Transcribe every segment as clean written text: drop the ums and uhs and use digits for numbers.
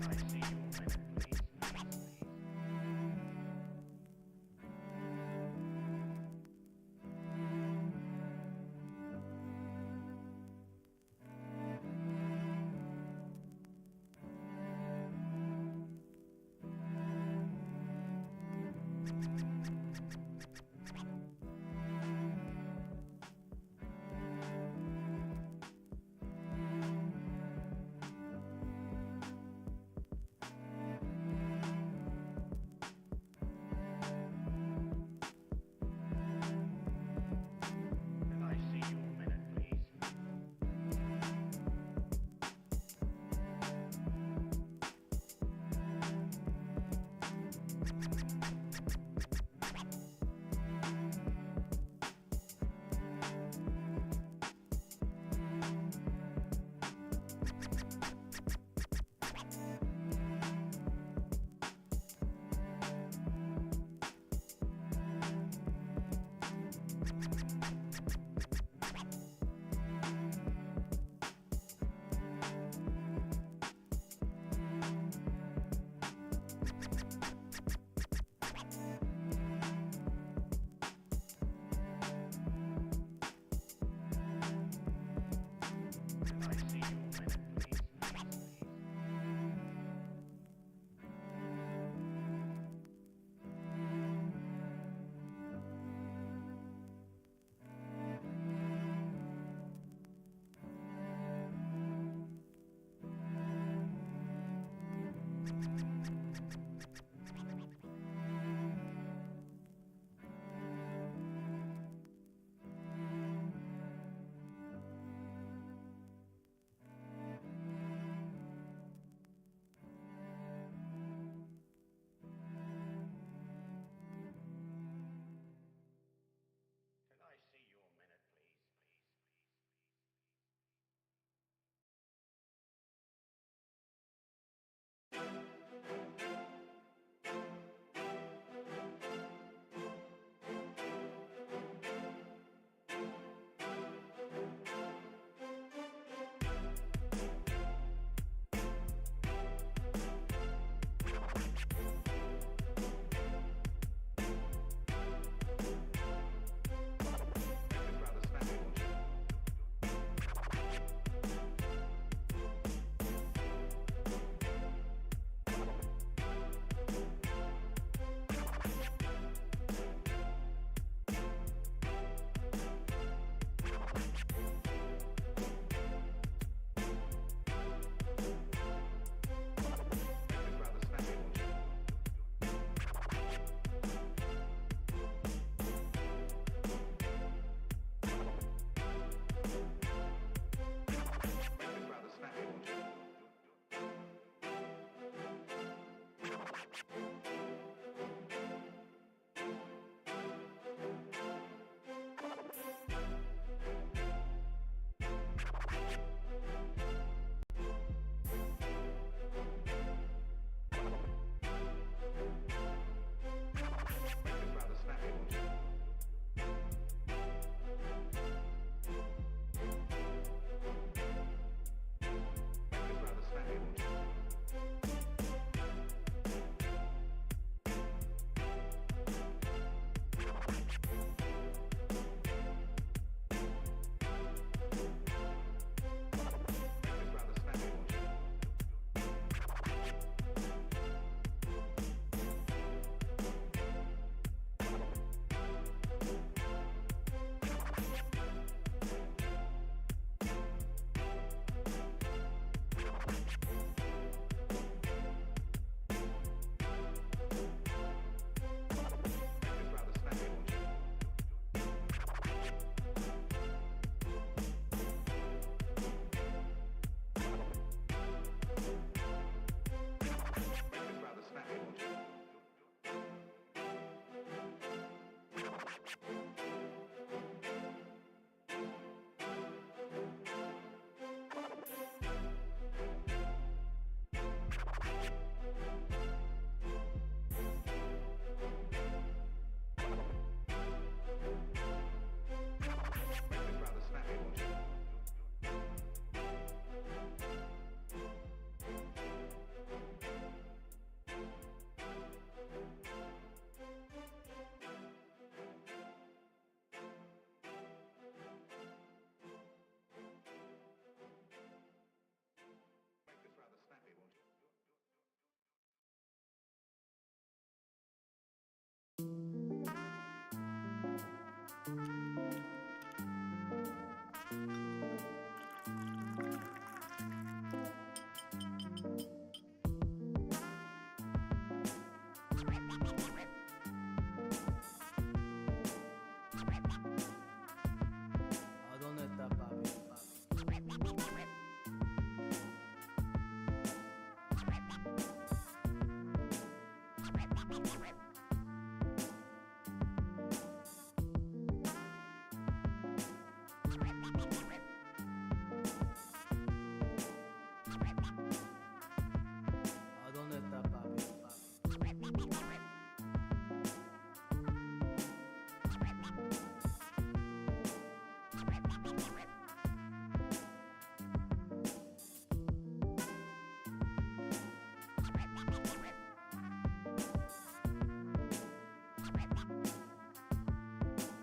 Can I see you a minute, please? Please.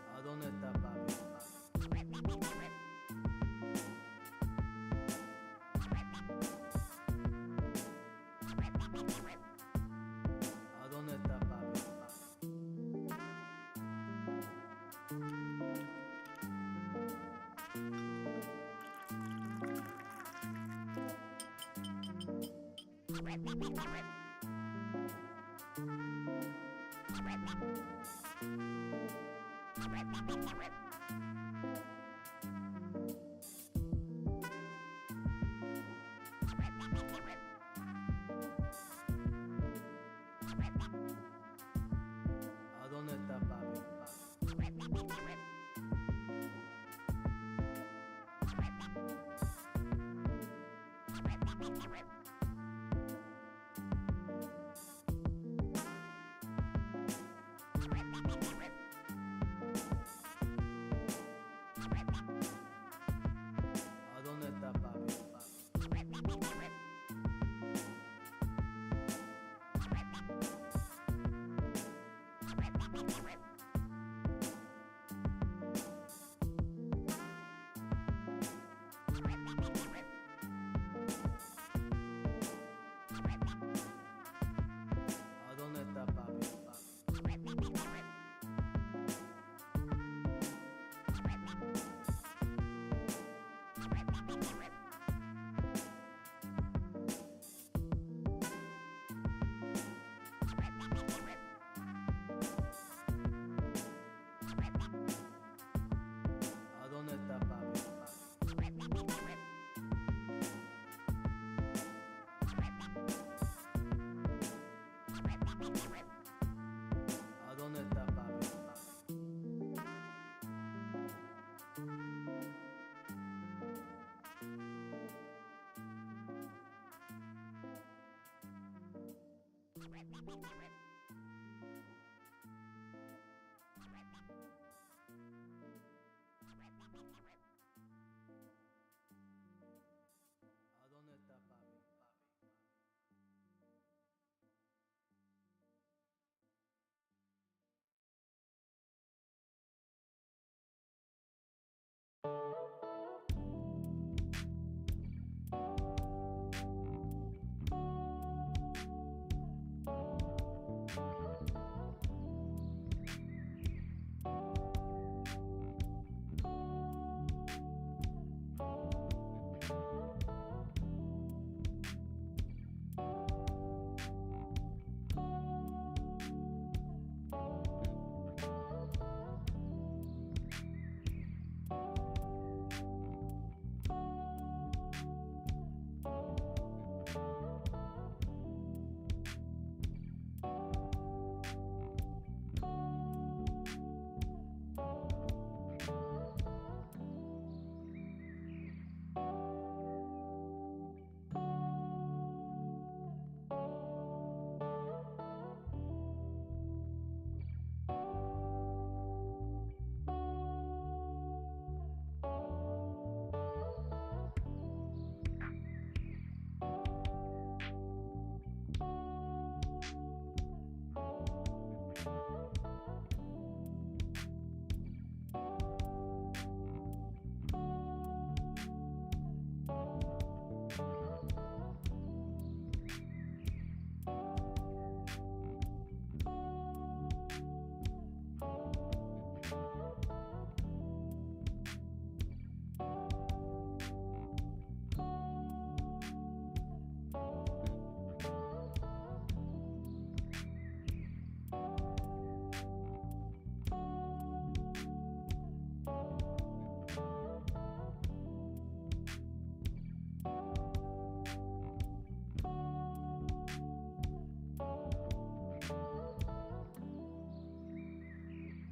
¿A dónde está papi? ¿A dónde está papi? ¿A dónde está papi? ¿A dónde está papi? ¿A dónde está papi? ¿A dónde está papi? ¿A dónde está papi? ¿A dónde está papi?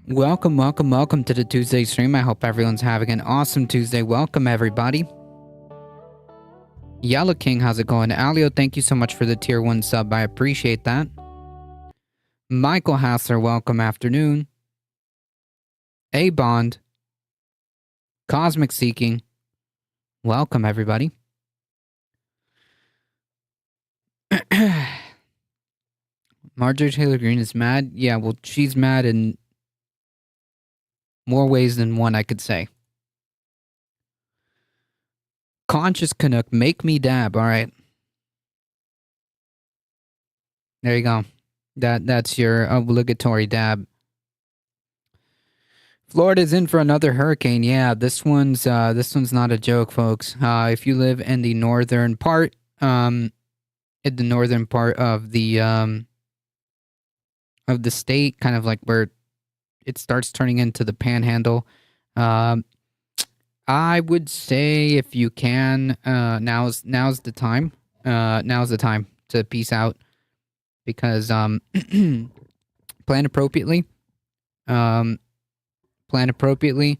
Welcome to the Tuesday stream. I hope everyone's having an awesome Tuesday. Welcome, everybody. Yellow King, how's it going? Alio, thank you so much for the tier 1 sub. I appreciate that. Michael Hassler, welcome afternoon. A-Bond. Cosmic Seeking. Welcome, everybody. Marjorie Taylor Greene is mad. Yeah, well, she's mad in more ways than one, I could say. Conscious Canuck, make me dab. All right. There you go. That's your obligatory dab. Florida's in for another hurricane. Yeah, this one's not a joke, folks. If you live in the northern part, of the state, kind of like where it starts turning into the panhandle, I would say if you can, now's the time. Now's the time to peace out, because plan appropriately. Plan appropriately,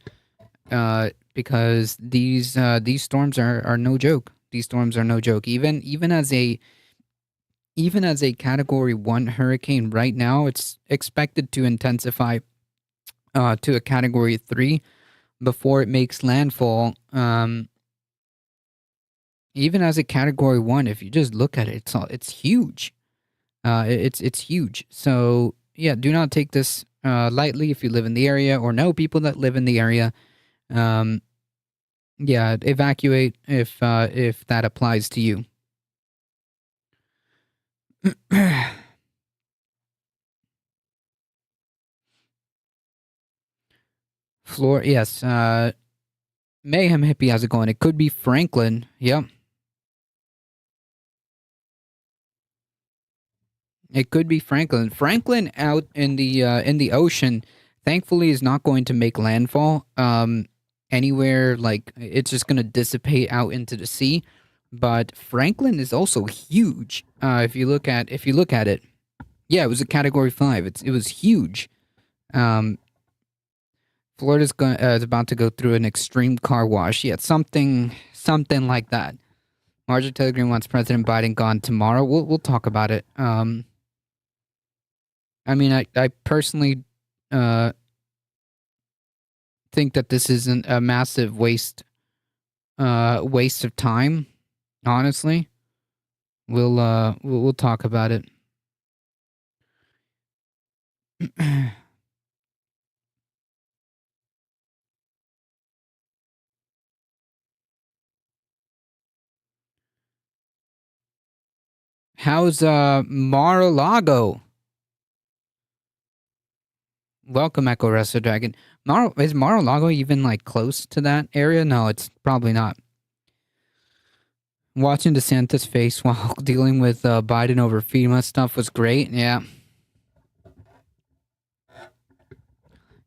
because these storms are no joke. These storms are no joke. Even as a Category 1 hurricane right now, it's expected to intensify to a Category 3 before it makes landfall. Even as a Category 1, if you just look at it, it's huge. It's huge. So yeah, do not take this lightly if you live in the area or know people that live in the area. Yeah, evacuate if that applies to you. Yes. Mayhem Hippie, how's it going? It could be Franklin. Yep. It could be Franklin. Franklin out in the ocean, thankfully, is not going to make landfall anywhere. Like, it's just going to dissipate out into the sea. But Franklin is also huge. If you look at it, yeah, it was a Category 5. It was huge. Florida's is about to go through an extreme car wash. Yeah, something like that. Marjorie Taylor Greene wants President Biden gone tomorrow. We'll talk about it. I mean, I personally think that this isn't a massive waste of time. Honestly, we'll talk about it. How's Mar-a-Lago? Welcome, Echo Wrestler Dragon. Is Mar-a-Lago even like close to that area? No, it's probably not. Watching DeSantis' face while dealing with Biden over FEMA stuff was great. Yeah.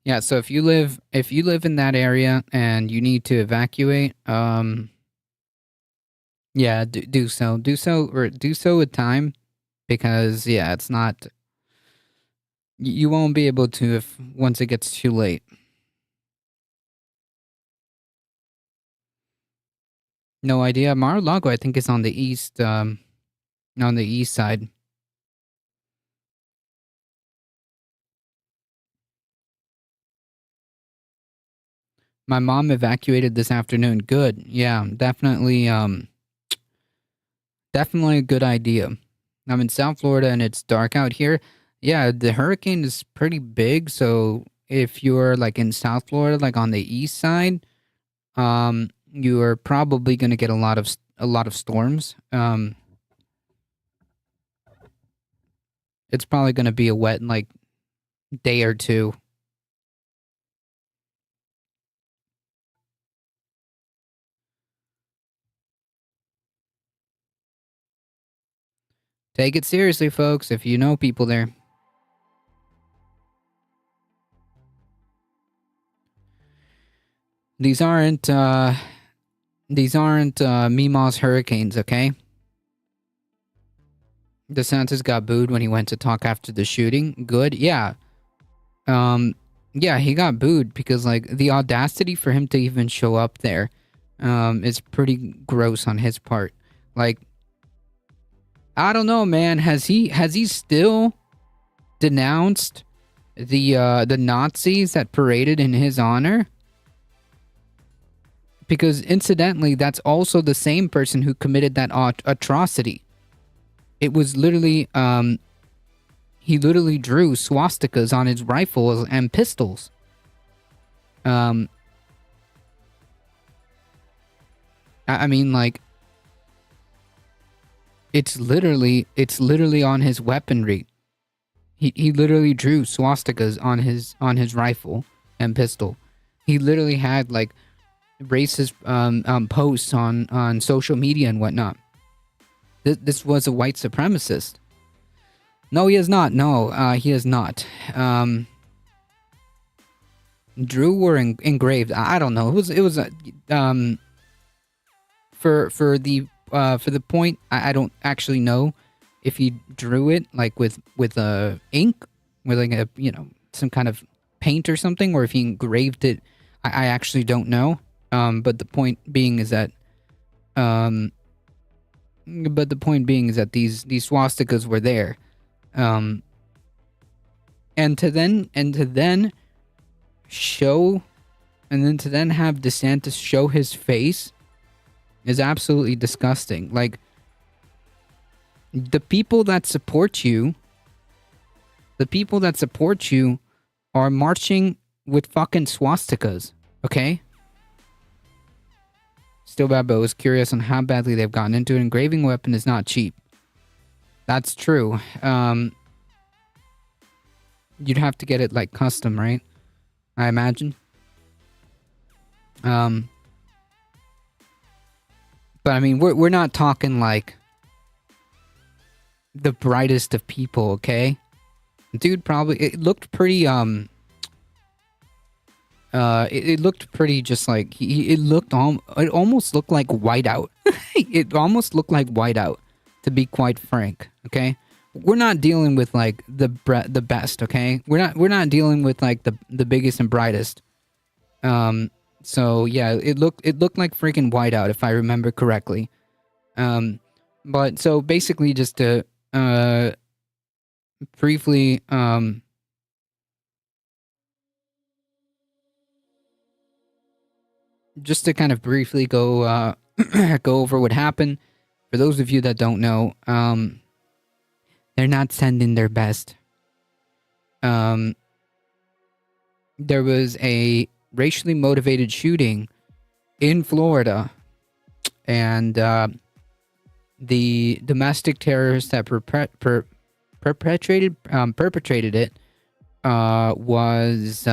Yeah, so if you live in that area and you need to evacuate, yeah, do so with time, because yeah, it's not, you won't be able to if once it gets too late. No idea. Mar-a-Lago, I think, is on the east side. My mom evacuated this afternoon. Good. Yeah, definitely a good idea. I'm in South Florida and it's dark out here. Yeah, the hurricane is pretty big, so if you're like in South Florida, like on the east side, you are probably going to get a lot of storms. It's probably going to be a wet like day or two. Take it seriously, folks, if you know people there. These aren't Mima's hurricanes, okay? DeSantis got booed when he went to talk after the shooting. Good, yeah. Yeah, he got booed because like the audacity for him to even show up there, is pretty gross on his part. Like, I don't know, man. Has he still denounced the Nazis that paraded in his honor? because incidentally, that's also the same person who committed that atrocity. It was literally, he literally drew swastikas on his rifles and pistols. I mean, like, it's literally on his weaponry. He literally drew swastikas on his rifle and pistol. He literally had like racist posts on social media and whatnot. This was a white supremacist. No, he is not. No, he is not. Drew or engraved? I don't know. It was for the point. I don't actually know if he drew it like with ink, with like a some kind of paint or something, or if he engraved it. I actually don't know. But the point being is that these swastikas were there. And to then have DeSantis show his face is absolutely disgusting. Like, the people that support you are marching with fucking swastikas, okay? Still Babbo is curious on how badly they've gotten into it. Engraving weapon is not cheap. That's true. You'd have to get it like custom, right? I imagine. But I mean, we're not talking like the brightest of people, okay? Dude, probably it looked pretty it looked pretty just like it almost looked like whiteout. It almost looked like whiteout, to be quite frank, okay? We're not dealing with like the best, okay? We're not dealing with like the biggest and brightest. So yeah, it looked like freaking whiteout if I remember correctly. But so basically just to briefly just to kind of briefly go go over what happened. For those of you that don't know, they're not sending their best. There was a racially motivated shooting in Florida, and the domestic terrorist that perpetrated it was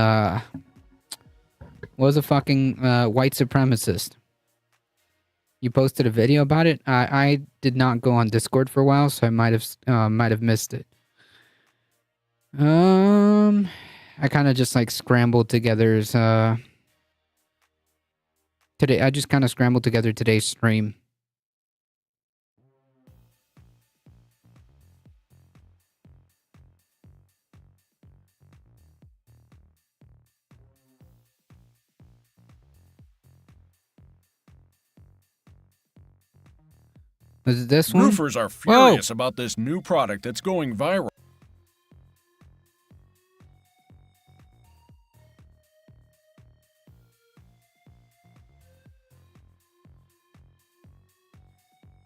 a fucking white supremacist. You posted a video about it. I did not go on Discord for a while, so I might have missed it. I kind of just like scrambled together today. I just kind of scrambled together today's stream. Was it this one? Roofers are furious about this new product that's going viral.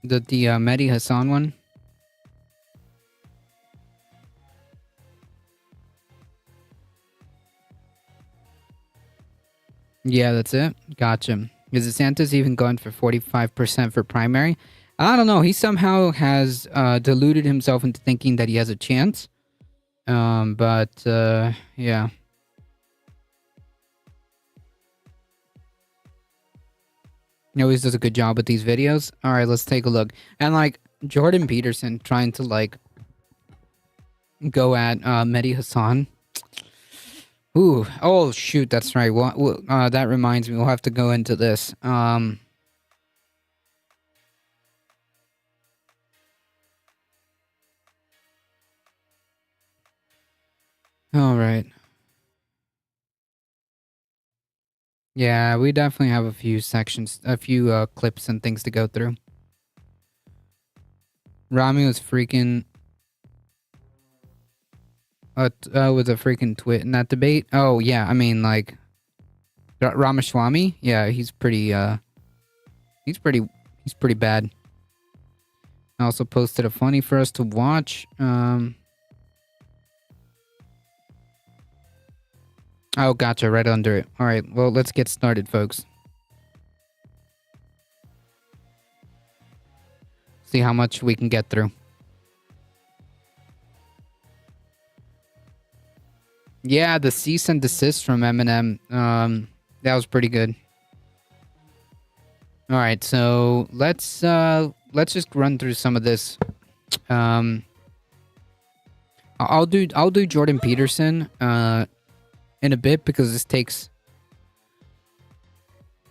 The Mehdi Hassan one? Yeah, that's it. Gotcha. Is DeSantis even going for 45% for primary? I don't know. He somehow has deluded himself into thinking that he has a chance. But yeah. He always does a good job with these videos. All right, let's take a look. And like Jordan Peterson trying to like go at Mehdi Hassan. Ooh, oh shoot, that's right. That reminds me, we'll have to go into this. All right. Yeah, we definitely have a few sections, a few clips and things to go through. Rami was freaking with a freaking twit in that debate. Oh yeah, I mean like Ramaswamy, yeah, he's pretty bad. I also posted a funny for us to watch. Oh, gotcha, right under it. All right, well, let's get started, folks. See how much we can get through. Yeah, the cease and desist from Eminem. That was pretty good. All right, so let's just run through some of this. I'll do Jordan Peterson in a bit because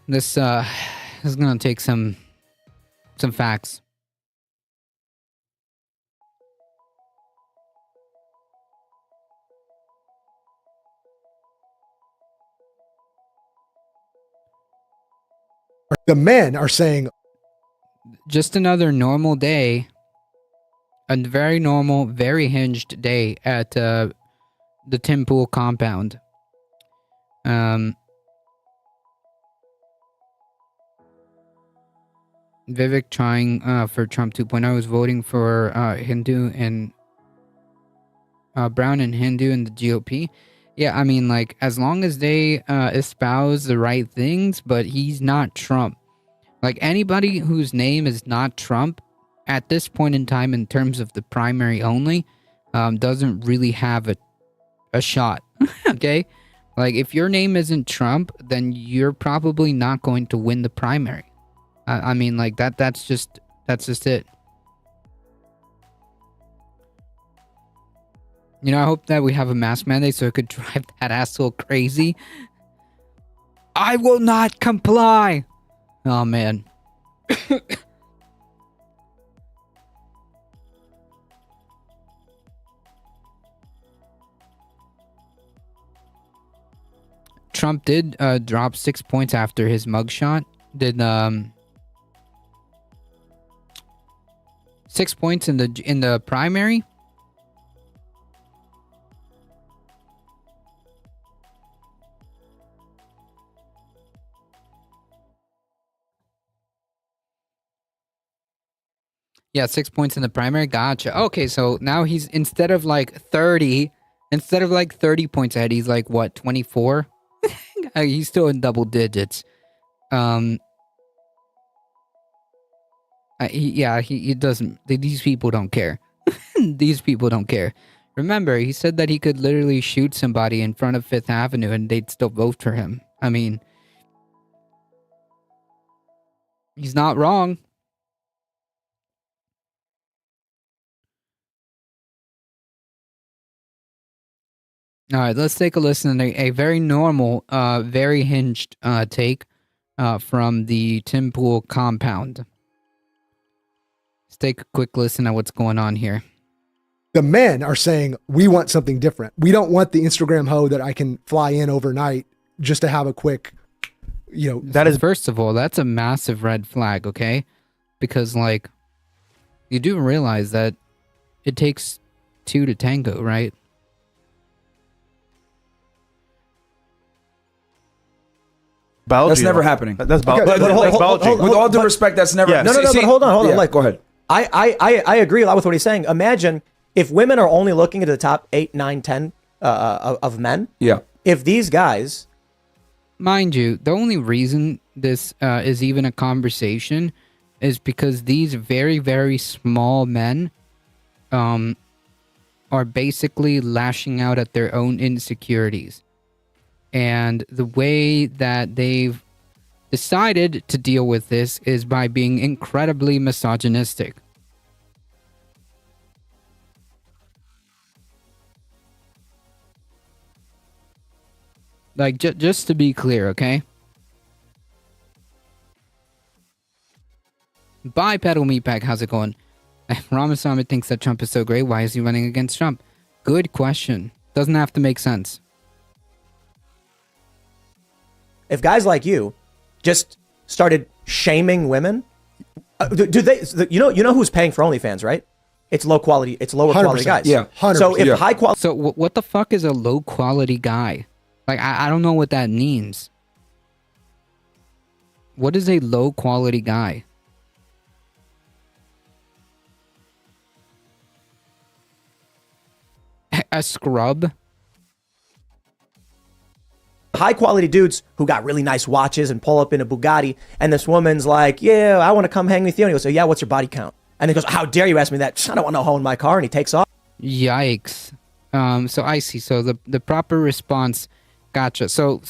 this is gonna take some facts. The men are saying, Just another normal day. A very normal, very hinged day at the Tim Pool compound. Vivek trying for Trump 2.0 is voting for Hindu and Brown and Hindu in the GOP. Yeah, I mean, like, as long as they espouse the right things, but he's not Trump. Like, anybody whose name is not Trump at this point in time in terms of the primary only doesn't really have a shot. Okay? Like, if your name isn't Trump, then you're probably not going to win the primary. I mean, like, that's just it. You know, I hope that we have a mask mandate so it could drive that asshole crazy. I will not comply. Oh, man. Trump did drop 6 points after his mugshot. Did 6 points in the primary? Yeah, 6 points in the primary. Gotcha. Okay, so now he's instead of like 30 points ahead, he's like what, 24? He's still in double digits. He doesn't. These people don't care. These people don't care. Remember, he said that he could literally shoot somebody in front of Fifth Avenue and they'd still vote for him. I mean, he's not wrong. All right, let's take a listen to a very normal, very hinged take from the Tim Pool compound. Let's take a quick listen at what's going on here. the men are saying, we want something different. We don't want the Instagram hoe that I can fly in overnight just to have a quick, That is, first of all, that's a massive red flag, okay? Because, like, you do realize that it takes two to tango, right? Biology, that's never happening. That's Okay, biology. With all due respect, that's never. Yeah. No, See, but hold on. yeah. Like, go ahead. I agree a lot with what he's saying. Imagine if women are only looking at the top 8, 9, 10 of men. Yeah. If these guys, Mind you, the only reason this is even a conversation is because these very, very small men are basically lashing out at their own insecurities. And the way that they've decided to deal with this is by being incredibly misogynistic. Like, just to be clear, okay? Bipedal Meatbag, how's it going? Ramaswamy thinks that Trump is so great. Why is he running against Trump? Good question. Doesn't have to make sense. if guys like you just started shaming women, do they? You know who's paying for OnlyFans, right? It's lower quality 100%. guys. Yeah, 100%. So if high quality, So what the fuck is a low quality guy? Like, I don't know what that means. What is a low quality guy? A scrub? High quality dudes who got really nice watches and pull up in a Bugatti, and this woman's like, yeah, I want to come hang with you. And he goes, so yeah, what's your body count? And he goes, how dare you ask me that? I don't want no hoe in my car. And he takes off. Yikes. So I see. So the proper response, gotcha. So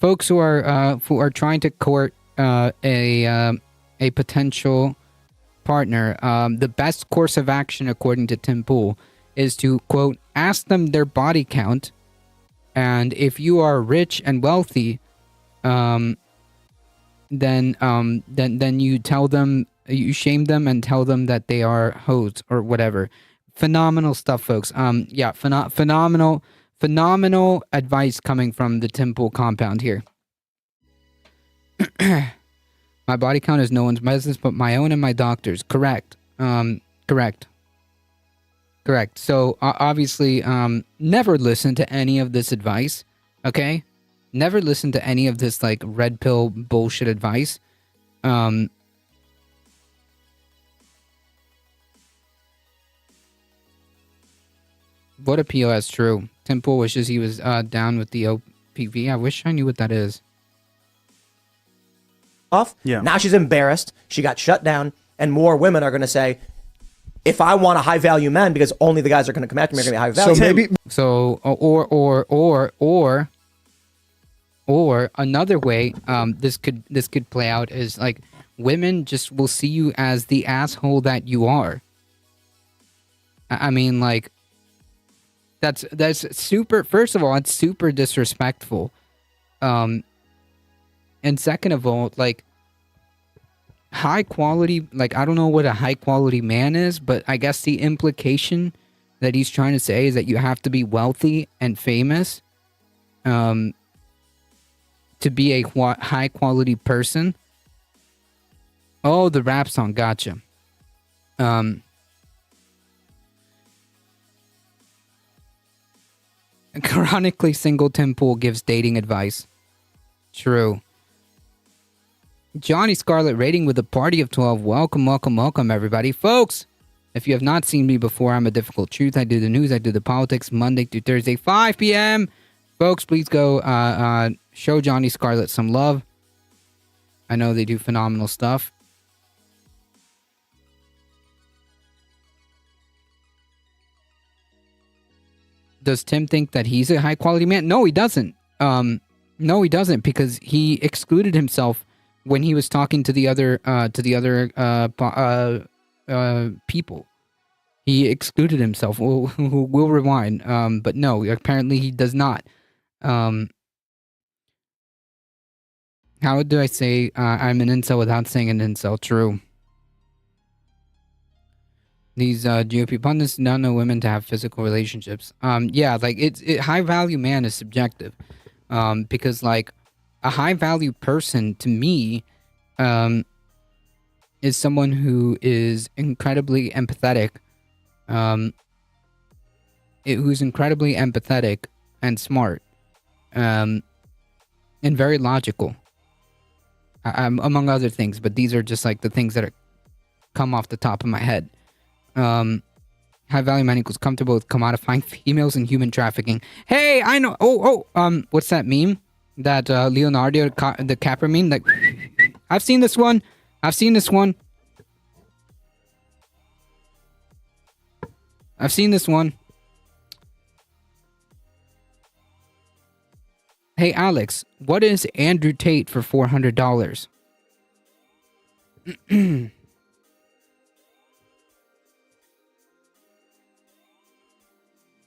folks who are trying to court a potential partner, the best course of action according to Tim Pool is to, quote, ask them their body count, and if you are rich and wealthy, then you tell them, you shame them and tell them that they are hoes or whatever. Phenomenal stuff, folks. Yeah, phenomenal advice coming from the Tim Pool compound here. My body count is no one's business but my own and my doctor's. Correct. Correct. So obviously, never listen to any of this advice. Okay, never listen to any of this like red pill bullshit advice. What a POS, true. Tim Pool wishes he was down with the OPV. I wish I knew what that is. Yeah. Now she's embarrassed. She got shut down, and more women are going to say, if I want a high value man, because only the guys are going to come after me are going to be high value. So maybe So or another way this could play out is like women just will see you as the asshole that you are. I mean, like that's super. First of all, it's super disrespectful. And second of all, like high quality, like I don't know what a high quality man is, but I guess the implication that he's trying to say is that you have to be wealthy and famous to be a high quality person. Oh, the rap song, gotcha. Chronically single Tim Pool gives dating advice. True. Johnny Scarlett rating with a party of 12. Welcome, everybody. Folks, if you have not seen me before, I'm A Difficult Truth. I do the news, I do the politics, Monday through Thursday, 5 p.m. Folks, please go show Johnny Scarlett some love. I know they do phenomenal stuff. Does Tim think that he's a high-quality man? No, he doesn't. No, he doesn't, because he excluded himself when he was talking to the other people. He excluded himself. We'll rewind. But no, apparently he does not. How do I say I'm an incel without saying an incel? True. These GOP pundits do not know women to have physical relationships. Yeah, like high value man is subjective. Because like a high value person to me is someone who is incredibly empathetic, who's incredibly empathetic and smart, and very logical, among other things. But these are just like the things that come off the top of my head. High value man equals comfortable with commodifying females and human trafficking. Hey, I know. What's that meme? That Leonardo DiCaprio meme? Like, I've seen this one. Hey, Alex, what is Andrew Tate for $400?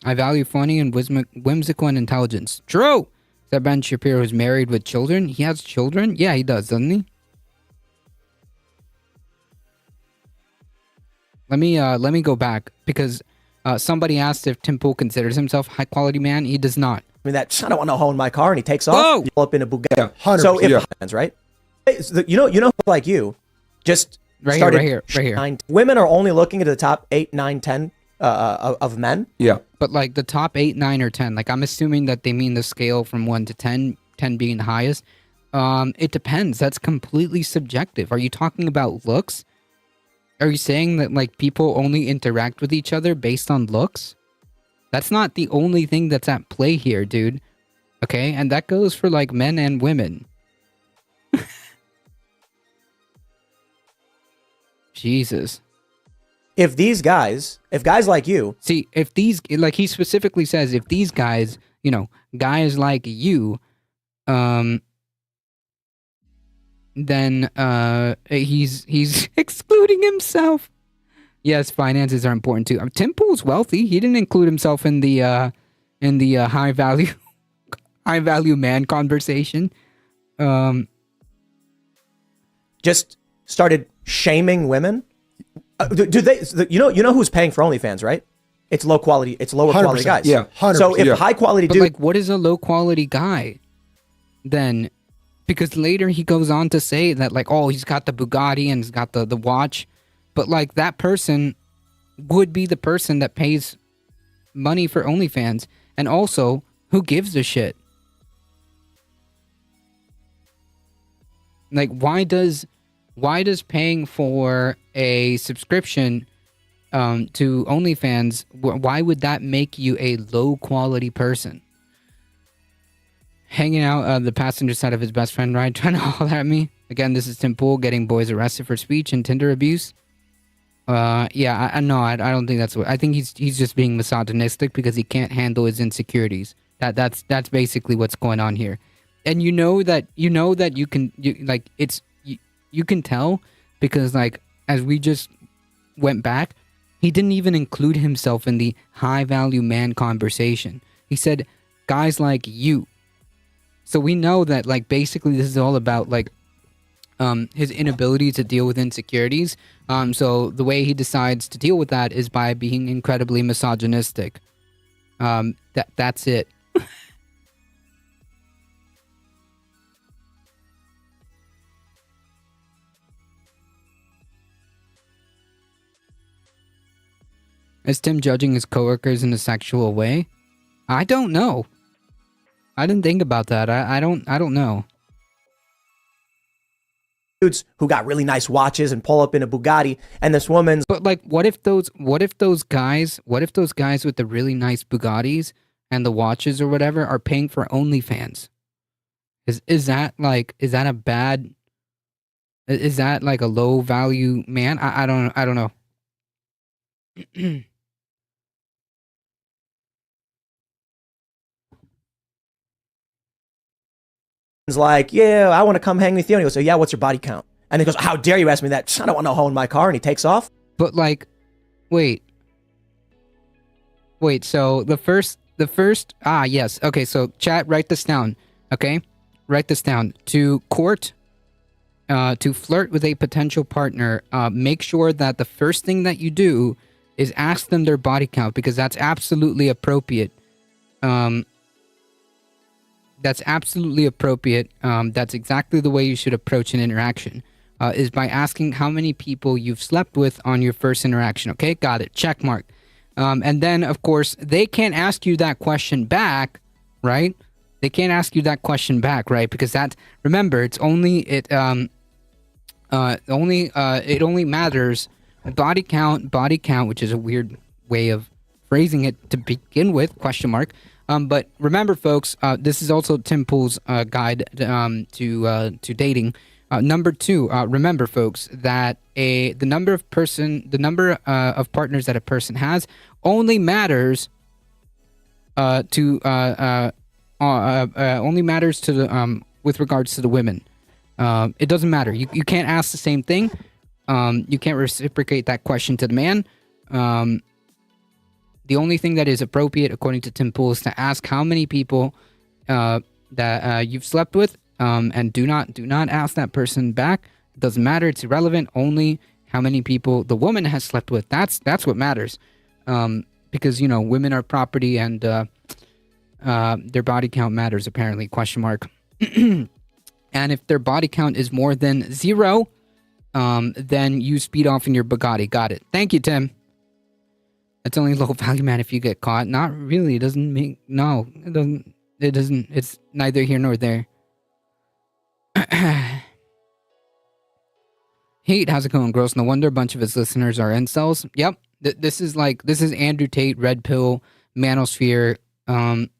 I value funny and whimsical and intelligence. True! Is that Ben Shapiro is married with children? He has children? Yeah, he does, doesn't he? Let me go back, because somebody asked if Tim Pool considers himself a high quality man. He does not. I mean, I don't want no hoe in my car, and he takes off. Whoa! You pull up in a Bugatti. Yeah, 100%. So if right, you know, like you, just Right started here. Women are only looking at the top 8, 9, 10 of men. Yeah. But like the top 8, 9, or 10, like I'm assuming that they mean the scale from 1 to 10, 10 being the highest. It depends. That's completely subjective. Are you talking about looks? Are you saying that like people only interact with each other based on looks? That's not the only thing that's at play here, dude. Okay? And that goes for like men and women. Jesus. If guys like you, See, if these, like he specifically says, if these guys, you know, guys like you, then he's excluding himself. Yes, finances are important too. Tim Pool's wealthy. He didn't include himself in the high value man conversation. just started shaming women. Do they? You know who's paying for OnlyFans, right? It's lower quality 100%. guys. Yeah, 100%. So if high quality But dude, like, what is a low quality guy? Then, because later he goes on to say that like, oh, he's got the Bugatti and he's got the watch, but like that person would be the person that pays money for OnlyFans, and also who gives a shit? Like, why does paying for a subscription to OnlyFans, why would that make you a low quality person? Hanging out the passenger side of his best friend ride, trying to holler at me. Again, this is Tim Pool getting boys arrested for speech and Tinder abuse. Yeah, I don't think that's what. I think he's just being misogynistic because he can't handle his insecurities. That's basically what's going on here. And you know that you can tell because like as we just went back, he didn't even include himself in the high value man conversation. He said guys like you. So we know that like basically this is all about like his inability to deal with insecurities. So the way he decides to deal with that is by being incredibly misogynistic. That's it. Is Tim judging his coworkers in a sexual way? I don't know. I didn't think about that. I don't know. dudes who got really nice watches and pull up in a Bugatti, and this woman's But like, what if those guys with the really nice Bugattis and the watches or whatever are paying for OnlyFans? Is that a bad? Is that like a low value man? I don't know. like, yeah, I want to come hang with you. And he goes, so yeah, what's your body count? And he goes, how dare you ask me that? I don't want no hoe in my car. And he takes off. But like, wait. So the first. Yes. Okay. So chat, write this down. Okay, write this down. To court, to flirt with a potential partner, make sure that the first thing that you do is ask them their body count because that's absolutely appropriate. That's absolutely appropriate. That's exactly the way you should approach an interaction. Is by asking how many people you've slept with on your first interaction. Okay, got it. Check mark. And then, of course, they can't ask you that question back, right? They can't ask you that question back, right? Because remember, it only matters body count, which is a weird way of phrasing it to begin with, question mark. But remember, folks, this is also Tim Pool's guide to dating. Number 2, remember, folks, that the number of partners that a person has only matters to with regards to the women. It doesn't matter. You can't ask the same thing. You can't reciprocate that question to the man. The only thing that is appropriate, according to Tim Pool, is to ask how many people that you've slept with, and do not ask that person back. It doesn't matter. It's irrelevant. Only how many people the woman has slept with. That's what matters. Because women are property, and their body count matters apparently. Question mark. And if their body count is more than 0, then you speed off in your Bugatti. Got it. Thank you, Tim. It's only low value, man, if you get caught. Not really. It doesn't make... No, it doesn't. It's neither here nor there. Hate, how's it going, Gross? No wonder a bunch of his listeners are incels. Yep. This is Andrew Tate, Red Pill, Manosphere,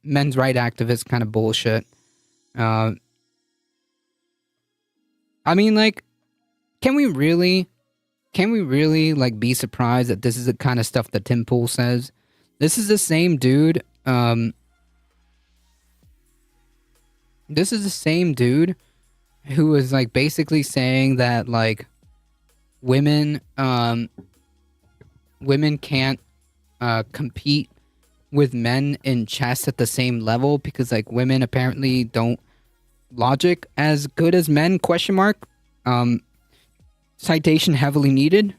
men's right activist kind of bullshit. I mean, like, can we really like be surprised that this is the kind of stuff that Tim Pool says? This is the same dude. This is the same dude who was like basically saying that like women can't compete with men in chess at the same level because like women apparently don't logic as good as men, ? Citation heavily needed.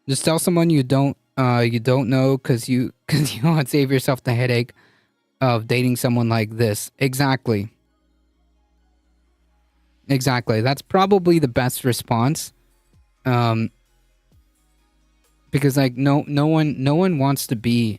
Just tell someone you don't know because you won't save yourself the headache of dating someone like this. Exactly. That's probably the best response. Because like no one wants to be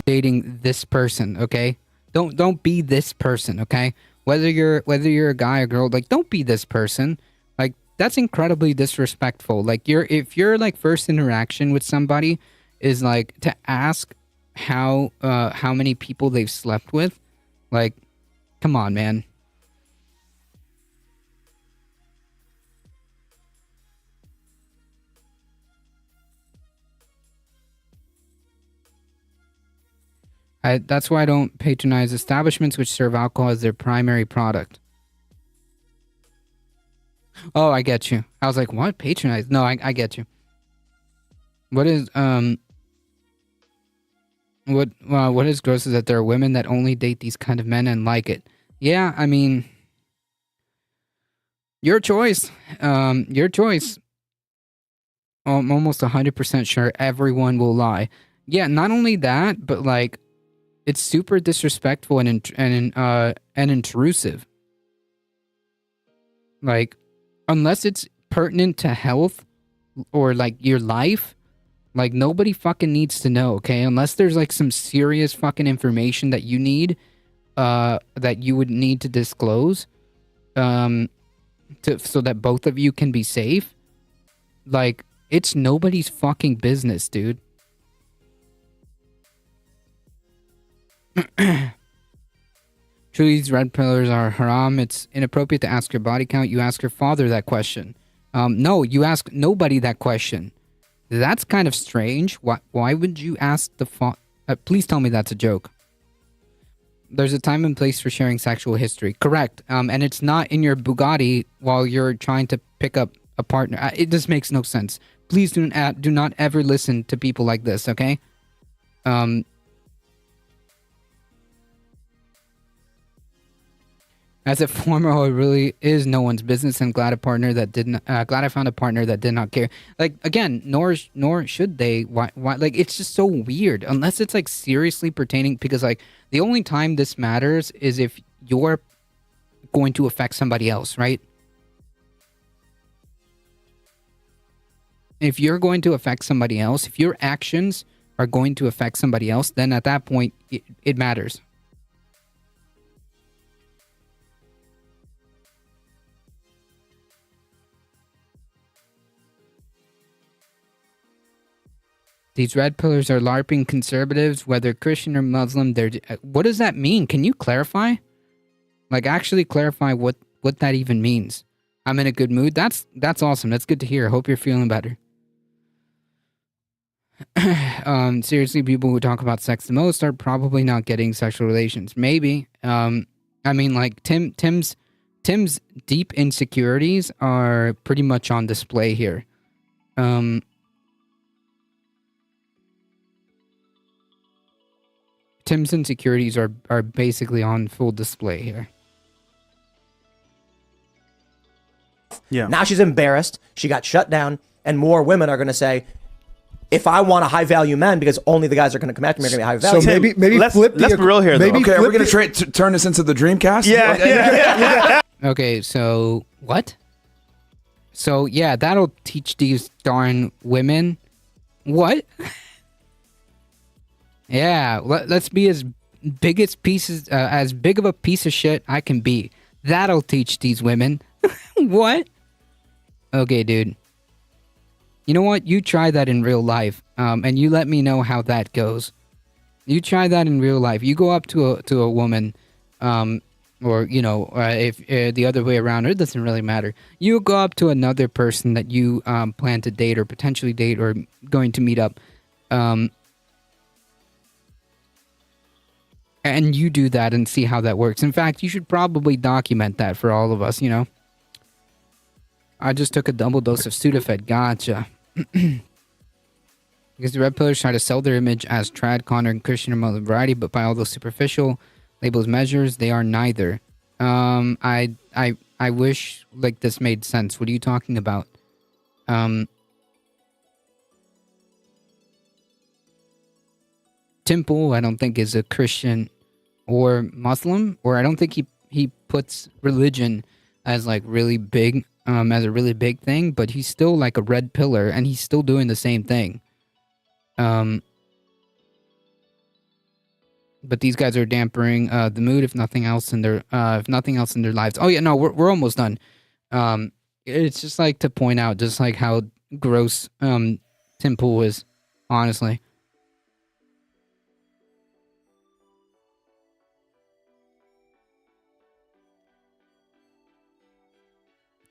dating this person, okay? Don't be this person, okay? Whether you're a guy or girl, like don't be this person. Like that's incredibly disrespectful. Like if your like first interaction with somebody is like to ask how many people they've slept with, like come on, man. That's why I don't patronize establishments which serve alcohol as their primary product. Oh, I get you. I was like, what? Patronize? No, I get you. What is what is gross is that there are women that only date these kind of men and like it. Yeah, I mean, your choice. Your choice. I'm almost 100% sure everyone will lie. Yeah, not only that, but like, it's super disrespectful and intrusive. Like, unless it's pertinent to health or like your life, like nobody fucking needs to know, okay? Unless there's like some serious fucking information that you need, that you would need to disclose, so that both of you can be safe. Like, it's nobody's fucking business, dude. Truly, these red pillars are haram. It's inappropriate to ask your body count. You ask your father that question. No, you ask nobody that question. That's kind of strange. Why would you ask the please tell me that's a joke. There's a time and place for sharing sexual history. Correct. And it's not in your Bugatti while you're trying to pick up a partner. It just makes no sense. Please do not ever listen to people like this, okay? As a former, it really is no one's business. I'm glad I found a partner that did not care. Like again, nor should they. Why? Like it's just so weird. Unless it's like seriously pertaining, because like the only time this matters is if you're going to affect somebody else, right? If you're going to affect somebody else, if your actions are going to affect somebody else, then at that point it matters. These red pillars are LARPing conservatives, whether Christian or Muslim. What does that mean? Can you clarify? Like, actually clarify what that even means. I'm in a good mood. That's awesome. That's good to hear. I hope you're feeling better. Seriously, people who talk about sex the most are probably not getting sexual relations. Maybe. I mean, like Tim's deep insecurities are pretty much on display here. Tim's insecurities are basically on full display here. Yeah. Now she's embarrassed. She got shut down. And more women are going to say, if I want a high value man, because only the guys are going to come after me are going to be high value. So maybe let's flip be real here, though. Okay, are we going to turn this into the Dreamcast? Yeah. Okay, so what? So yeah, that'll teach these darn women. What? Yeah, let's be as as big of a piece of shit I can be. That'll teach these women. What? Okay, dude. You know what? You try that in real life, and you let me know how that goes. You try that in real life. You go up to a woman, or if the other way around, it doesn't really matter. You go up to another person that you plan to date or potentially date or going to meet up, and you do that and see how that works. In fact, you should probably document that for all of us. I just took a double dose of Sudafed. Gotcha. Because the Red Pillars try to sell their image as trad, Connor, and Christian or Muslim variety, but by all those superficial labels measures, they are neither. I wish like this made sense. What are you talking about? Temple, I don't think is a Christian or Muslim, or I don't think he puts religion as like really big, as a really big thing, but he's still like a red pillar and he's still doing the same thing. But these guys are dampering the mood, if nothing else in their lives. Oh yeah, no, we're almost done. It's just like to point out just like how gross Tim Pool is, honestly.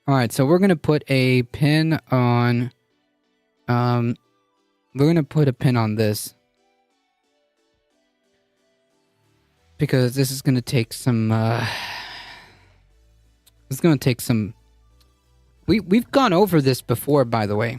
All right, so we're gonna put a pin on. We're gonna put a pin on this because this is gonna take some. It's gonna take some. We've gone over this before, by the way.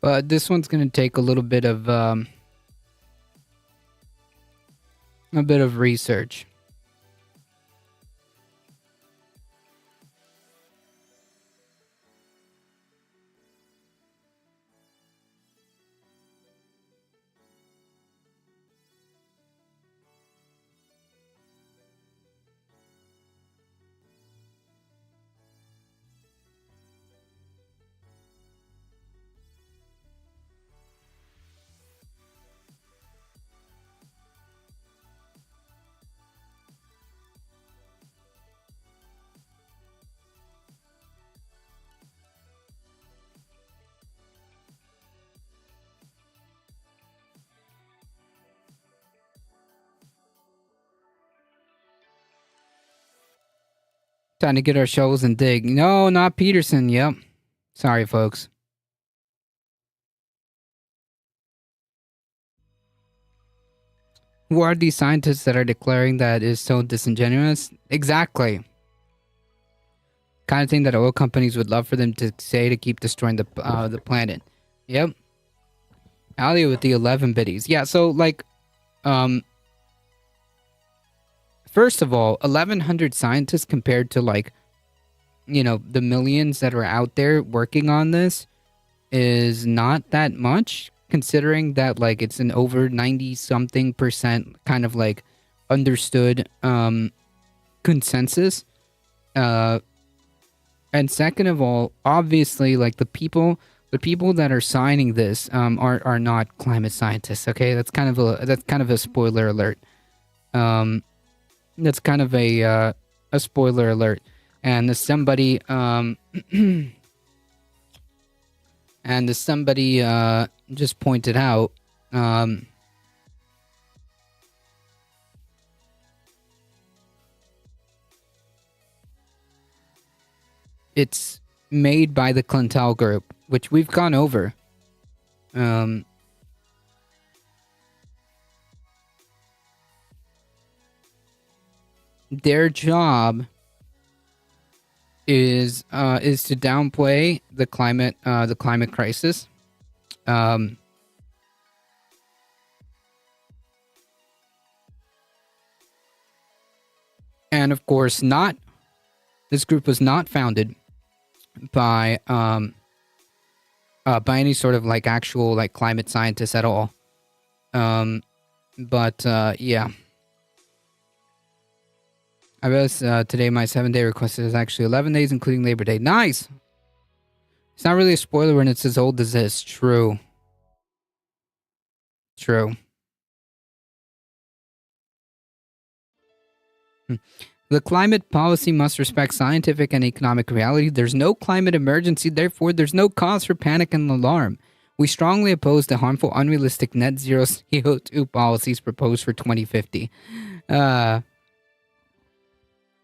But this one's gonna take a little bit of research. Time to get our shovels and dig. No, not Peterson. Yep. Sorry, folks. Who are these scientists that are declaring that is so disingenuous? Exactly. Kind of thing that oil companies would love for them to say to keep destroying the planet. Yep. Ali with the 11 biddies. Yeah, so like, first of all, 1,100 scientists compared to like, the millions that are out there working on this is not that much, considering that like it's an over 90-something% kind of like understood consensus. And second of all, obviously, like the people that are signing this are not climate scientists. Okay, that's kind of a spoiler alert. That's kind of a spoiler alert. And somebody just pointed out it's made by the Clintel Group, which we've gone over. Their job is to downplay the climate crisis. And of course, this group was not founded by any sort of like actual like climate scientists at all. But yeah. I guess today my 7-day request is actually 11 days, including Labor Day. Nice! It's not really a spoiler when it's as old as this. True. True. The climate policy must respect scientific and economic reality. There's no climate emergency, therefore there's no cause for panic and alarm. We strongly oppose the harmful, unrealistic net zero CO2 policies proposed for 2050.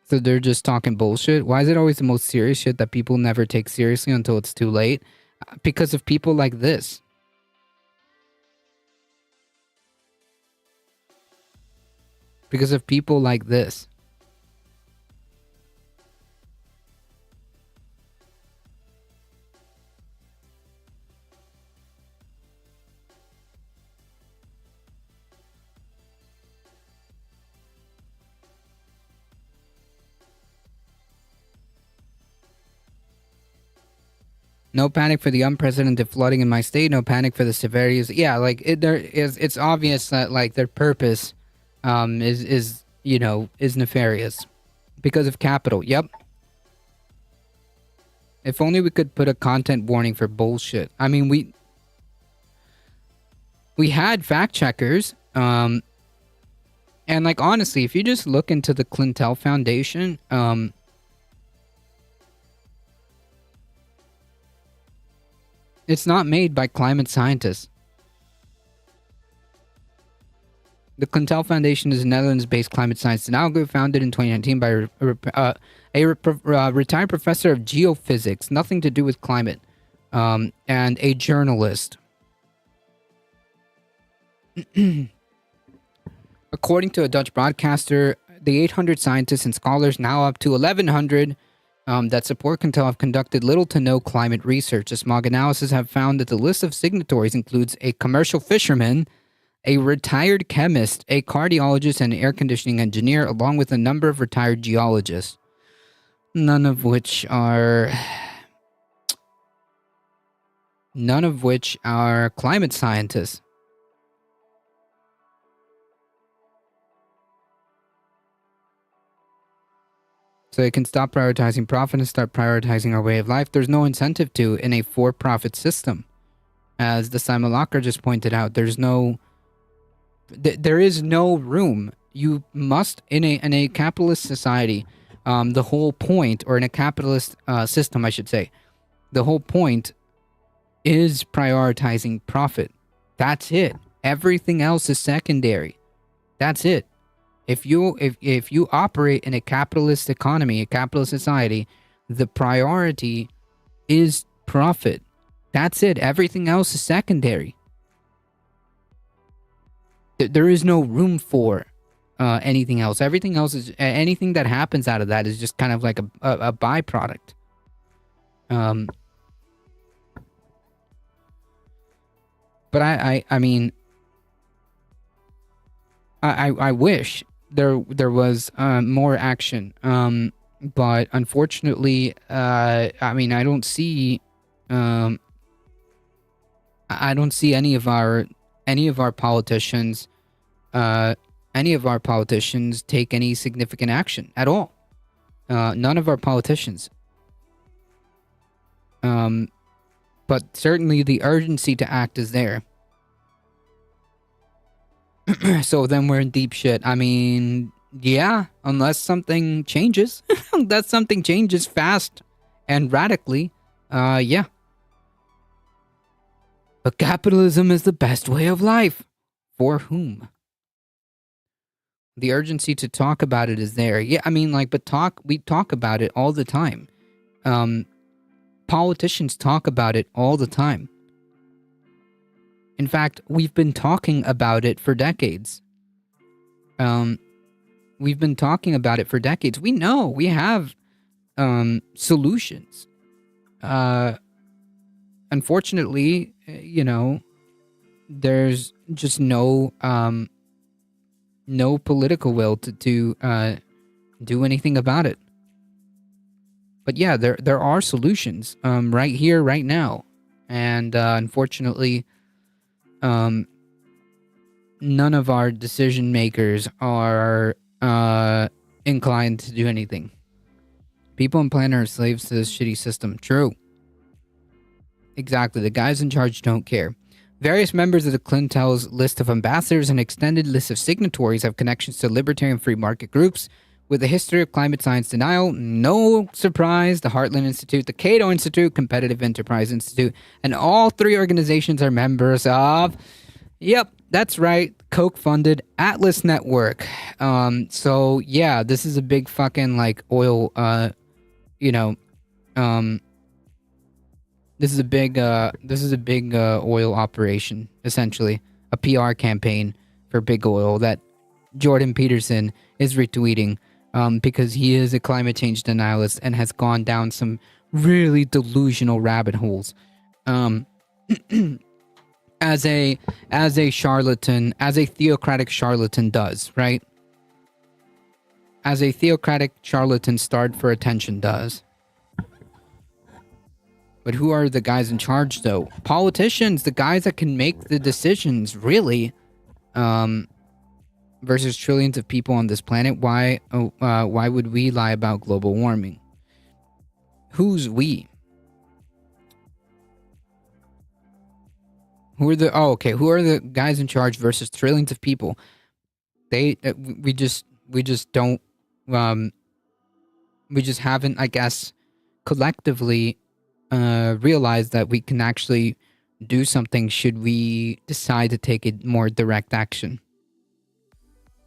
So they're just talking bullshit? Why is it always the most serious shit that people never take seriously until it's too late? Because of people like this. Because of people like this. No panic for the unprecedented flooding in my state. No panic for the severities. Yeah, like it's obvious that like their purpose, is nefarious, because of capital. Yep. If only we could put a content warning for bullshit. I mean, we had fact checkers, and like honestly, if you just look into the Clintel Foundation, it's not made by climate scientists. The Clintel Foundation is a Netherlands-based climate science denial group founded in 2019 by a retired professor of geophysics, nothing to do with climate, and a journalist. According to a Dutch broadcaster, the 800 scientists and scholars, now up to 1,100, that support Clintel have conducted little to no climate research. A smog analysis have found that the list of signatories includes a commercial fisherman, a retired chemist, a cardiologist, and an air conditioning engineer, along with a number of retired geologists. None of which are climate scientists. So they can stop prioritizing profit and start prioritizing our way of life. There's no incentive to in a for-profit system. As the Simulacra just pointed out, there is no room. You must, in a capitalist society, the whole point, or in a capitalist system, I should say, the whole point is prioritizing profit. That's it. Everything else is secondary. That's it. If you operate in a capitalist economy, a capitalist society, the priority is profit. That's it. Everything else is secondary. There is no room for anything else. Everything else is anything that happens out of that is just kind of like a byproduct. But I mean, I wish there was more action. But unfortunately, I mean, I don't see any of our politicians take any significant action at all. None of our politicians. But certainly the urgency to act is there. So then we're in deep shit. I mean, yeah, unless something changes. Unless something changes fast and radically. Yeah. But capitalism is the best way of life. For whom? The urgency to talk about it is there. Yeah, I mean, like, but we talk about it all the time. Politicians talk about it all the time. In fact, we've been talking about it for decades. We've been talking about it for decades. We know we have solutions. Unfortunately, there's just no political will to do anything about it. But yeah, there are solutions right here, right now, and unfortunately, none of our decision makers are inclined to do anything. People on planet are slaves to this shitty system. True. Exactly. The guys in charge don't care. Various members of the Clintel's list of ambassadors and extended list of signatories have connections to libertarian free market groups with a history of climate science denial. No surprise, the Heartland Institute, the Cato Institute, Competitive Enterprise Institute, and all three organizations are members of, yep, that's right, Koch-funded Atlas Network. So yeah, this is a big fucking like oil, this is a big oil operation, essentially a PR campaign for big oil that Jordan Peterson is retweeting because he is a climate change denialist and has gone down some really delusional rabbit holes. As a charlatan, as a theocratic charlatan does, right? As a theocratic charlatan starved for attention does. But who are the guys in charge, though? Politicians, the guys that can make the decisions, really. Versus trillions of people on this planet. Why would we lie about global warming? Who's we? Who are the guys in charge versus trillions of people? We just don't. We just haven't, I guess, collectively realize that we can actually do something should we decide to take a more direct action.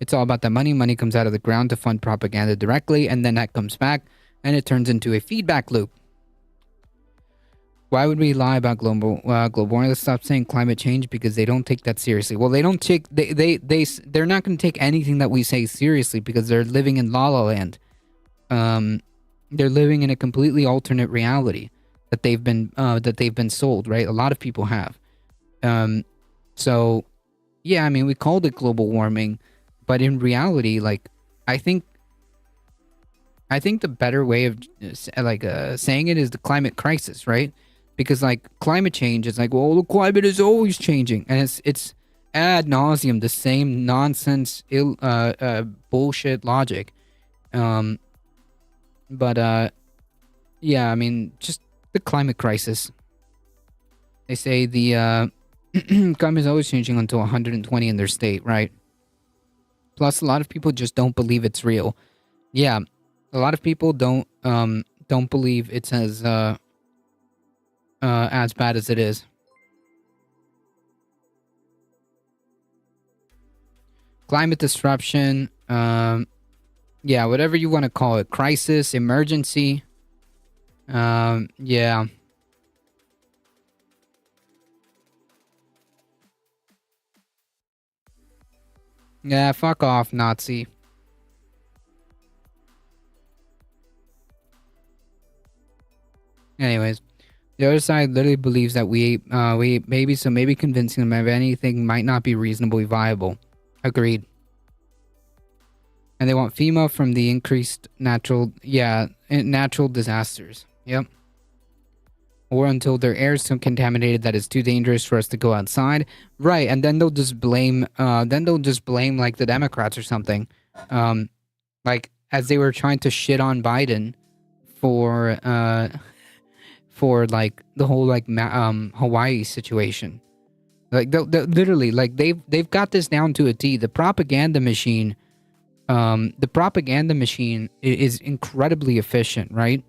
It's all about the money. Money comes out of the ground to fund propaganda directly, and then that comes back, and it turns into a feedback loop. Why would we lie about global warming? Let's stop saying climate change because they don't take that seriously. Well, they don't take they're not going to take anything that we say seriously because they're living in La La Land. They're living in a completely alternate reality that they've been sold, right? A lot of people have. So yeah, I mean, we called it global warming, but in reality, like, I think the better way of saying it is the climate crisis, right? Because like climate change is like, well, the climate is always changing, and it's ad nauseum the same nonsense, bullshit logic. But yeah, I mean, just the climate crisis. They say the climate is always changing until 120 in their state, right? Plus, a lot of people just don't believe it's real. Yeah, a lot of people don't believe it's as bad as it is. Climate disruption, yeah, whatever you want to call it, crisis, emergency, yeah. Yeah, fuck off, Nazi. Anyways, the other side literally believes that we maybe convincing them of anything might not be reasonably viable. Agreed. And they want FEMA from the increased natural disasters. Yep. Or until their air is so contaminated that it's too dangerous for us to go outside. Right, and then they'll just blame like the Democrats or something. Like as they were trying to shit on Biden for like the whole like Hawaii situation. Like they'll literally, like they've got this down to a T. The propaganda machine is incredibly efficient, right?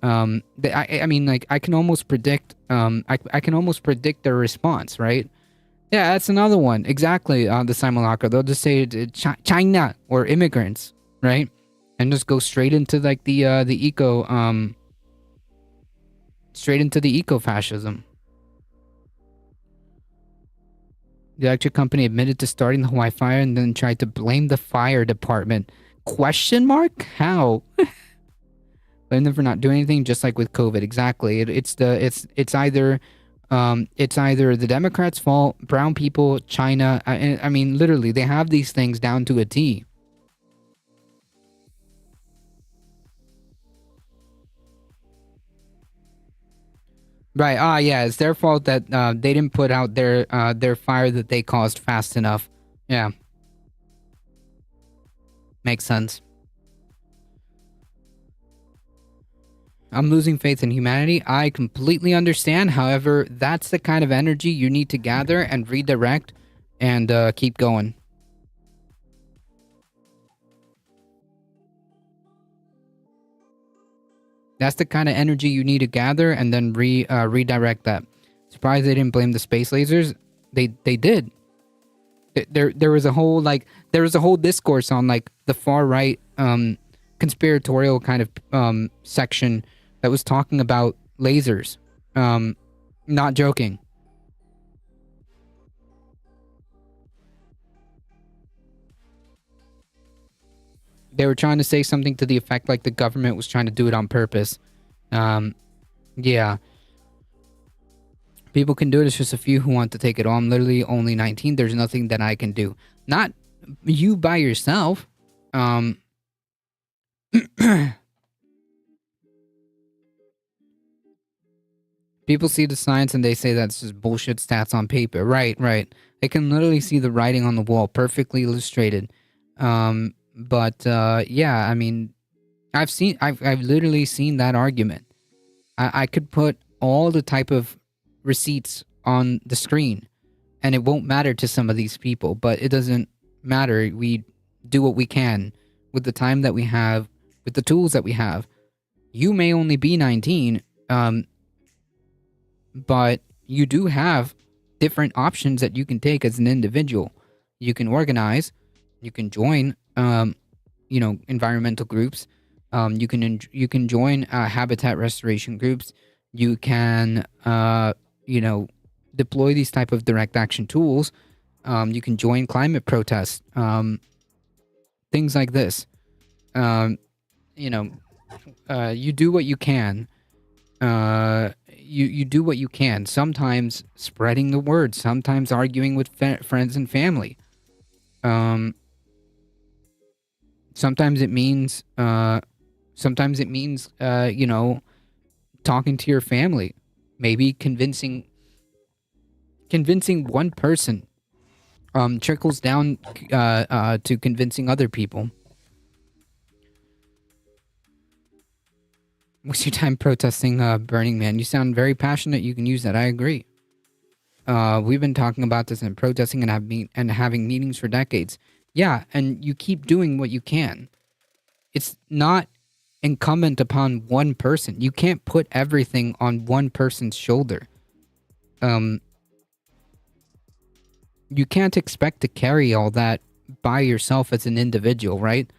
I mean, like I can almost predict I can almost predict their response, right? Yeah, that's another one. Exactly. The simulacra, they'll just say China or immigrants, right? And just go straight into like the straight into the eco-fascism. The electric company admitted to starting the Hawaii fire and then tried to blame the fire department. Question mark? How? Blame them for not doing anything, just like with COVID. Exactly. It's either the Democrats' fault, brown people, China. I mean, literally, they have these things down to a T. Right. Yeah. It's their fault that they didn't put out their fire that they caused fast enough. Yeah. Makes sense. I'm losing faith in humanity. I completely understand. However, that's the kind of energy you need to gather and redirect and keep going. That's the kind of energy you need to gather and then redirect that. Surprised they didn't blame the space lasers. They did. There was a whole discourse on like the far right conspiratorial kind of section that was talking about lasers. Not joking. They were trying to say something to the effect like the government was trying to do it on purpose. Yeah. People can do it. It's just a few who want to take it all. I'm literally only 19. There's nothing that I can do. Not you by yourself. People see the science and they say that's just bullshit stats on paper. Right. They can literally see the writing on the wall, perfectly illustrated. But yeah, I mean, I've literally seen that argument. I could put all the type of receipts on the screen, and it won't matter to some of these people. But it doesn't matter. We do what we can with the time that we have, with the tools that we have. You may only be 19, but you do have different options that you can take as an individual. You can organize. You can join. Environmental groups. You can join habitat restoration groups. You can, deploy these type of direct action tools. You can join climate protests. Things like this. You do what you can. You do what you can. Sometimes spreading the word. Sometimes arguing with friends and family. Sometimes it means, talking to your family, maybe convincing one person, trickles down, to convincing other people. What's your time protesting, Burning Man? You sound very passionate. You can use that. I agree. We've been talking about this and protesting and having meetings for decades. Yeah, and you keep doing what you can. It's not incumbent upon one person. You can't put everything on one person's shoulder. You can't expect to carry all that by yourself as an individual, right?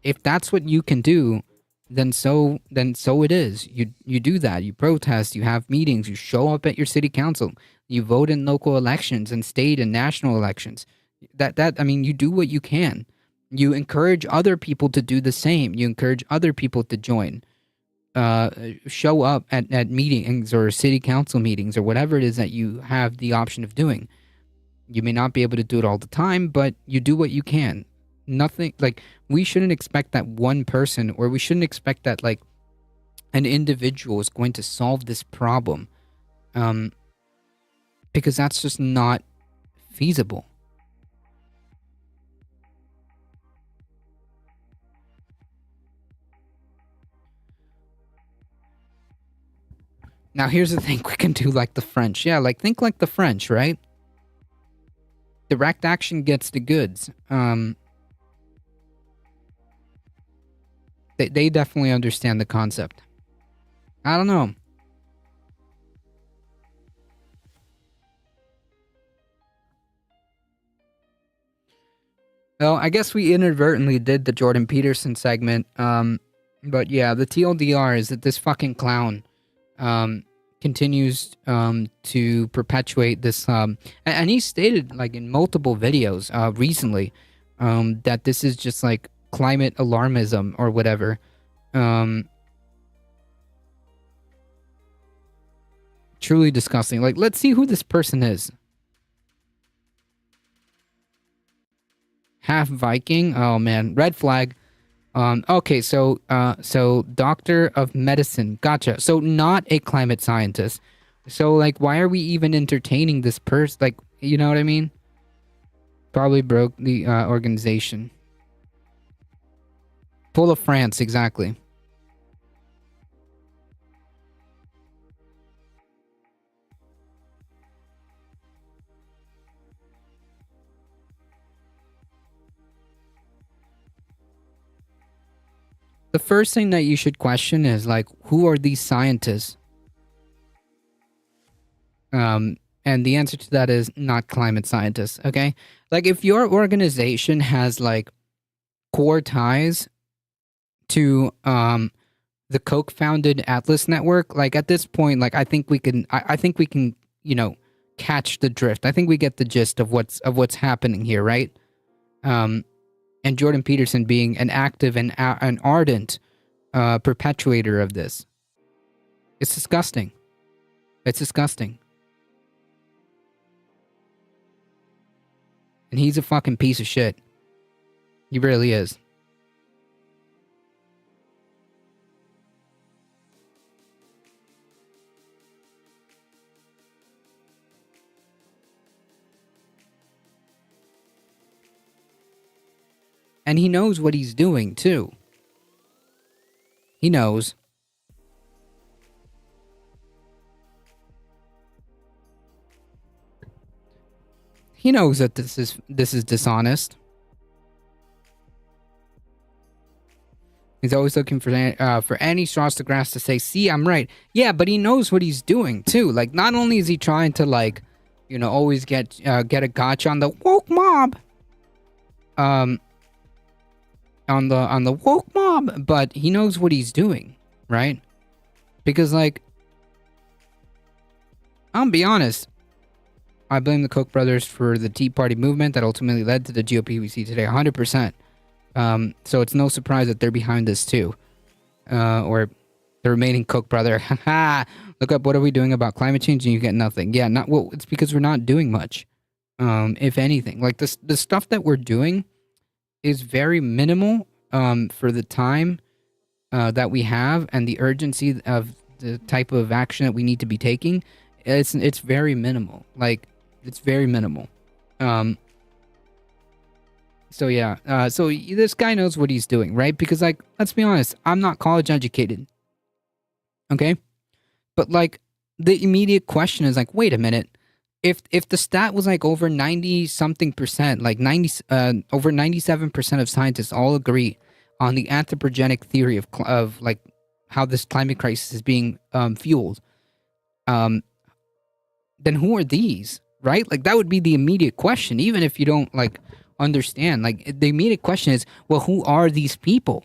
If that's what you can do, then so it is. You do that. You protest, you have meetings, you show up at your city council, you vote in local elections and state and national elections. You do what you can. You encourage other people to do the same. You encourage other people to join. Show up at meetings or city council meetings or whatever it is that you have the option of doing. You may not be able to do it all the time, but you do what you can. Nothing, like, we shouldn't expect that one person, or we shouldn't expect that, like, an individual is going to solve this problem. Because that's just not feasible. Now, here's the thing. We can do like the French. Yeah, like, think like the French, right? Direct action gets the goods. They definitely understand the concept. I don't know. Well, I guess we inadvertently did the Jordan Peterson segment. But yeah, the TLDR is that this fucking clown continues to perpetuate this. And he stated like in multiple videos recently that this is just like climate alarmism or whatever. Truly disgusting. Like, let's see who this person is. Half Viking. Oh man, red flag. Okay, so doctor of medicine. Gotcha. So not a climate scientist. So like, why are we even entertaining this person? Like, you know what I mean? Probably broke the organization. Full of France, exactly. The first thing that you should question is like, who are these scientists? And the answer to that is not climate scientists, okay? Like, if your organization has like core ties to the Koch founded Atlas network, like at this point, like I think we can, you know, catch the drift. I think we get the gist of what's happening here, right? And Jordan Peterson being an active and an ardent perpetuator of this. It's disgusting. It's disgusting. And he's a fucking piece of shit. He really is. And he knows what he's doing, too. He knows. He knows that this is dishonest. He's always looking for any straws to grasp to say, "See, I'm right." Yeah, but he knows what he's doing too. Like, not only is he trying to like, you know, always get a gotcha on the woke mob. On the woke mob, but he knows what he's doing, right? Because like, I'll be honest, I blame the Koch brothers for the Tea Party movement that ultimately led to the GOP we see today, 100%. So it's no surprise that they're behind this too, or the remaining Koch brother. Haha! Look up, what are we doing about climate change, and you get nothing. Yeah, not well. It's because we're not doing much, if anything. Like the stuff that we're doing is very minimal for the time that we have and the urgency of the type of action that we need to be taking. It's very minimal. Like, it's very minimal. So yeah, so this guy knows what he's doing, right? Because like, let's be honest, I'm not college educated. Okay? But like, the immediate question is like, wait a minute. If the stat was like over 90-something%, like over 97% of scientists all agree on the anthropogenic theory of like how this climate crisis is being fueled, then who are these, right? Like, that would be the immediate question, even if you don't like understand. Like, the immediate question is, well, who are these people,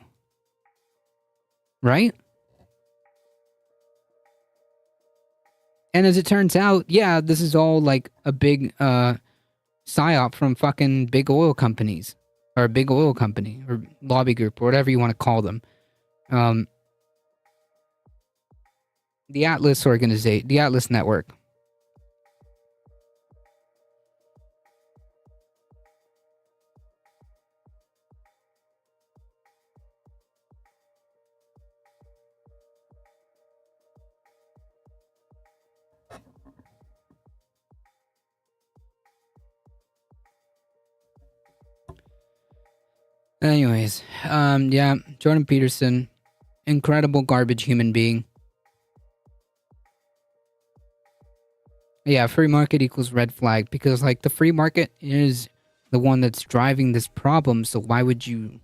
right? And as it turns out, yeah, this is all like a big psyop from fucking big oil companies, or a big oil company, or lobby group, or whatever you want to call them. The Atlas organization, the Atlas network. Anyways, yeah, Jordan Peterson, incredible garbage human being. Yeah, free market equals red flag, because like the free market is the one that's driving this problem. So why would you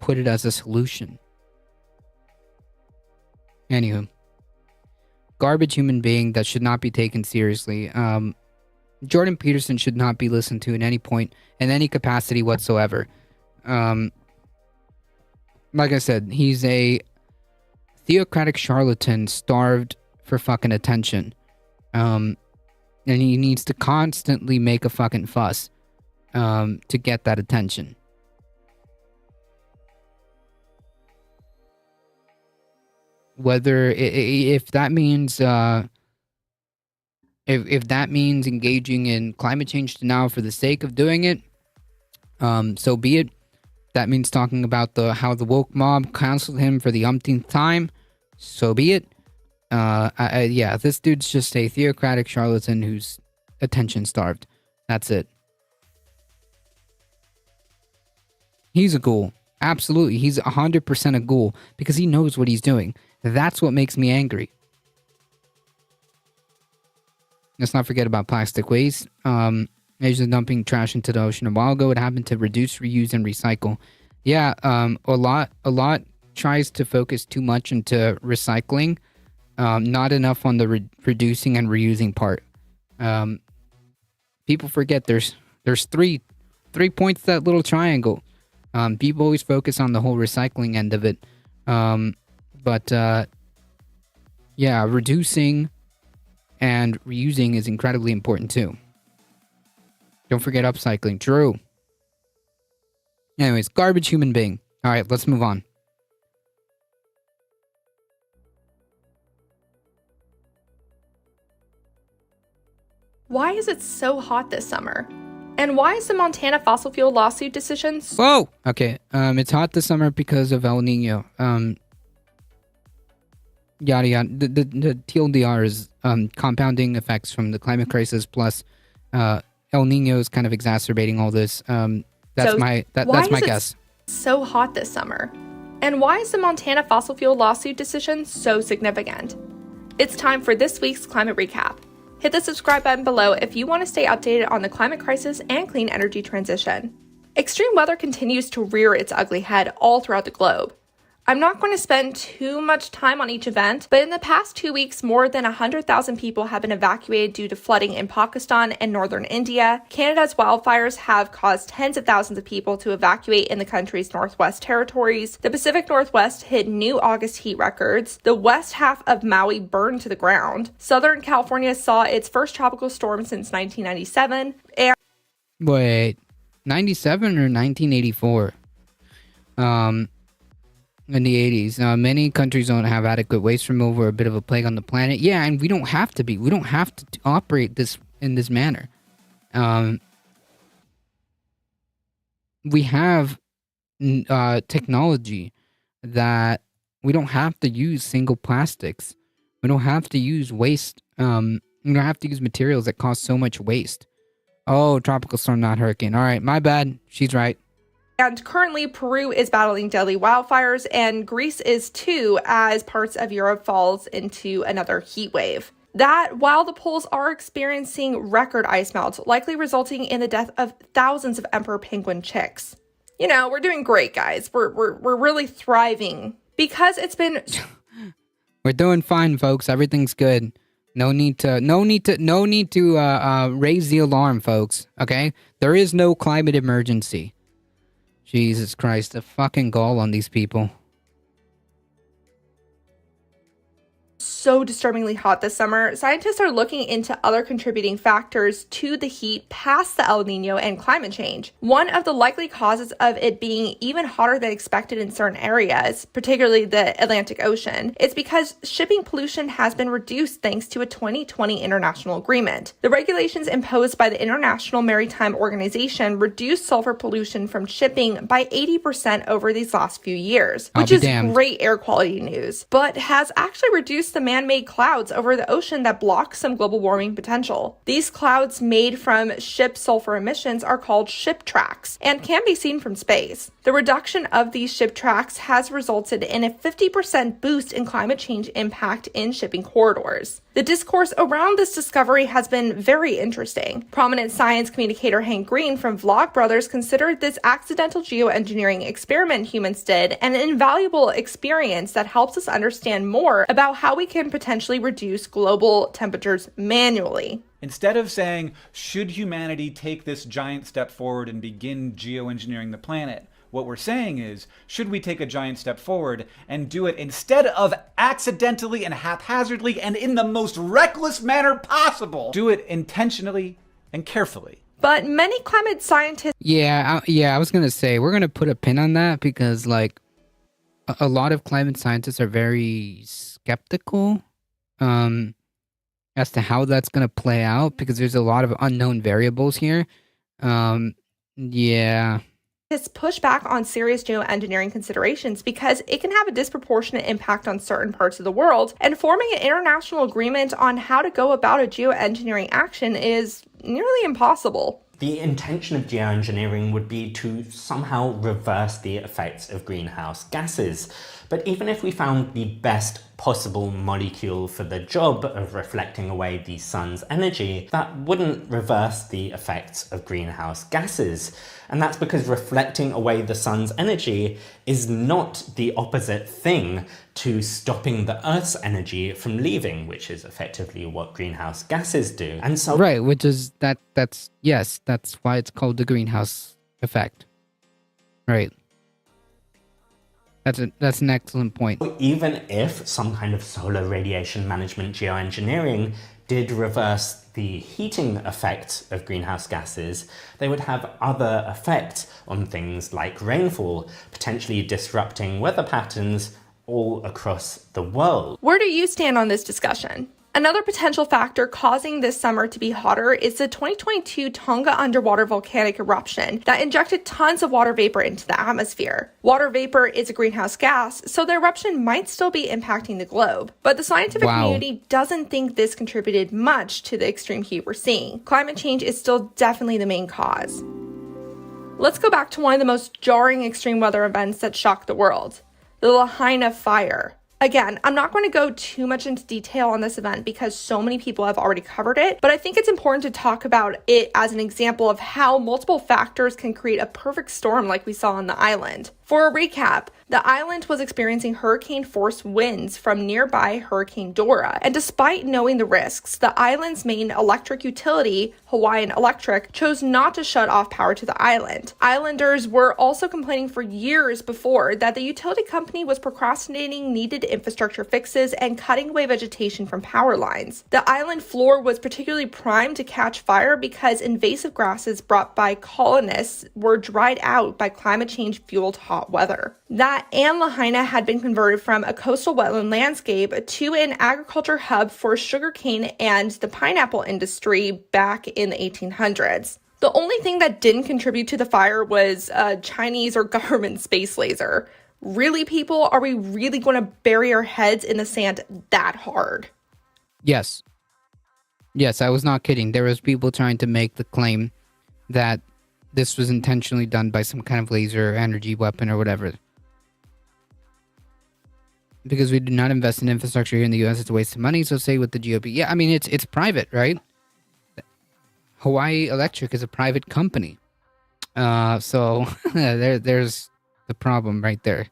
put it as a solution? Anywho, garbage human being that should not be taken seriously. Jordan Peterson should not be listened to in any point, in any capacity whatsoever. Like I said, he's a theocratic charlatan starved for fucking attention. And he needs to constantly make a fucking fuss to get that attention. Whether if that means if that means engaging in climate change denial for the sake of doing it, so be it. That means talking about how the woke mob canceled him for the umpteenth time, so be it. Yeah, this dude's just a theocratic charlatan who's attention starved. That's it. He's a ghoul. Absolutely. He's 100% a ghoul because he knows what he's doing. That's what makes me angry. Let's not forget about plastic waste. Asians dumping trash into the ocean a while ago. It happened to reduce, reuse, and recycle. Yeah, a lot tries to focus too much into recycling. Not enough on the reducing and reusing part. People forget there's three points to that little triangle. People always focus on the whole recycling end of it. But yeah, reducing and reusing is incredibly important too. Don't forget upcycling. True. Anyways, garbage human being. All right, let's move on. Why is it so hot this summer? And why is the Montana fossil fuel lawsuit decision Whoa! Okay, it's hot this summer because of El Nino. Yada yada. The TLDR is compounding effects from the climate crisis plus El Nino is kind of exacerbating all this. That's my guess. So hot this summer? And why is the Montana fossil fuel lawsuit decision so significant? It's time for this week's climate recap. Hit the subscribe button below if you want to stay updated on the climate crisis and clean energy transition. Extreme weather continues to rear its ugly head all throughout the globe. I'm not going to spend too much time on each event, but in the past 2 weeks, more than 100,000 people have been evacuated due to flooding in Pakistan and northern India. Canada's wildfires have caused tens of thousands of people to evacuate in the country's Northwest Territories. The Pacific Northwest hit new August heat records. The west half of Maui burned to the ground. Southern California saw its first tropical storm since 1997. Wait, 97 or 1984? In the 80s. Many countries don't have adequate waste removal, a bit of a plague on the planet. Yeah, and we don't have to be. We don't have to operate this in this manner. We have technology that we don't have to use single plastics. We don't have to use waste. We don't have to use materials that cause so much waste. Oh, tropical storm, not hurricane. All right, my bad. She's right. And currently, Peru is battling deadly wildfires, and Greece is too, as parts of Europe falls into another heat wave. That while the poles are experiencing record ice melt, likely resulting in the death of thousands of emperor penguin chicks. You know, we're doing great, guys. We're really thriving because it's been. We're doing fine, folks. Everything's good. No need to raise the alarm, folks. Okay, there is no climate emergency. Jesus Christ, the fucking gall on these people. So disturbingly hot this summer, scientists are looking into other contributing factors to the heat past the El Nino and climate change. One of the likely causes of it being even hotter than expected in certain areas, particularly the Atlantic Ocean, is because shipping pollution has been reduced thanks to a 2020 international agreement. The regulations imposed by the International Maritime Organization reduced sulfur pollution from shipping by 80% over these last few years, which is great air quality news, but has actually reduced the man-made clouds over the ocean that block some global warming potential. These clouds made from ship sulfur emissions are called ship tracks and can be seen from space. The reduction of these ship tracks has resulted in a 50% boost in climate change impact in shipping corridors. The discourse around this discovery has been very interesting. Prominent science communicator Hank Green from Vlogbrothers considered this accidental geoengineering experiment humans did an invaluable experience that helps us understand more about how we can potentially reduce global temperatures manually. Instead of saying, should humanity take this giant step forward and begin geoengineering the planet, What we're saying is, should we take a giant step forward and do it instead of accidentally and haphazardly and in the most reckless manner possible? Do it intentionally and carefully. But many climate scientists... I was going to say, we're going to put a pin on that because, like, a lot of climate scientists are very skeptical as to how that's going to play out because there's a lot of unknown variables here. Push back on serious geoengineering considerations because it can have a disproportionate impact on certain parts of the world, and forming an international agreement on how to go about a geoengineering action is nearly impossible. The intention of geoengineering would be to somehow reverse the effects of greenhouse gases. But even if we found the best possible molecule for the job of reflecting away the sun's energy, that wouldn't reverse the effects of greenhouse gases. And that's because reflecting away the sun's energy is not the opposite thing to stopping the Earth's energy from leaving, which is effectively what greenhouse gases do. And so right, which is that's why it's called the greenhouse effect. Right. That's an excellent point. Even if some kind of solar radiation management geoengineering did reverse the heating effect of greenhouse gases, they would have other effects on things like rainfall, potentially disrupting weather patterns all across the world. Where do you stand on this discussion? Another potential factor causing this summer to be hotter is the 2022 Tonga underwater volcanic eruption that injected tons of water vapor into the atmosphere. Water vapor is a greenhouse gas, so the eruption might still be impacting the globe. But the scientific community doesn't think this contributed much to the extreme heat we're seeing. Climate change is still definitely the main cause. Let's go back to one of the most jarring extreme weather events that shocked the world, the Lahaina fire. Again, I'm not going to go too much into detail on this event because so many people have already covered it, but I think it's important to talk about it as an example of how multiple factors can create a perfect storm like we saw on the island. For a recap, the island was experiencing hurricane-force winds from nearby Hurricane Dora, and despite knowing the risks, the island's main electric utility, Hawaiian Electric, chose not to shut off power to the island. Islanders were also complaining for years before that the utility company was procrastinating needed infrastructure fixes and cutting away vegetation from power lines. The island floor was particularly primed to catch fire because invasive grasses brought by colonists were dried out by climate change-fueled hot weather. That and Lahaina had been converted from a coastal wetland landscape to an agriculture hub for sugarcane and the pineapple industry back in the 1800s. The only thing that didn't contribute to the fire was a Chinese or government space laser. Really, people? Are we really going to bury our heads in the sand that hard? Yes, I was not kidding. There was people trying to make the claim that this was intentionally done by some kind of laser energy weapon or whatever. Because we do not invest in infrastructure here in the U.S., it's a waste of money, so say with the GOP. Yeah, I mean, it's private, right? Hawaii Electric is a private company. So there's the problem right there.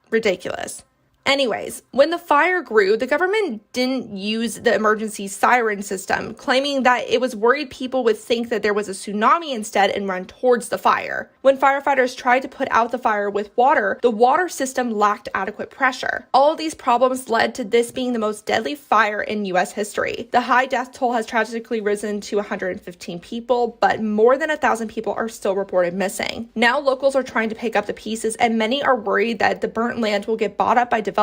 Ridiculous. Anyways, when the fire grew, the government didn't use the emergency siren system, claiming that it was worried people would think that there was a tsunami instead and run towards the fire. When firefighters tried to put out the fire with water, the water system lacked adequate pressure. All of these problems led to this being the most deadly fire in U.S. history. The high death toll has tragically risen to 115 people, but more than 1,000 people are still reported missing. Now locals are trying to pick up the pieces, and many are worried that the burnt land will get bought up by developers,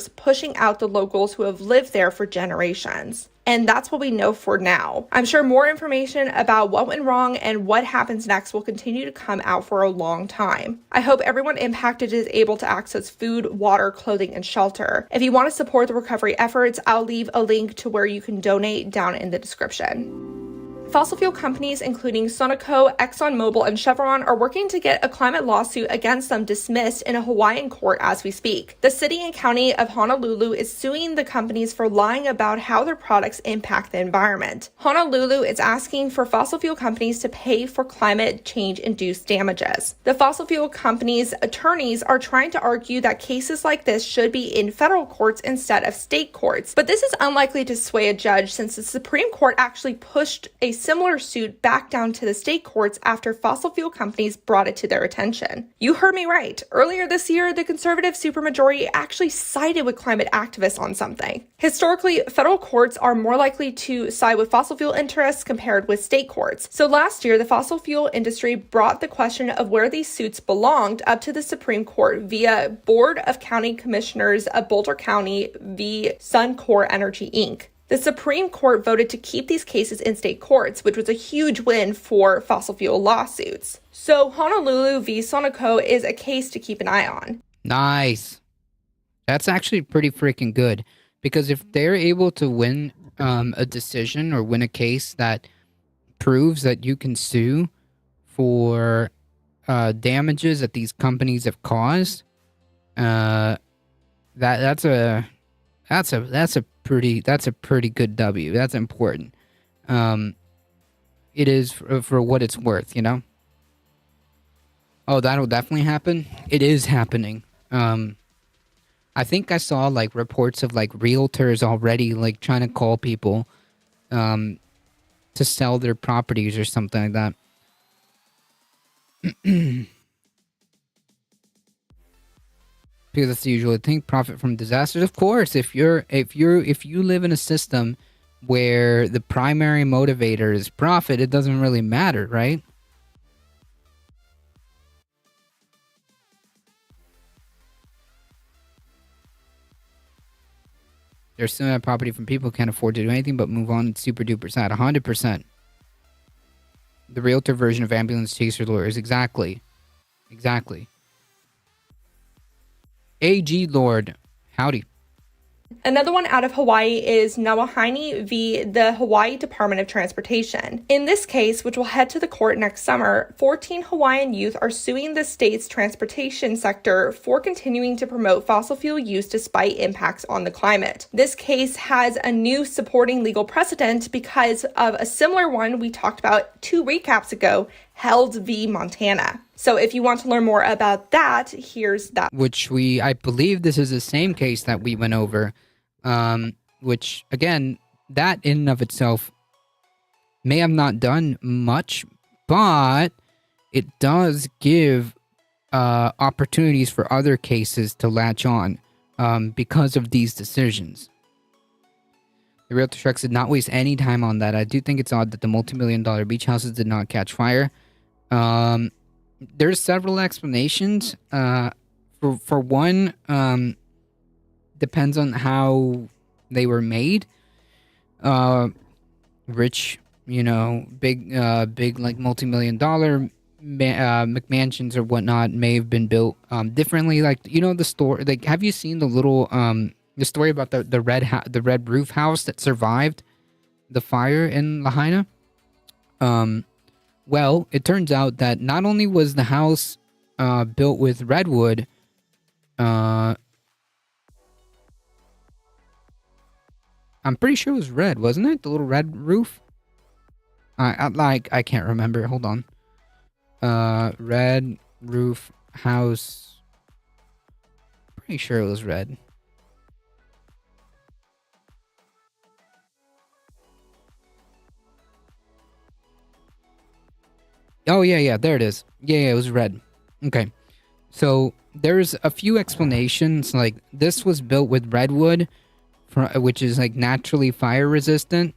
pushing out the locals who have lived there for generations. And that's what we know for now. I'm sure more information about what went wrong and what happens next will continue to come out for a long time. I hope everyone impacted is able to access food, water, clothing, and shelter. If you want to support the recovery efforts, I'll leave a link to where you can donate down in the description. Fossil fuel companies including Sonoco, ExxonMobil, and Chevron are working to get a climate lawsuit against them dismissed in a Hawaiian court as we speak. The city and county of Honolulu is suing the companies for lying about how their products impact the environment. Honolulu is asking for fossil fuel companies to pay for climate change-induced damages. The fossil fuel companies' attorneys are trying to argue that cases like this should be in federal courts instead of state courts, but this is unlikely to sway a judge since the Supreme Court actually pushed a similar suit back down to the state courts after fossil fuel companies brought it to their attention. You heard me right. Earlier this year, the conservative supermajority actually sided with climate activists on something. Historically, federal courts are more likely to side with fossil fuel interests compared with state courts. So last year, the fossil fuel industry brought the question of where these suits belonged up to the Supreme Court via Board of County Commissioners of Boulder County v. Suncor Energy, Inc. The Supreme Court voted to keep these cases in state courts, which was a huge win for fossil fuel lawsuits. So Honolulu v. Sonoco is a case to keep an eye on. Nice. That's actually pretty freaking good. Because if they're able to win a decision or win a case that proves that you can sue for damages that these companies have caused, that's a pretty good W. That's important. It is for what it's worth, you know? Oh, that'll definitely happen. It is happening. I think I saw like reports of like realtors already like trying to call people to sell their properties or something like that. Because that's the usual thing. Profit from disasters, of course. If you live in a system where the primary motivator is profit, it doesn't really matter, right? They're stealing that property from people who can't afford to do anything but move on. It's super duper sad. 100%. The realtor version of ambulance chaser lawyers. Exactly. AG Lord. Howdy. Another one out of Hawaii is Nawahine v. the Hawaii Department of Transportation. In this case, which will head to the court next summer, 14 Hawaiian youth are suing the state's transportation sector for continuing to promote fossil fuel use despite impacts on the climate. This case has a new supporting legal precedent because of a similar one we talked about 2 recaps ago, Held v. Montana. So if you want to learn more about that, here's that. Which I believe this is the same case that we went over. Which, again, that in and of itself may have not done much, but it does give opportunities for other cases to latch on because of these decisions. The Realtor Shreks did not waste any time on that. I do think it's odd that the multi-million-dollar beach houses did not catch fire. There's several explanations. For one, depends on how they were made. Rich, big like multi-million-dollar McMansions or whatnot may have been built differently. Like the story. Like, have you seen the little the story about the red roof house that survived the fire in Lahaina? Well, it turns out that not only was the house built with redwood, I'm pretty sure it was red, wasn't it? The little red roof? I can't remember. Hold on. Red roof house. Pretty sure it was red. Oh, yeah, there it is. Yeah, it was red. Okay. So, there's a few explanations. Like, this was built with redwood, which is, like, naturally fire resistant.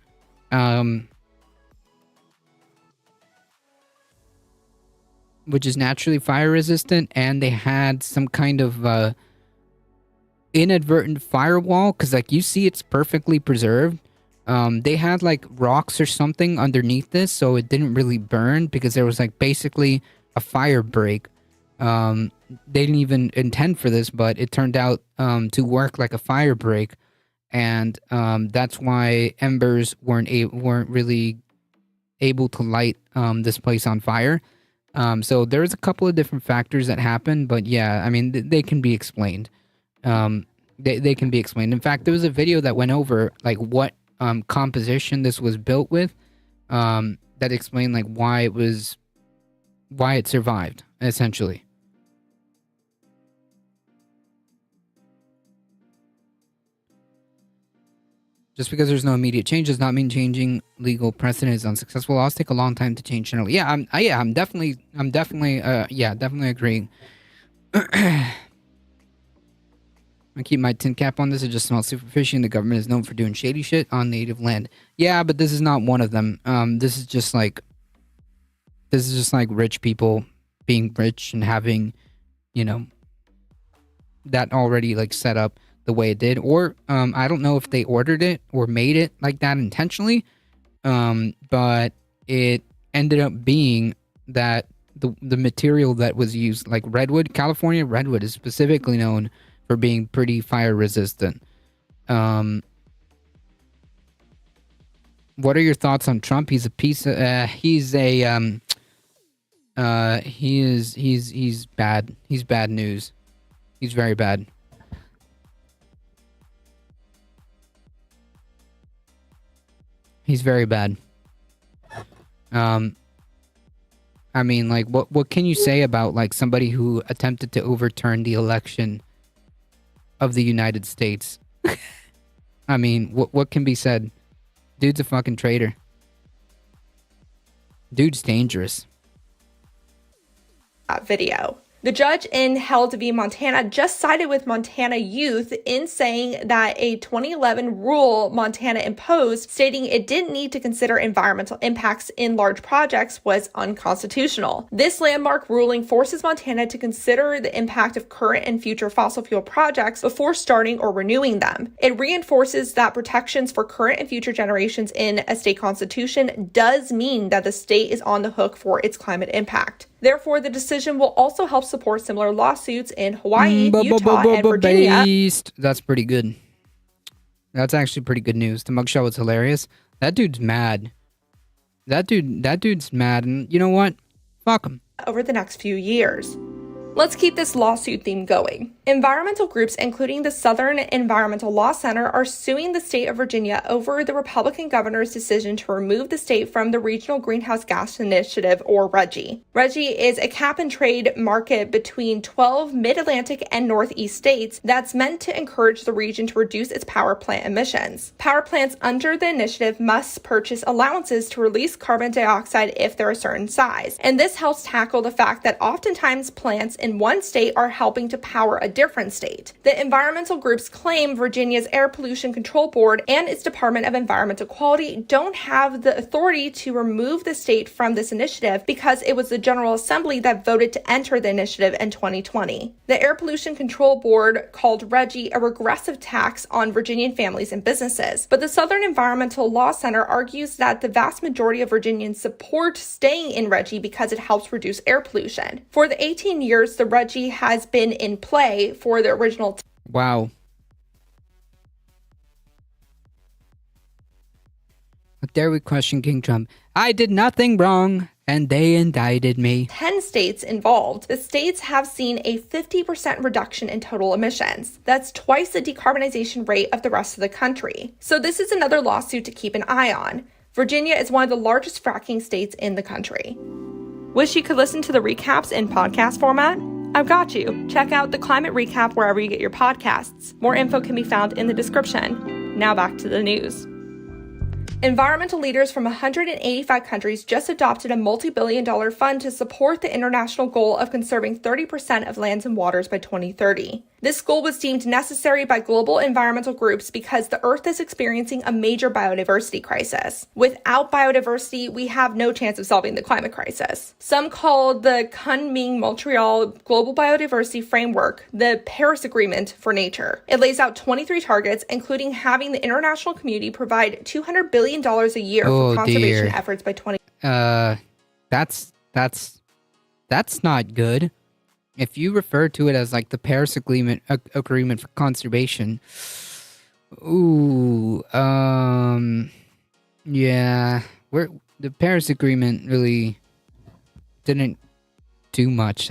Which is naturally fire resistant, and they had some kind of inadvertent firewall, because, like, you see it's perfectly preserved. They had like rocks or something underneath this, so it didn't really burn because there was like basically a fire break. They didn't even intend for this, but it turned out to work like a fire break, and that's why embers weren't really able to light this place on fire. So there's a couple of different factors that happened, but yeah, I mean they can be explained. They can be explained. In fact, there was a video that went over like what composition this was built with, that explained like why it survived, essentially. Just because there's no immediate change does not mean changing legal precedent is unsuccessful. Laws take a long time to change generally. Yeah, I'm definitely agreeing. I keep my tin cap on this. It just smells super fishy, and the government is known for doing shady shit on native land. Yeah, but this is not one of them. This is just like rich people being rich and having, that already like set up the way it did. Or I don't know if they ordered it or made it like that intentionally, but it ended up being that the material that was used, like redwood, California redwood, is specifically known for being pretty fire resistant. What are your thoughts on Trump? He's a piece of he's bad. He's bad news. He's very bad. He's very bad. I mean, like, what can you say about, like, somebody who attempted to overturn the election of the United States? I mean, what can be said? Dude's a fucking traitor. Dude's dangerous. Video. The judge in Held v. Montana just sided with Montana youth in saying that a 2011 rule Montana imposed stating it didn't need to consider environmental impacts in large projects was unconstitutional. This landmark ruling forces Montana to consider the impact of current and future fossil fuel projects before starting or renewing them. It reinforces that protections for current and future generations in a state constitution does mean that the state is on the hook for its climate impact. Therefore, the decision will also help support similar lawsuits in Hawaii, Utah, and Virginia. That's pretty good. That's actually pretty good news. The mugshot was hilarious. That dude's mad. That dude's mad, and you know what? Fuck him. Over the next few years. Let's keep this lawsuit theme going. Environmental groups, including the Southern Environmental Law Center, are suing the state of Virginia over the Republican governor's decision to remove the state from the Regional Greenhouse Gas Initiative, or RGGI. RGGI is a cap-and-trade market between 12 mid-Atlantic and Northeast states that's meant to encourage the region to reduce its power plant emissions. Power plants under the initiative must purchase allowances to release carbon dioxide if they're a certain size, and this helps tackle the fact that oftentimes plants in one state are helping to power a different state. The environmental groups claim Virginia's Air Pollution Control Board and its Department of Environmental Quality don't have the authority to remove the state from this initiative because it was the General Assembly that voted to enter the initiative in 2020. The Air Pollution Control Board called RGGI a regressive tax on Virginian families and businesses, but the Southern Environmental Law Center argues that the vast majority of Virginians support staying in RGGI because it helps reduce air pollution. For the 18 years the RGGI has been in play for the original. Wow. But dare we question King Trump? I did nothing wrong, and they indicted me. 10 states involved. The states have seen a 50% reduction in total emissions. That's twice the decarbonization rate of the rest of the country. So this is another lawsuit to keep an eye on. Virginia is one of the largest fracking states in the country. Wish you could listen to the recaps in podcast format? I've got you. Check out the Climate Recap wherever you get your podcasts. More info can be found in the description. Now back to the news. Environmental leaders from 185 countries just adopted a multi-billion-dollar fund to support the international goal of conserving 30% of lands and waters by 2030. This goal was deemed necessary by global environmental groups because the Earth is experiencing a major biodiversity crisis. Without biodiversity, we have no chance of solving the climate crisis. Some call the Kunming-Montreal Global Biodiversity Framework the Paris Agreement for nature. It lays out 23 targets, including having the international community provide $200 billion a year for conservation efforts by 2030. That's not good. If you refer to it as like the Paris Agreement for conservation, yeah, the Paris Agreement really didn't do much.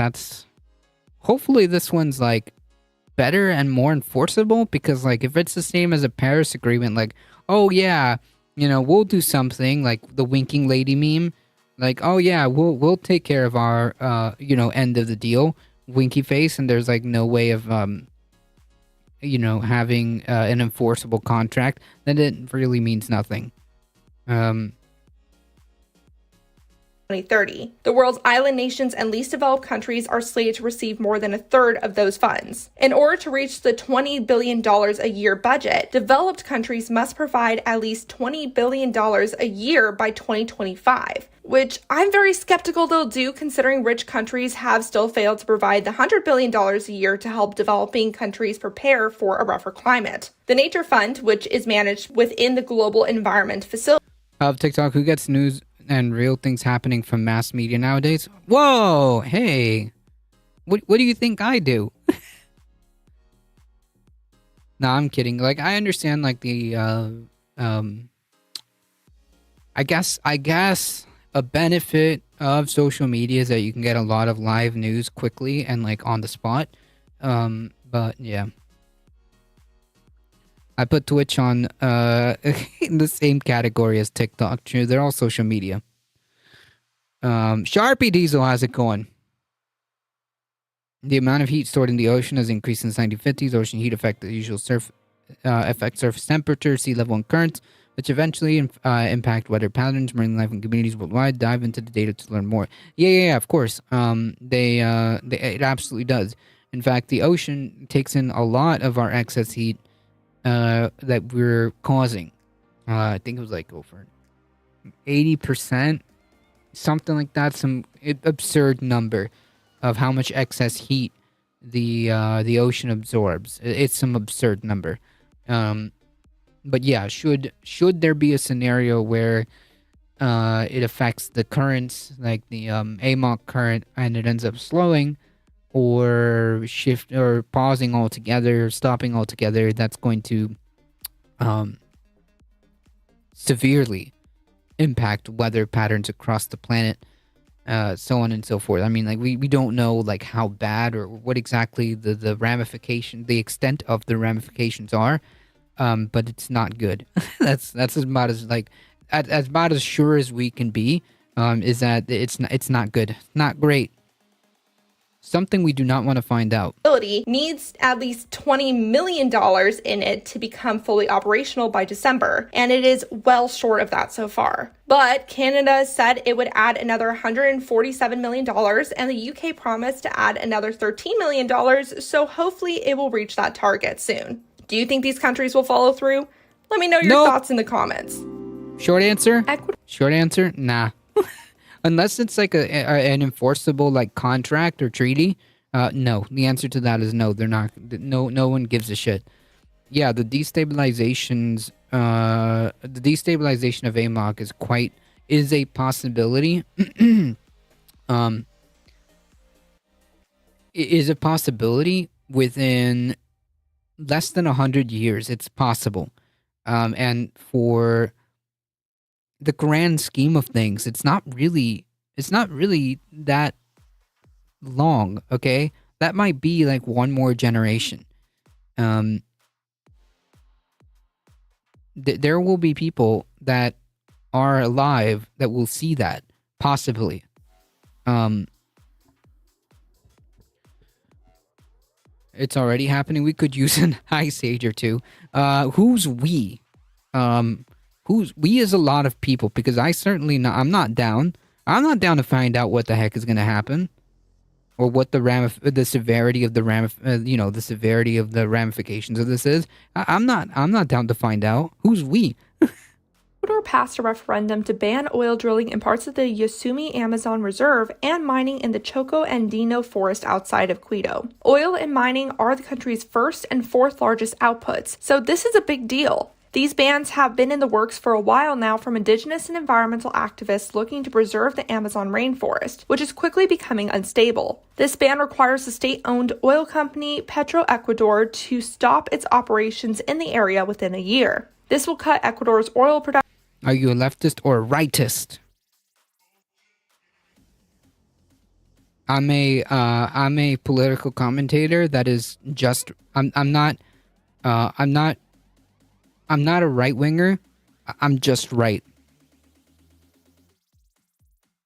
Hopefully this one's like better and more enforceable, because like if it's the same as a Paris Agreement, like, oh yeah, we'll do something like the winking lady meme, like, oh yeah, we'll take care of our end of the deal, winky face, and there's like no way of having an enforceable contract, then it really means nothing. 2030. The world's island nations and least developed countries are slated to receive more than a third of those funds. In order to reach the $20 billion a year budget, developed countries must provide at least $20 billion a year by 2025, which I'm very skeptical they'll do, considering rich countries have still failed to provide the $100 billion a year to help developing countries prepare for a rougher climate. The Nature Fund, which is managed within the Global Environment Facility Of TikTok, who gets news and real things happening from mass media nowadays? Whoa, hey, what do you think I do? No, I'm kidding. Like, I understand, like, the I guess a benefit of social media is that you can get a lot of live news quickly and like on the spot. But yeah. I put Twitch on in the same category as TikTok. True, they're all social media. Sharpie Diesel, how's it going? The amount of heat stored in the ocean has increased since the 1950s. Ocean heat affects the usual affect surface temperature, sea level, and currents, which eventually impact weather patterns, marine life, and communities worldwide. Dive into the data to learn more. Yeah, of course. It absolutely does. In fact, the ocean takes in a lot of our excess heat that we're causing. I think it was like over 80%, something like that. Some absurd number of how much excess heat the ocean absorbs. It's some absurd number. But yeah, should there be a scenario where it affects the currents, like the AMOC current, and it ends up slowing or shift or pausing altogether, stopping altogether, that's going to severely impact weather patterns across the planet, so on and so forth. I mean, like, we don't know like how bad or what exactly the ramification, the extent of the ramifications are, but it's not good. that's about as like about as sure as we can be. Is that it's not good, not great. Something we do not want to find out. Needs at least $20 million in it to become fully operational by December, and it is well short of that so far. But Canada said it would add another $147 million, and the UK promised to add another $13 million, so hopefully it will reach that target soon. Do you think these countries will follow through? Let me know your thoughts in the comments. Short answer? Short answer? Nah. Unless it's like an enforceable like contract or treaty, no. The answer to that is no. They're not. No one gives a shit. Yeah, the destabilization of AMOC is a possibility. It is a possibility within less than 100 years. It's possible, and for the grand scheme of things, it's not really that long, okay? That might be like one more generation. There will be people that are alive that will see that, possibly. It's already happening. We could use an ice age or two. Who's we? We is a lot of people, because I'm not down. I'm not down to find out what the heck is going to happen, or what the severity of the severity of the ramifications of this is. I'm not down to find out. Who's we? Ecuador passed a referendum to ban oil drilling in parts of the Yasumi Amazon Reserve and mining in the Choco Andino forest outside of Quito. Oil and mining are the country's first and fourth largest outputs, so this is a big deal. These bans have been in the works for a while now from indigenous and environmental activists looking to preserve the Amazon rainforest, which is quickly becoming unstable. This ban requires the state-owned oil company Petroecuador to stop its operations in the area within a year. This will cut Ecuador's oil production. Are you a leftist or a rightist? I'm a political commentator that is just. I'm not a right winger. I'm just right.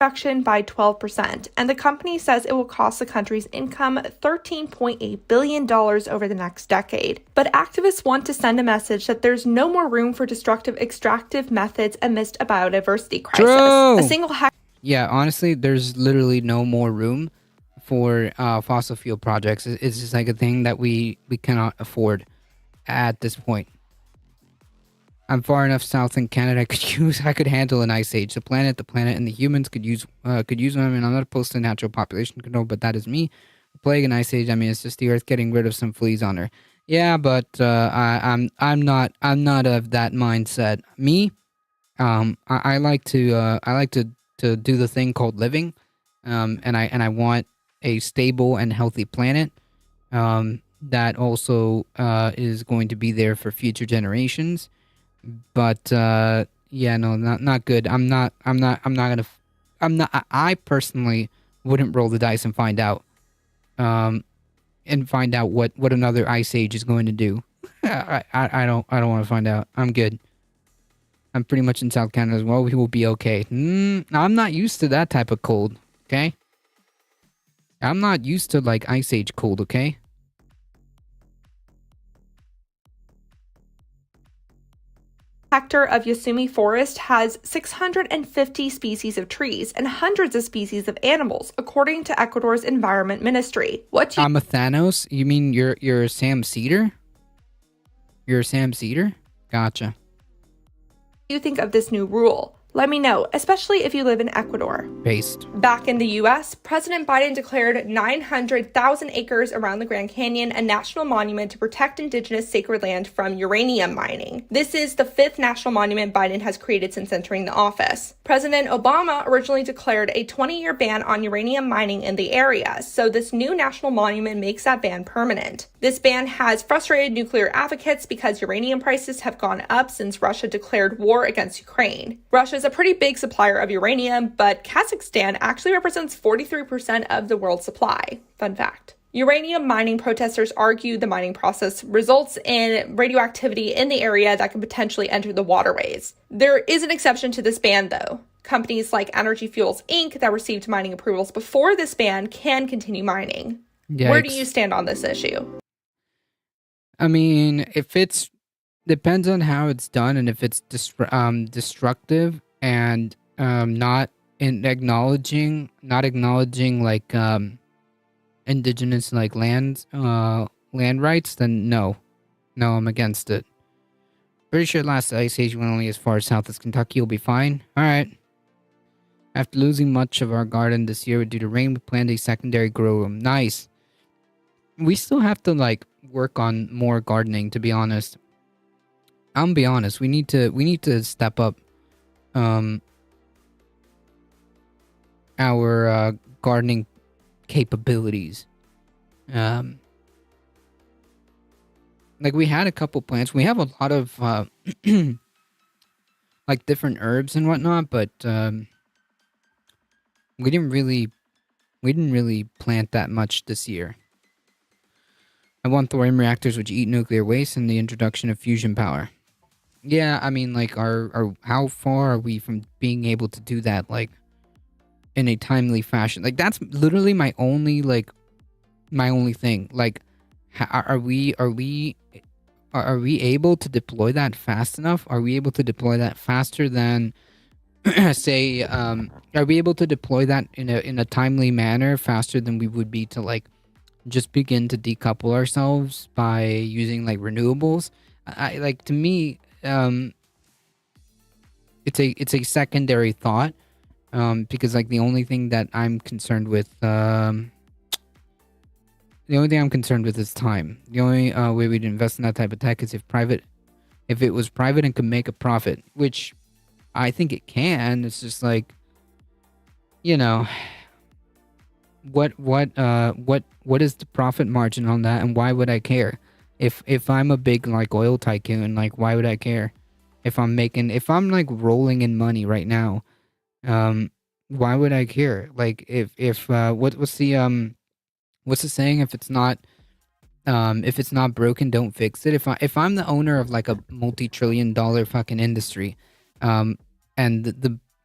production by 12%, and the company says it will cost the country's income $13.8 billion over the next decade. But activists want to send a message that there's no more room for destructive extractive methods amidst a biodiversity crisis. True. A single Yeah, honestly, there's literally no more room for fossil fuel projects. It's just like a thing that we cannot afford at this point. I'm far enough south in Canada. I could handle an ice age. The planet, and the humans could use one. I mean, I'm not opposed to natural population control, but that is me. The plague and ice age. I mean, it's just the Earth getting rid of some fleas on her. Yeah, but I'm not of that mindset. Me, I like to do the thing called living, and I want a stable and healthy planet. That also is going to be there for future generations. But yeah, no, not good. I personally wouldn't roll the dice and find out what another ice age is going to do. I don't want to find out. I'm good. I'm pretty much in South Canada as well. We will be okay. I'm not used to that type of cold, okay? I'm not used to like ice age cold, okay? hectare of Yasumi Forest has 650 species of trees and hundreds of species of animals, according to Ecuador's Environment Ministry. I'm a Thanos? You mean you're Sam Cedar? You're a Sam Cedar? Gotcha. What do you think of this new rule? Let me know, especially if you live in Ecuador. Based. Back in the US, President Biden declared 900,000 acres around the Grand Canyon a national monument to protect indigenous sacred land from uranium mining. This is the 5th national monument Biden has created since entering the office. President Obama originally declared a 20-year ban on uranium mining in the area, so this new national monument makes that ban permanent. This ban has frustrated nuclear advocates because uranium prices have gone up since Russia declared war against Ukraine. Russia is a pretty big supplier of uranium, but Kazakhstan actually represents 43% of the world's supply. Fun fact. Uranium mining protesters argue the mining process results in radioactivity in the area that could potentially enter the waterways. There is an exception to this ban, though. Companies like Energy Fuels Inc. that received mining approvals before this ban can continue mining. Yikes. Where do you stand on this issue? I mean, if it's depends on how it's done, and if it's destructive and not acknowledging like indigenous like land rights, then no, I'm against it. Pretty sure last ice age went only as far south as Kentucky. Will be fine. All right. After losing much of our garden this year due to rain, we planned a secondary grow room. Nice. We still have to like work on more gardening, to be honest. I'm gonna be honest. We need to step up our gardening capabilities. Like we had a couple plants. We have a lot of like different herbs and whatnot, but we didn't really plant that much this year. I want thorium reactors which eat nuclear waste and the introduction of fusion power. Yeah, I mean, like, how far are we from being able to do that, like, in a timely fashion? Like, that's literally my only thing. Like, are we able to deploy that fast enough? Are we able to deploy that faster than, say, are we able to deploy that in a timely manner faster than we would be to, like, just begin to decouple ourselves by using like renewables? I like, to me, it's a secondary thought, because like the only thing that I'm concerned with, is time. The only way we'd invest in that type of tech is if it was private and could make a profit, which I think it can. It's just like, you know, what is the profit margin on that, and why would I care? If I'm a big like oil tycoon, like why would I care? If I'm like rolling in money right now, why would I care? Like what's the saying? If it's not broken, don't fix it. If I'm the owner of like a multi-trillion-dollar fucking industry, and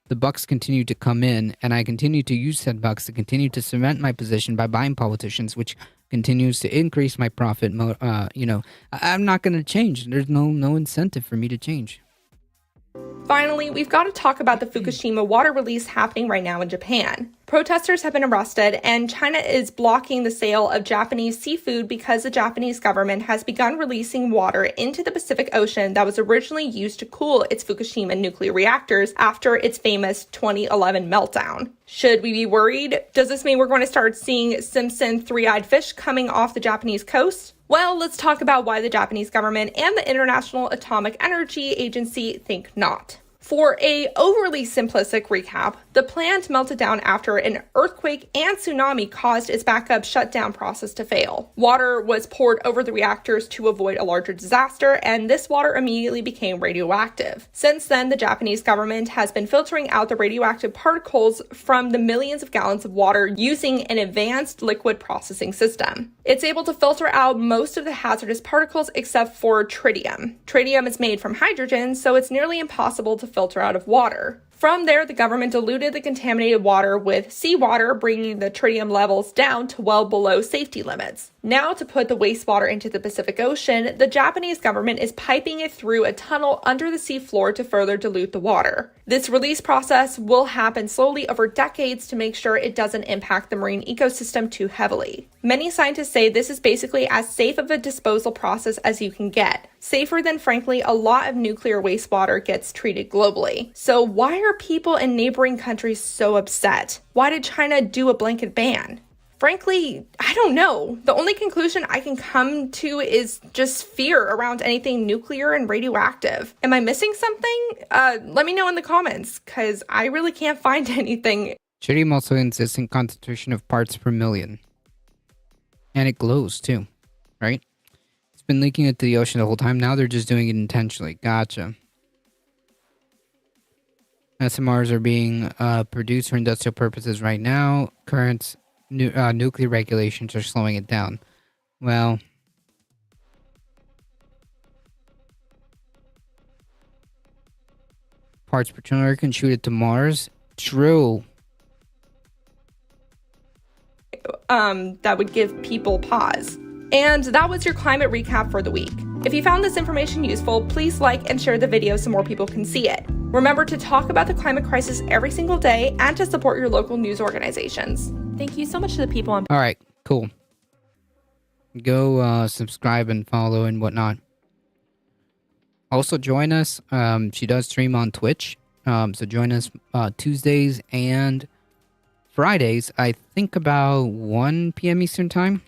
the bucks continue to come in, and I continue to use said bucks to continue to cement my position by buying politicians, which continues to increase my profit. I'm not going to change. There's no incentive for me to change. Finally, we've got to talk about the Fukushima water release happening right now in Japan. Protesters have been arrested, and China is blocking the sale of Japanese seafood because the Japanese government has begun releasing water into the Pacific Ocean that was originally used to cool its Fukushima nuclear reactors after its famous 2011 meltdown. Should we be worried? Does this mean we're going to start seeing Simpson three-eyed fish coming off the Japanese coast? Well, let's talk about why the Japanese government and the International Atomic Energy Agency think not. For a overly simplistic recap, the plant melted down after an earthquake and tsunami caused its backup shutdown process to fail. Water was poured over the reactors to avoid a larger disaster, and this water immediately became radioactive. Since then, the Japanese government has been filtering out the radioactive particles from the millions of gallons of water using an advanced liquid processing system. It's able to filter out most of the hazardous particles except for tritium. Tritium is made from hydrogen, so it's nearly impossible to filter out of water. From there, the government diluted the contaminated water with seawater, bringing the tritium levels down to well below safety limits. Now, to put the wastewater into the Pacific Ocean, the Japanese government is piping it through a tunnel under the seafloor to further dilute the water. This release process will happen slowly over decades to make sure it doesn't impact the marine ecosystem too heavily. Many scientists say this is basically as safe of a disposal process as you can get. Safer than, frankly, a lot of nuclear wastewater gets treated globally. So why are people in neighboring countries so upset? Why did China do a blanket ban? Frankly, I don't know. The only conclusion I can come to is just fear around anything nuclear and radioactive. Am I missing something? Let me know in the comments, because I really can't find anything. Tritium also insists in concentration of parts per million. And it glows too, right? It's been leaking into the ocean the whole time. Now they're just doing it intentionally. Gotcha. SMRs are being produced for industrial purposes right now. Current nuclear regulations are slowing it down. Well, parts per trillion can shoot it to Mars. True. That would give people pause. And that was your climate recap for the week. If you found this information useful, please like and share the video so more people can see it. Remember to talk about the climate crisis every single day and to support your local news organizations. Thank you so much to the people on. All right, cool. Go subscribe and follow and whatnot. Also join us. She does stream on Twitch. So join us Tuesdays and Fridays. I think about 1 p.m. Eastern Time.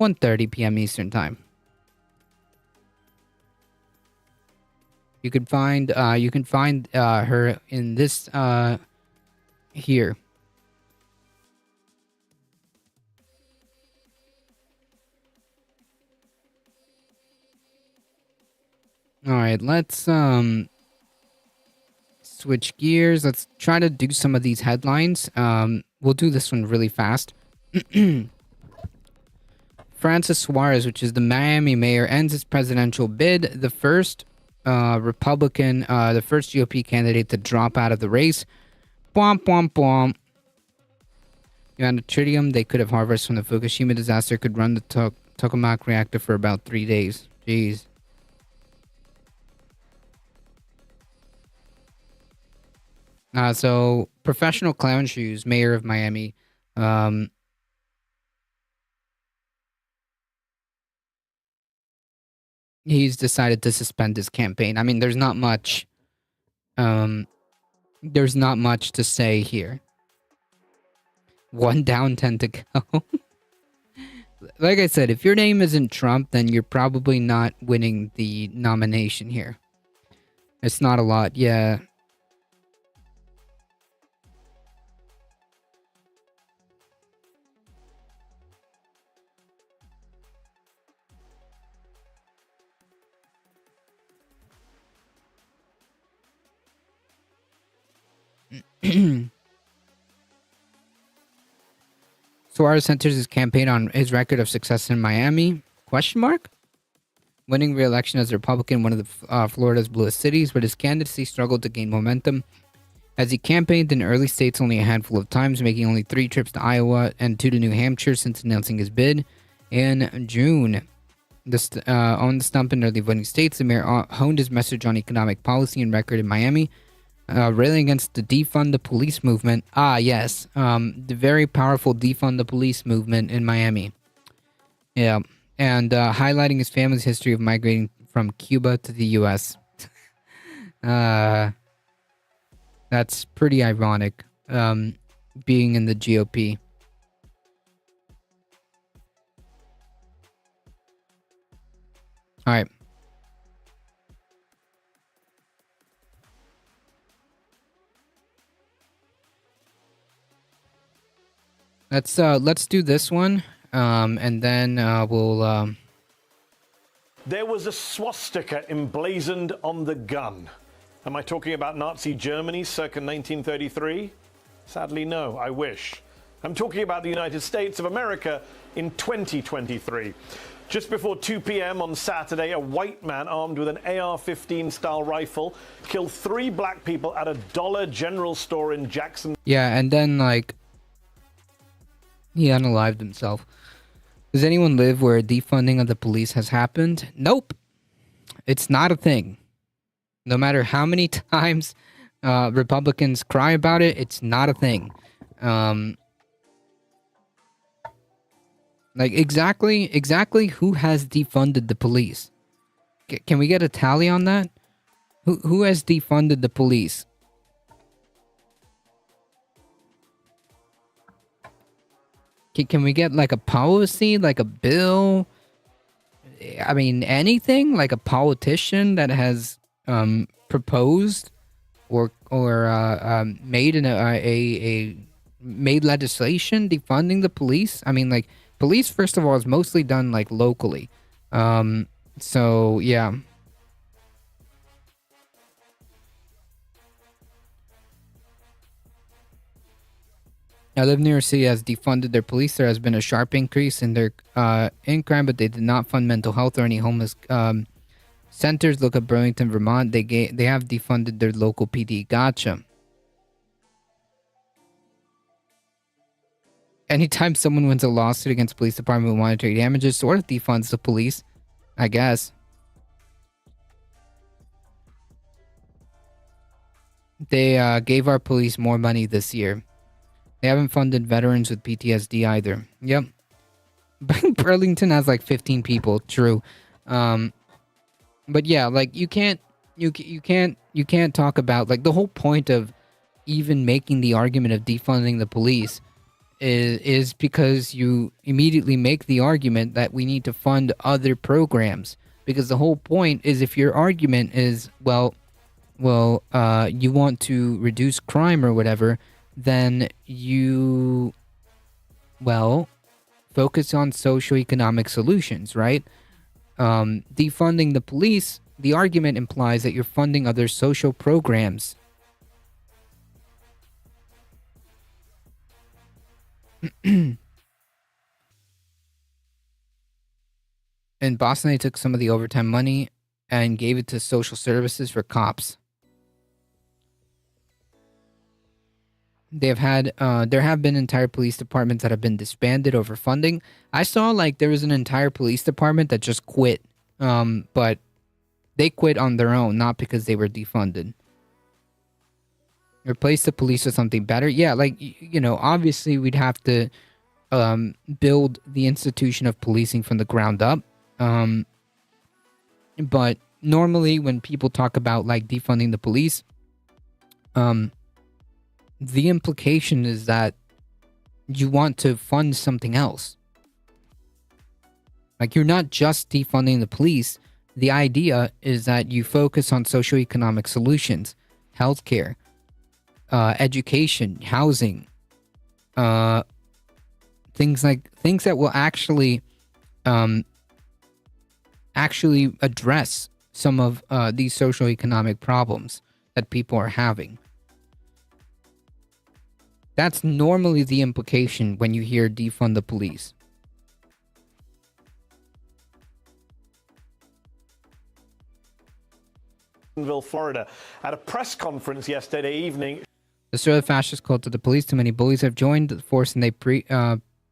1:30 p.m. Eastern Time. You can find her in this here. All right, let's switch gears. Let's try to do some of these headlines. We'll do this one really fast. Francis Suarez, which is the Miami mayor, ends his presidential bid. The first Republican, the first GOP candidate to drop out of the race. Bwomp, bwomp, bwomp. The amount of tritium they could have harvested from the Fukushima disaster could run the Tokamak reactor for about 3 days. Jeez. So, Professional Clown Shoes, mayor of Miami, he's decided to suspend his campaign. I mean, there's not much to say here. 1 down, 10 to go. Like I said, if your name isn't Trump, then you're probably not winning the nomination here. It's not a lot, yeah. Suarez centers his campaign on his record of success in Miami? Question mark? Winning re-election as a Republican in one of the Florida's bluest cities, but his candidacy struggled to gain momentum as he campaigned in early states only a handful of times, making only 3 trips to Iowa and 2 to New Hampshire since announcing his bid in June. On the stump in early voting states, the mayor honed his message on economic policy and record in Miami, railing against the defund the police movement. Ah, yes, the very powerful defund the police movement in Miami. Yeah, and highlighting his family's history of migrating from Cuba to the U.S. That's pretty ironic, being in the GOP. All right. Let's do this one, and then we'll. There was a swastika emblazoned on the gun. Am I talking about Nazi Germany circa 1933? Sadly, no. I wish. I'm talking about the United States of America in 2023. Just before 2 p.m. on Saturday, a white man armed with an AR-15 style rifle killed 3 black people at a Dollar General store in Jackson. Yeah, and then like he unalived himself. Does anyone live where defunding of the police has happened? Nope. It's not a thing. No matter how many times Republicans cry about it, it's not a thing. Like exactly who has defunded the police? Can we get a tally on that? Who has defunded the police? Can we get like a policy, like a bill? I mean, anything, like a politician that has proposed or made made legislation defunding the police? I mean, like, police, first of all, is mostly done like locally. So yeah. I live near a city that has defunded their police. There has been a sharp increase in their in crime, but they did not fund mental health or any homeless centers. Look at Burlington, Vermont. They have defunded their local PD. Gotcha. Anytime someone wins a lawsuit against police department with monetary damages, sort of defunds the police, I guess. They gave our police more money this year. They haven't funded veterans with PTSD either. Yep. Burlington has like 15 people. True. But yeah, like you can't talk about, like, the whole point of even making the argument of defunding the police is because you immediately make the argument that we need to fund other programs, because the whole point is, if your argument is you want to reduce crime or whatever, then you focus on socioeconomic solutions, right? Defunding the police, the argument implies that you're funding other social programs. In Boston, they took some of the overtime money and gave it to social services for cops. There have been entire police departments that have been disbanded over funding. I saw like there was an entire police department that just quit, but they quit on their own, not because they were defunded. Replace the police with something better. Yeah, like, you know, obviously we'd have to build the institution of policing from the ground up. But normally when people talk about like defunding the police, the implication is that you want to fund something else. Like, you're not just defunding the police. The idea is that you focus on socioeconomic solutions, healthcare, education, housing, things that will actually address some of these socioeconomic problems that people are having. That's normally the implication when you hear defund the police. Florida. At a press conference yesterday evening. The sort of fascist cult of the police. Too many bullies have joined the force, and they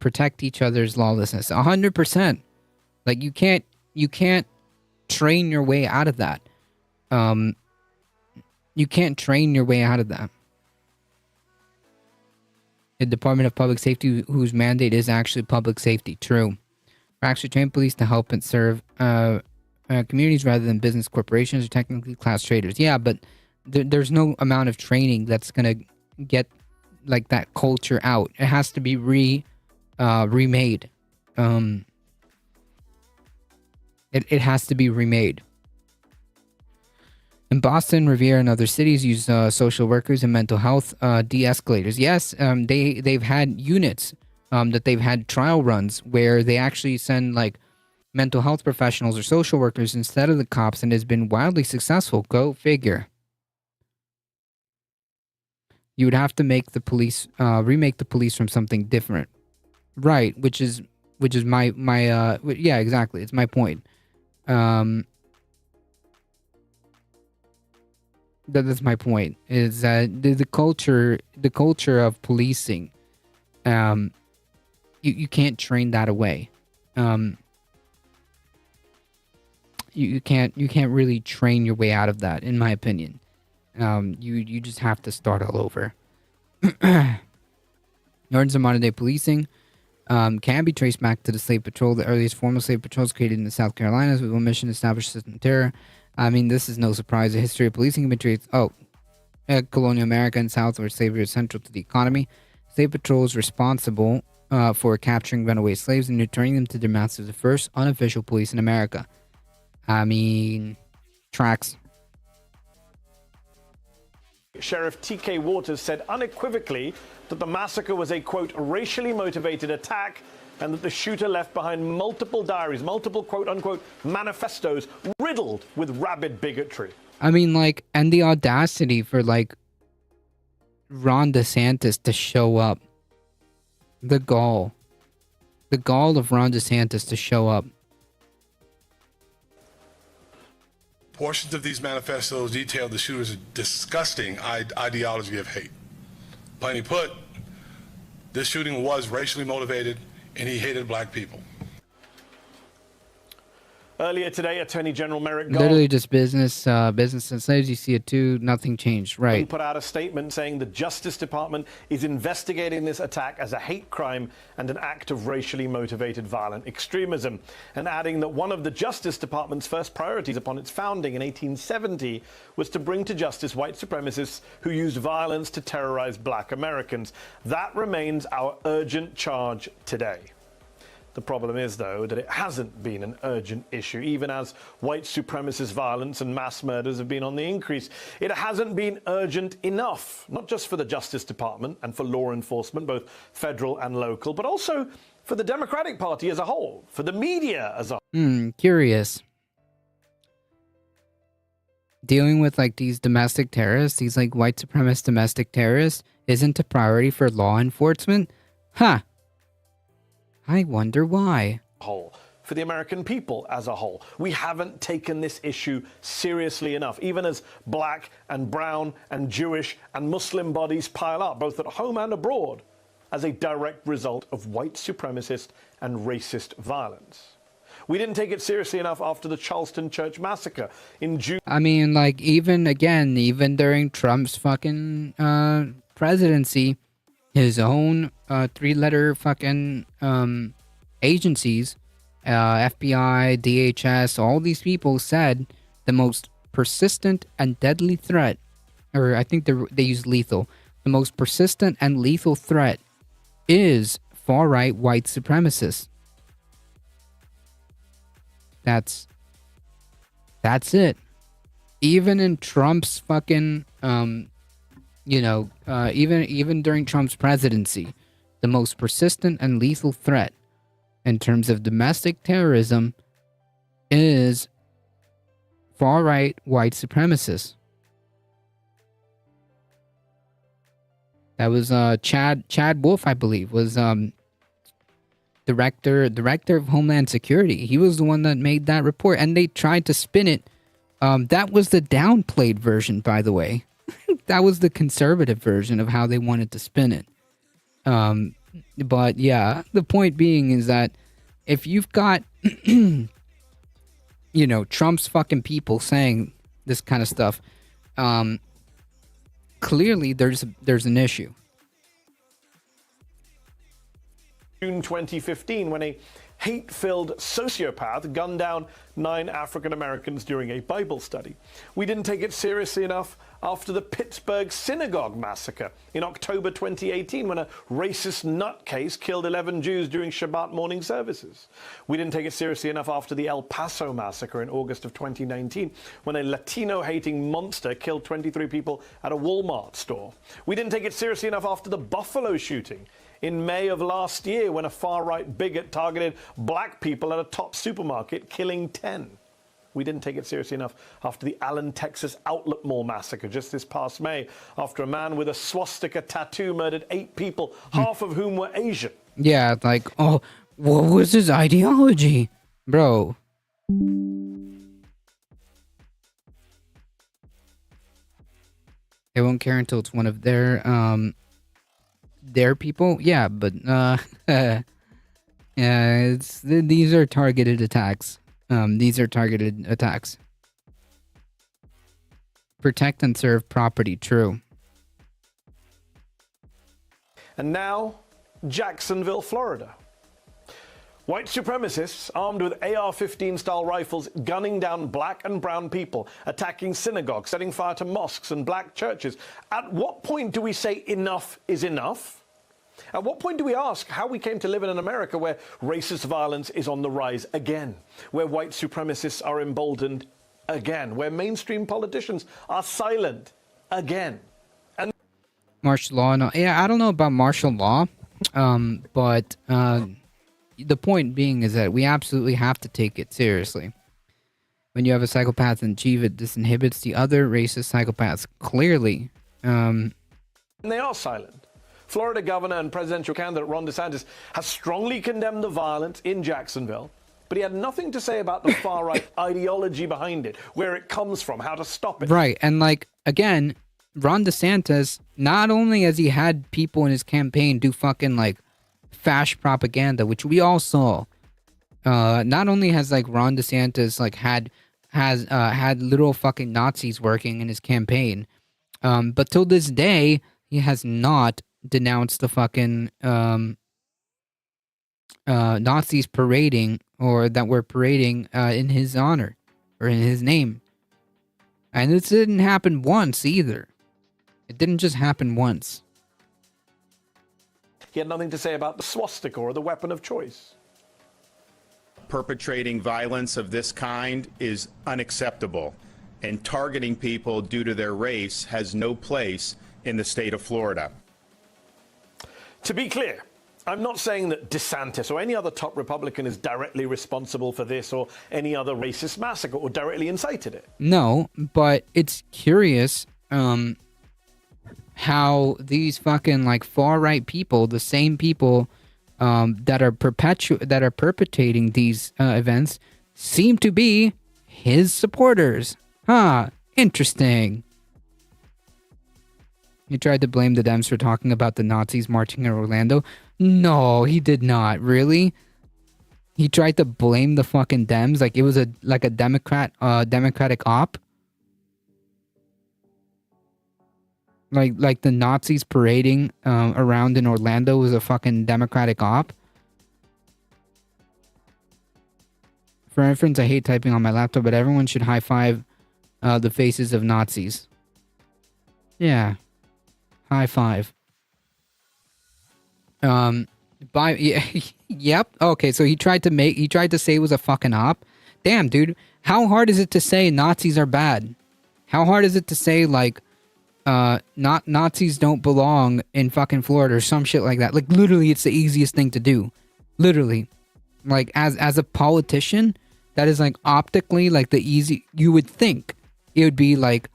protect each other's lawlessness. 100%. Like you can't train your way out of that. You can't train your way out of that. The Department of Public Safety, whose mandate is actually public safety, true. We actually train police to help and serve communities rather than business corporations or technically class traders. Yeah, but there's no amount of training that's gonna get like that culture out. It has to be remade. It has to be remade. In Boston, Revere, and other cities use social workers and mental health de-escalators. Yes, they've had units that they've had trial runs where they actually send like mental health professionals or social workers instead of the cops, and has been wildly successful. Go figure. You would have to make the police remake the police from something different, right? Which is my yeah, exactly. It's my point. That's my point. Is that the culture of policing, you can't train that away. You can't really train your way out of that, in my opinion. You just have to start all over. Origins of modern day policing can be traced back to the slave patrol. The earliest formal slave patrols created in the South Carolinas with one mission to establish system terror. I mean, this is no surprise. The history of policing can be traced. Colonial America and South, where slavery is central to the economy. Slave patrols responsible for capturing runaway slaves and returning them to their masters. The first unofficial police in America. I mean, tracks. Sheriff T.K. Waters said unequivocally that the massacre was a, quote, racially motivated attack, and that the shooter left behind multiple diaries, multiple, quote unquote, manifestos riddled with rabid bigotry. I mean, like, and the audacity for, like, Ron DeSantis to show up. The gall of Ron DeSantis to show up. Portions of these manifestos detail the shooter's disgusting ideology of hate. Plainly put, this shooting was racially motivated, and he hated black people. Earlier today, Attorney General Merrick Garland Literally just business and slaves. You see it too. Nothing changed. Right. put out a statement saying the Justice Department is investigating this attack as a hate crime and an act of racially motivated violent extremism, and adding that one of the Justice Department's first priorities upon its founding in 1870 was to bring to justice white supremacists who used violence to terrorize black Americans. That remains our urgent charge today. The problem is, though, that it hasn't been an urgent issue, even as white supremacist violence and mass murders have been on the increase. It hasn't been urgent enough, not just for the Justice Department and for law enforcement, both federal and local, but also for the Democratic Party as a whole, for the media as a whole. Curious. Dealing with, like, these domestic terrorists, these, like, white supremacist domestic terrorists, isn't a priority for law enforcement? Huh. I wonder why. Whole, for the American people as a whole. We haven't taken this issue seriously enough, even as black and brown and Jewish and Muslim bodies pile up, both at home and abroad, as a direct result of white supremacist and racist violence. We didn't take it seriously enough after the Charleston Church massacre in June. I mean, like, even during Trump's fucking presidency, his own three-letter fucking agencies, FBI, DHS, all these people said the most persistent and deadly threat, or I think they use lethal, the most persistent and lethal threat is far-right white supremacists. That's it. Even in Trump's fucking even during Trump's presidency, the most persistent and lethal threat in terms of domestic terrorism is far-right white supremacists. That was Chad Wolf, I believe, was director of Homeland Security. He was the one that made that report, and they tried to spin it. That was the downplayed version, by the way. that was the conservative version of how they wanted to spin it. But yeah, the point being is that if you've got, Trump's fucking people saying this kind of stuff, clearly there's an issue. June 2015, when a hate-filled sociopath gunned down 9 African Americans during a Bible study. We didn't take it seriously enough after the Pittsburgh synagogue massacre in October 2018, when a racist nutcase killed 11 Jews during Shabbat morning services. We didn't take it seriously enough after the El Paso massacre in August of 2019, when a Latino-hating monster killed 23 people at a Walmart store. We didn't take it seriously enough after the Buffalo shooting in May of last year, when a far-right bigot targeted black people at a top supermarket, killing 10. We didn't take it seriously enough after the Allen, Texas outlet mall massacre just this past May, after a man with a swastika tattoo murdered 8 people, half of whom were Asian. Yeah, like, oh, what was his ideology? Bro. They won't care until it's one of their people. Yeah, but these are targeted attacks. These are targeted attacks. Protect and serve property, true. And now, Jacksonville, Florida. White supremacists armed with AR-15 style rifles gunning down black and brown people, attacking synagogues, setting fire to mosques and black churches. At what point do we say enough is enough? At what point do we ask how we came to live in an America where racist violence is on the rise again, where white supremacists are emboldened again, where mainstream politicians are silent again? And martial law, no, yeah, I don't know about martial law, but the point being is that we absolutely have to take it seriously. When you have a psychopath in chief, it disinhibits the other racist psychopaths clearly. And they are silent. Florida governor and presidential candidate Ron DeSantis has strongly condemned the violence in Jacksonville, but he had nothing to say about the far-right ideology behind it, where it comes from, how to stop it. Right, and like, again, Ron DeSantis, not only has he had people in his campaign do fucking, like, fash propaganda, which we all saw, not only has, like, Ron DeSantis, like, had literal fucking Nazis working in his campaign, but till this day, he has not denounced the fucking Nazis parading, or that were parading in his honor or in his name. And this didn't happen once either. It didn't just happen once. He had nothing to say about the swastika or the weapon of choice. Perpetrating violence of this kind is unacceptable, and targeting people due to their race has no place in the state of Florida. To be clear, I'm not saying that DeSantis or any other top Republican is directly responsible for this or any other racist massacre or directly incited it. No, but it's curious how these fucking like far-right people, the same people that are perpetrating these events, seem to be his supporters. Huh, interesting. He tried to blame the Dems for talking about the Nazis marching in Orlando. No, he did not. Really? He tried to blame the fucking Dems like it was a Democratic op. Like the Nazis parading around in Orlando was a fucking Democratic op. For reference, I hate typing on my laptop, but everyone should high five the faces of Nazis. Yeah. High five. Yep. Okay, so he tried to say it was a fucking op. Damn, dude. How hard is it to say Nazis are bad? How hard is it to say like not Nazis don't belong in fucking Florida or some shit like that? Like literally it's the easiest thing to do. Literally. Like as a politician, that is like optically like the easy, you would think it would be like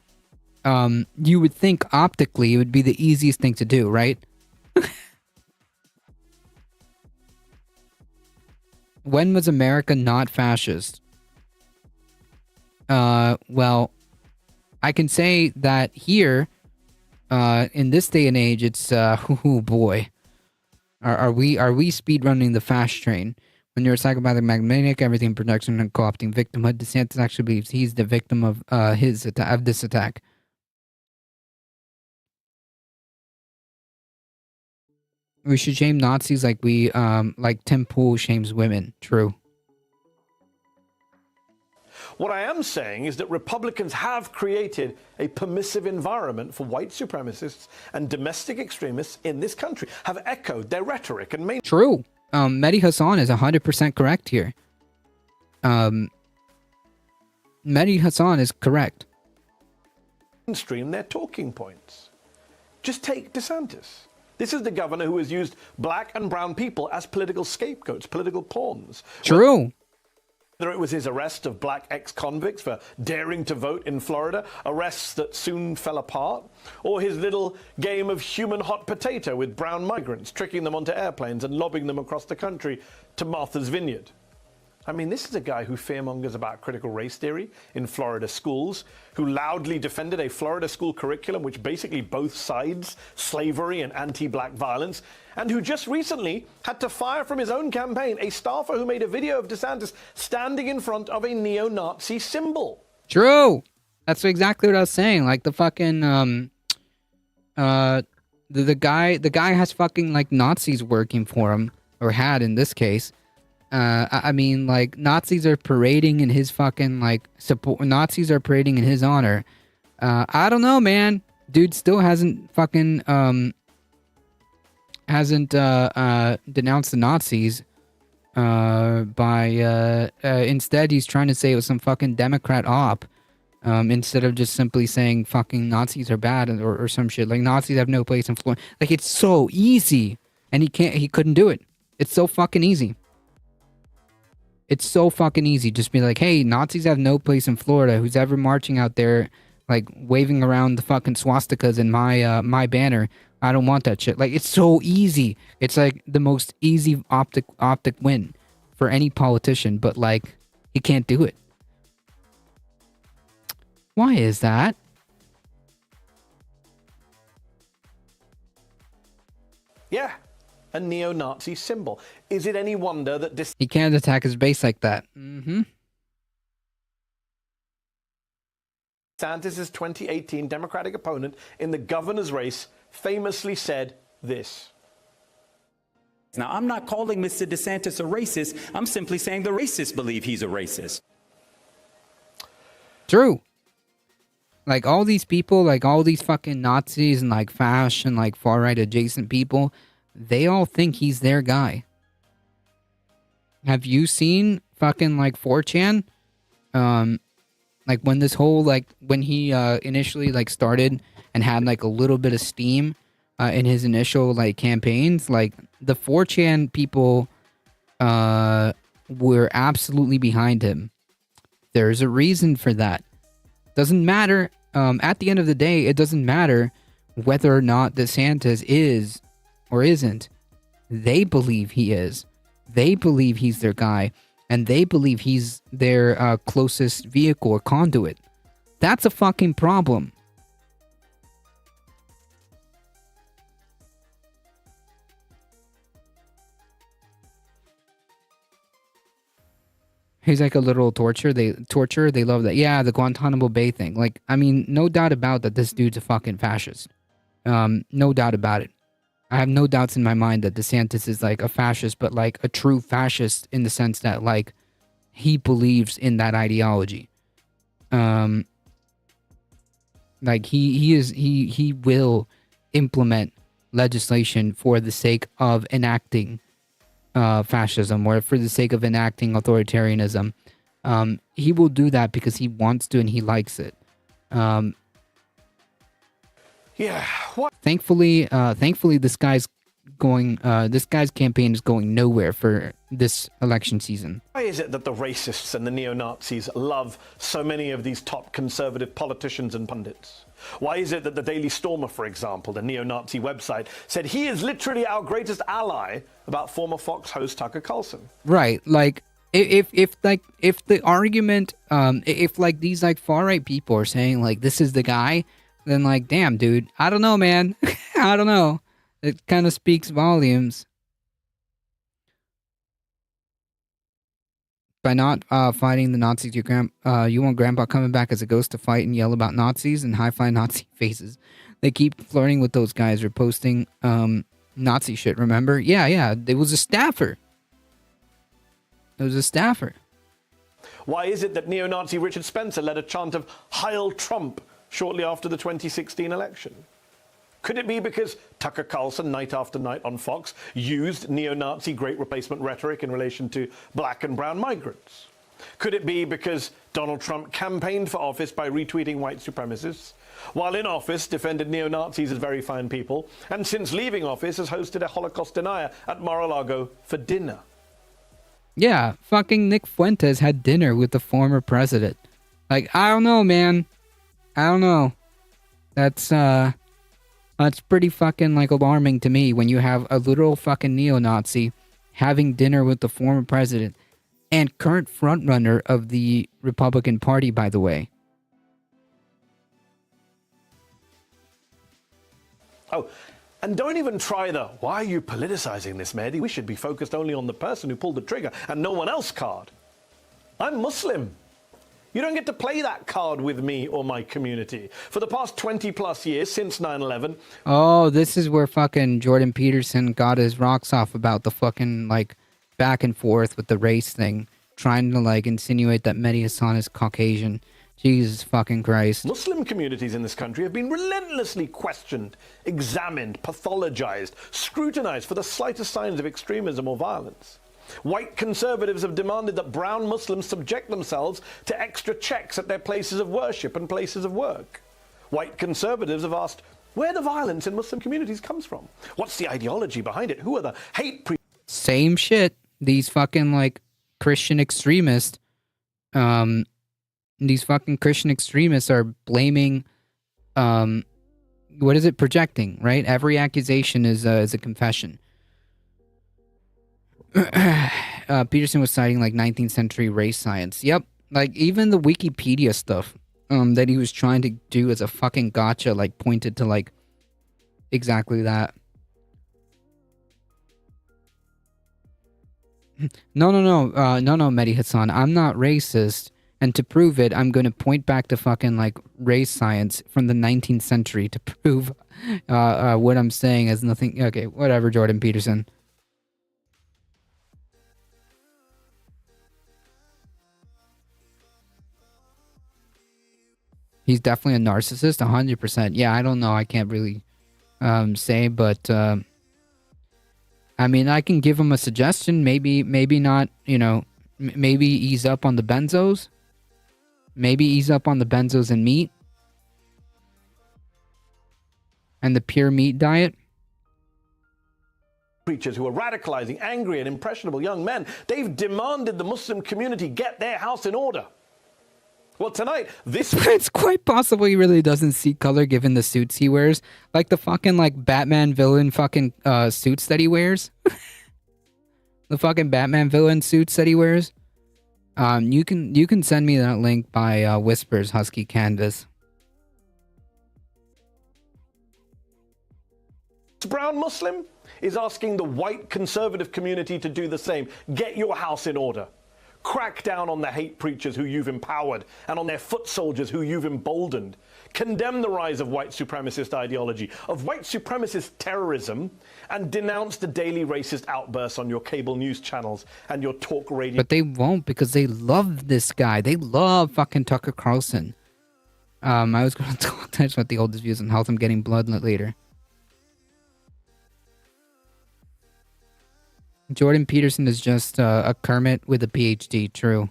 you would think optically it would be the easiest thing to do, right? When was America not fascist? Well, I can say that here, in this day and age, it's oh boy, are we speed running the fast train? When you're a psychopathic magnetic, everything production and co-opting victimhood, DeSantis actually believes he's the victim of this attack. We should shame Nazis like like Tim Pool shames women. True. What I am saying is that Republicans have created a permissive environment for white supremacists and domestic extremists in this country, have echoed their rhetoric and True. Mehdi Hassan is 100% correct here. Mehdi Hassan is correct. mainstream their talking points. Just take DeSantis. This is the governor who has used black and brown people as political scapegoats, political pawns. True. Whether it was his arrest of black ex-convicts for daring to vote in Florida, arrests that soon fell apart, or his little game of human hot potato with brown migrants, tricking them onto airplanes and lobbing them across the country to Martha's Vineyard. I mean, this is a guy who fearmongers about critical race theory in Florida schools, who loudly defended a Florida school curriculum which basically both sides slavery and anti-black violence, and who just recently had to fire from his own campaign a staffer who made a video of DeSantis standing in front of a neo-Nazi symbol. True. That's exactly what I was saying. Like the fucking the guy has fucking like Nazis working for him, or had in this case. I mean, like, Nazis are parading in his fucking, like, support. Nazis are parading in his honor. I don't know, man. Dude still hasn't fucking, denounced the Nazis. Instead, he's trying to say it was some fucking Democrat op. Instead of just simply saying fucking Nazis are bad or some shit. Like, Nazis have no place in Florida. Like, it's so easy. And he couldn't do it. It's so fucking easy. It's so fucking easy. Just be like, hey, Nazis have no place in Florida. Who's ever marching out there, like, waving around the fucking swastikas in my banner? I don't want that shit. Like, it's so easy. It's like the most easy optic win for any politician. But, like, he can't do it. Why is that? Yeah, a neo-Nazi symbol. Is it any wonder that he can't attack his base like that? Mm-hmm. DeSantis' 2018 Democratic opponent in the governor's race famously said this. Now, I'm not calling Mr. DeSantis a racist. I'm simply saying the racists believe he's a racist. True. Like, all these people, like, all these fucking Nazis and, like, fash and, like, far-right adjacent people, they all think he's their guy. Have you seen fucking, like, 4chan? Like, when this whole, like, when he, initially, like, started and had, like, a little bit of steam, in his initial, like, campaigns, like, the 4chan people, were absolutely behind him. There's a reason for that. Doesn't matter. At the end of the day, it doesn't matter whether or not DeSantis is or isn't. They believe he is. They believe he's their guy. And they believe he's their closest vehicle or conduit. That's a fucking problem. He's like a literal torture. They love that. Yeah, the Guantanamo Bay thing. Like, I mean, no doubt about that this dude's a fucking fascist. No doubt about it. I have no doubts in my mind that DeSantis is like a fascist, but like a true fascist in the sense that like he believes in that ideology. Like he will implement legislation for the sake of enacting fascism, or for the sake of enacting authoritarianism. He will do that because he wants to and he likes it. Yeah. What? Thankfully, this guy's campaign is going nowhere for this election season. Why is it that the racists and the neo-Nazis love so many of these top conservative politicians and pundits? Why is it that the Daily Stormer, for example, the neo-Nazi website, said he is literally our greatest ally about former Fox host Tucker Carlson? Right, like if the argument, if like these like far right people are saying like this is the guy, then like, damn, dude, I don't know, man. I don't know. It kind of speaks volumes. By not fighting the Nazis, you want Grandpa coming back as a ghost to fight and yell about Nazis and hi-fi Nazi faces. They keep flirting with those guys or posting Nazi shit, remember? Yeah, it was a staffer. It was a staffer. Why is it that neo-Nazi Richard Spencer led a chant of Heil Trump shortly after the 2016 election? Could it be because Tucker Carlson, night after night on Fox, used neo-Nazi great replacement rhetoric in relation to black and brown migrants? Could it be because Donald Trump campaigned for office by retweeting white supremacists, while in office defended neo-Nazis as very fine people, and since leaving office has hosted a Holocaust denier at Mar-a-Lago for dinner? Yeah, fucking Nick Fuentes had dinner with the former president. Like, I don't know, man. I don't know. That's pretty fucking, like, alarming to me when you have a literal fucking neo-Nazi having dinner with the former president and current frontrunner of the Republican Party, by the way. Oh, and don't even try the, why are you politicizing this, Mehdi? We should be focused only on the person who pulled the trigger and no one else card. I'm Muslim. You don't get to play that card with me or my community. For the past 20 plus years, since 9/11... Oh, this is where fucking Jordan Peterson got his rocks off about the fucking, like, back and forth with the race thing. Trying to, like, insinuate that Mehdi Hassan is Caucasian. Jesus fucking Christ. Muslim communities in this country have been relentlessly questioned, examined, pathologized, scrutinized for the slightest signs of extremism or violence. White conservatives have demanded that brown Muslims subject themselves to extra checks at their places of worship and places of work. White conservatives have asked where the violence in Muslim communities comes from. What's the ideology behind it? Who are the hate Same shit. These fucking, like, Christian extremists, these fucking Christian extremists are blaming, what is it? Projecting, right? Every accusation is a confession. Peterson was citing, like, 19th century race science. Yep. Like, even the Wikipedia stuff, that he was trying to do as a fucking gotcha, like, pointed to, like, exactly that. No, Mehdi Hassan. I'm not racist. And to prove it, I'm going to point back to fucking, like, race science from the 19th century to prove what I'm saying has nothing... Okay, whatever, Jordan Peterson. He's definitely a narcissist, 100%. Yeah, I don't know. I can't really say, but... I mean, I can give him a suggestion. Maybe not, you know... Maybe ease up on the benzos. Maybe ease up on the benzos and meat. And the pure meat diet. Preachers who are radicalizing angry and impressionable young men. They've demanded the Muslim community get their house in order. Well, tonight, this... It's quite possible he really doesn't see color given the suits he wears. Like the fucking, like, Batman villain fucking suits that he wears. The fucking Batman villain suits that he wears. You can send me that link by Whispers Husky Canvas. Brown Muslim is asking the white conservative community to do the same. Get your house in order. Crack down on the hate preachers who you've empowered and on their foot soldiers who you've emboldened. Condemn the rise of white supremacist ideology, of white supremacist terrorism, and denounce the daily racist outbursts on your cable news channels and your talk radio. But they won't, because they love this guy. They love fucking Tucker Carlson. I was going to talk about the oldest views on health. I'm getting blood later. Jordan Peterson is just a Kermit with a PhD, true.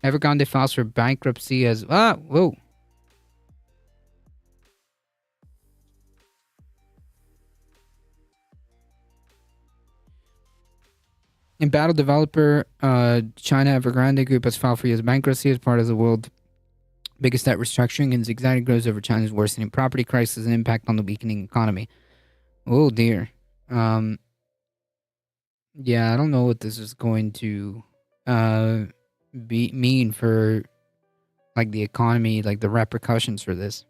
Evergrande files for bankruptcy as... whoa. In battle developer, China Evergrande Group has filed for U.S. bankruptcy as part of the world biggest debt restructuring, and anxiety grows over China's worsening property crisis and impact on the weakening economy. Oh dear. Yeah, I don't know what this is going to mean for like the economy, like the repercussions for this?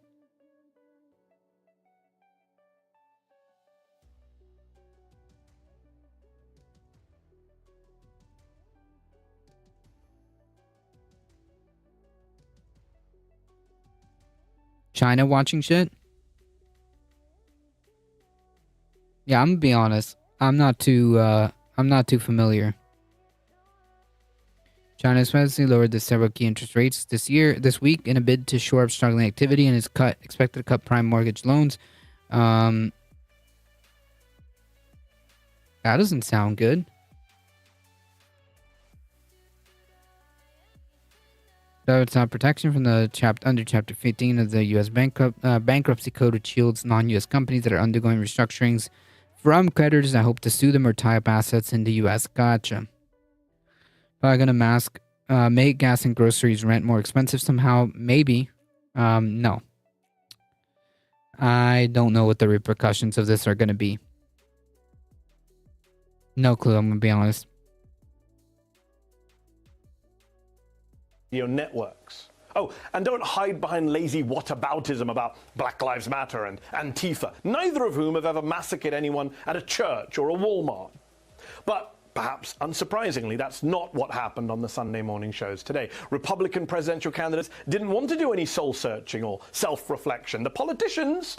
China watching shit? Yeah, I'm gonna be honest. I'm not too familiar. China has previously lowered the several key interest rates this week in a bid to shore up struggling activity and is expected to cut prime mortgage loans. That doesn't sound good. So it's not protection from the under Chapter 15 of the U.S. Bankruptcy Code, which shields non-U.S. companies that are undergoing restructurings from creditors that hope to sue them or tie up assets in the U.S. Gotcha. Probably gonna make gas and groceries rent more expensive somehow. Maybe. No. I don't know what the repercussions of this are gonna be. No clue, I'm gonna be honest. Networks. Oh, and don't hide behind lazy whataboutism about Black Lives Matter and Antifa, neither of whom have ever massacred anyone at a church or a Walmart. But perhaps unsurprisingly, that's not what happened on the Sunday morning shows today. Republican presidential candidates didn't want to do any soul-searching or self-reflection. The politicians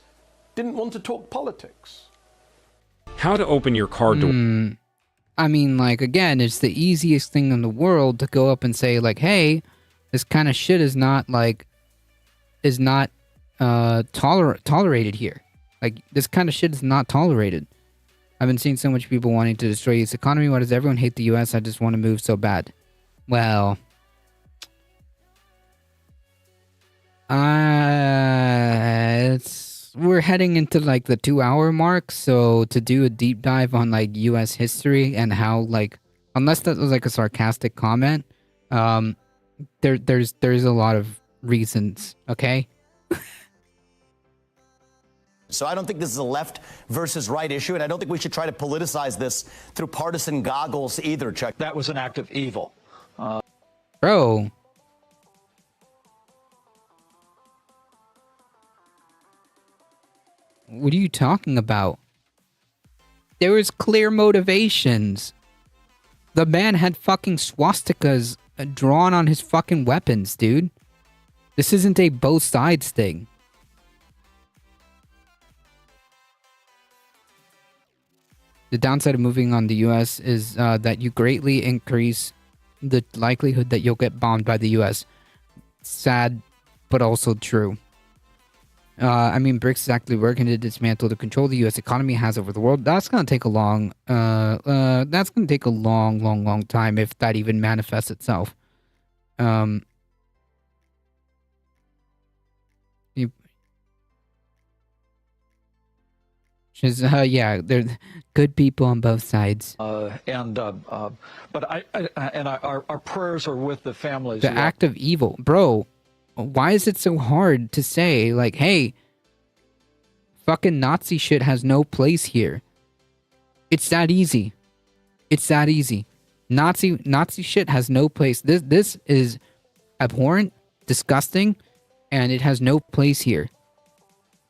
didn't want to talk politics. How to open your car door. I mean, like, again, it's the easiest thing in the world to go up and say, like, hey, this kind of shit is not tolerated here. Like, this kind of shit is not tolerated. I've been seeing so much people wanting to destroy this economy. Why does everyone hate the U.S.? I just want to move so bad. Well, we're heading into like the 2-hour mark, so to do a deep dive on like U.S. history and how, like, unless that was like a sarcastic comment, there's a lot of reasons. Okay. So I don't think this is a left versus right issue, and I don't think we should try to politicize this through partisan goggles either, Chuck. That was an act of evil. Bro. What are you talking about? There was clear motivations. The man had fucking swastikas drawn on his fucking weapons, dude. This isn't a both sides thing. The downside of moving on the U.S. is that you greatly increase the likelihood that you'll get bombed by the U.S. Sad, but also true. I mean, BRICS is actively working to dismantle the control the U.S. economy has over the world. That's gonna take a long, long time if that even manifests itself. Yeah, there's good people on both sides. But our prayers are with the families. The act of evil, bro. Why is it so hard to say, like, hey, fucking Nazi shit has no place here? It's that easy. It's that easy. Nazi shit has no place. This is abhorrent, disgusting, and it has no place here.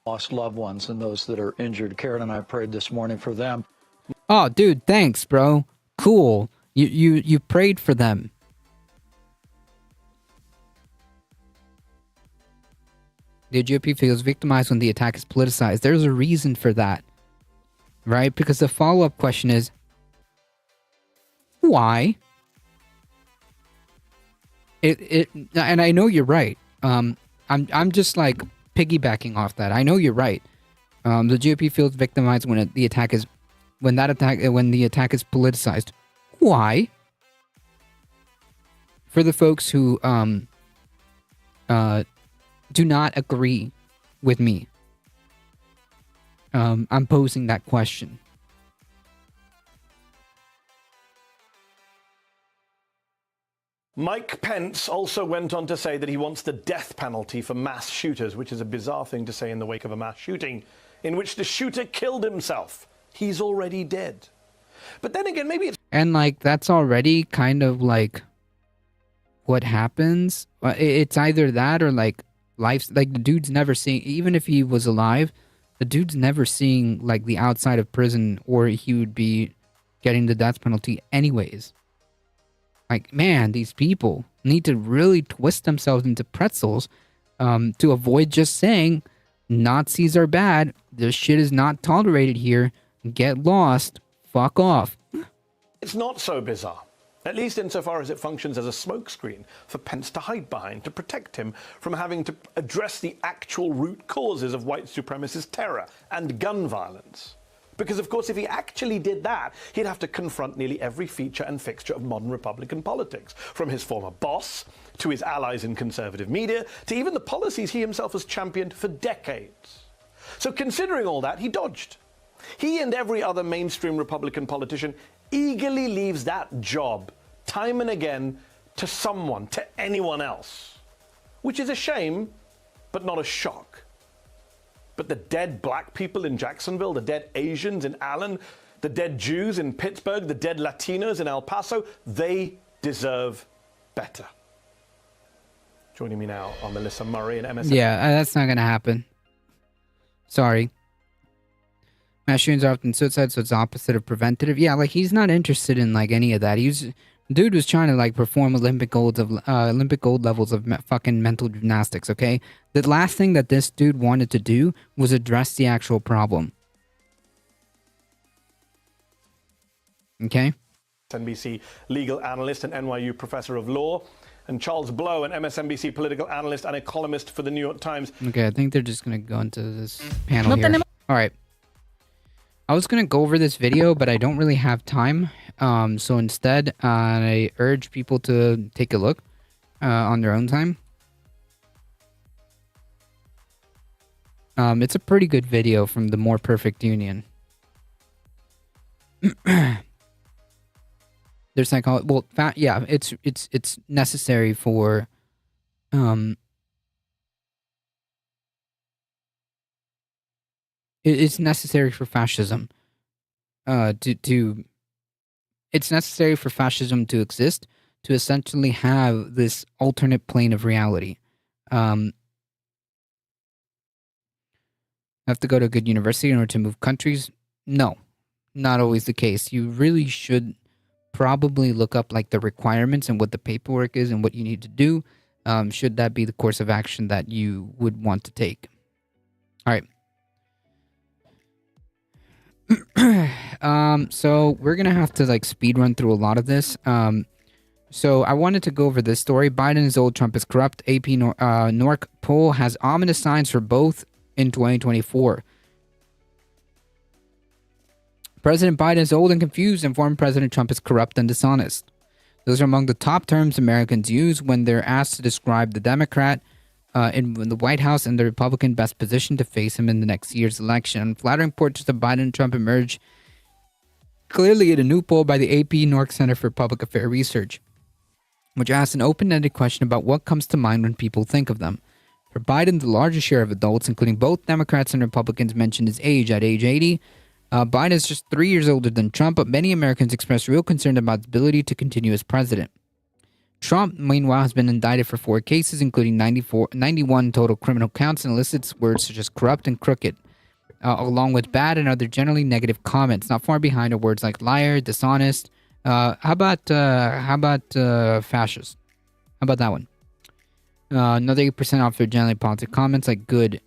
Lost loved ones and those that are injured. Karen and I prayed this morning for them. Oh, dude, thanks, bro. Cool. You prayed for them. The GOP feels victimized when the attack is politicized. There's a reason for that, right? Because the follow-up question is, why? And I know you're right. I'm just like piggybacking off that. I know you're right. The GOP feels victimized when the attack is politicized. Why? For the folks who do not agree with me, I'm posing that question. Mike Pence also went on to say that he wants the death penalty for mass shooters, which is a bizarre thing to say in the wake of a mass shooting in which the shooter killed himself. He's already dead. But then again, maybe it's... And, like, that's already kind of, like, what happens, it's either that or like life. Like the dude's never seeing, even if he was alive, the dude's never seeing like the outside of prison, or he would be getting the death penalty anyways. Like, man, these people need to really twist themselves into pretzels to avoid just saying Nazis are bad. This shit is not tolerated here. Get lost. Fuck off. It's not so bizarre, at least insofar as it functions as a smokescreen for Pence to hide behind, to protect him from having to address the actual root causes of white supremacist terror and gun violence. Because, of course, if he actually did that, he'd have to confront nearly every feature and fixture of modern Republican politics, from his former boss to his allies in conservative media to even the policies he himself has championed for decades. So considering all that, he dodged. He and every other mainstream Republican politician eagerly leaves that job time and again to someone, to anyone else, which is a shame, but not a shock. But the dead black people in Jacksonville, the dead Asians in Allen, the dead Jews in Pittsburgh, the dead Latinos in El Paso, they deserve better. Joining me now are Melissa Murray and MSN. Yeah, that's not gonna happen. Sorry. Mass shootings are often suicide, so it's opposite of preventative. Yeah, like he's not interested in like any of that. Dude was trying to like perform Olympic gold levels of fucking mental gymnastics. Okay, the last thing that this dude wanted to do was address the actual problem. Okay. NBC legal analyst and NYU professor of law, and Charles Blow, an MSNBC political analyst and a columnist for the New York Times. Okay, I think they're just gonna go into this panel here. All right. I was going to go over this video, but I don't really have time. So instead, I urge people to take a look on their own time. It's a pretty good video from the More Perfect Union. There's psychology. Well, yeah, it's necessary for it's necessary for fascism it's necessary for fascism to exist, to essentially have this alternate plane of reality. Have to go to a good university in order to move countries? No, not always the case. You really should probably look up like the requirements and what the paperwork is and what you need to do, should that be the course of action that you would want to take. All right. So we're gonna have to like speed run through a lot of this. So I wanted to go over this story. Biden is old, Trump is corrupt. AP NORC poll has ominous signs for both in 2024. President Biden is old and confused, and former President Trump is corrupt and dishonest. Those are among the top terms Americans use when they're asked to describe the Democrat in the White House and the Republican best positioned to face him in the next year's election. Flattering portraits of Biden and Trump emerge clearly in a new poll by the AP NORC Center for Public Affairs Research, which asks an open-ended question about what comes to mind when people think of them. For Biden, the largest share of adults, including both Democrats and Republicans, mentioned his age. At age 80, Biden is just 3 years older than Trump, but many Americans express real concern about his ability to continue as president. Trump, meanwhile, has been indicted for 4 cases, including 91 total criminal counts, and lists words such as corrupt and crooked, along with bad and other generally negative comments. Not far behind are words like liar, dishonest. How about fascist? How about that one? Another 8% off their generally positive comments like good.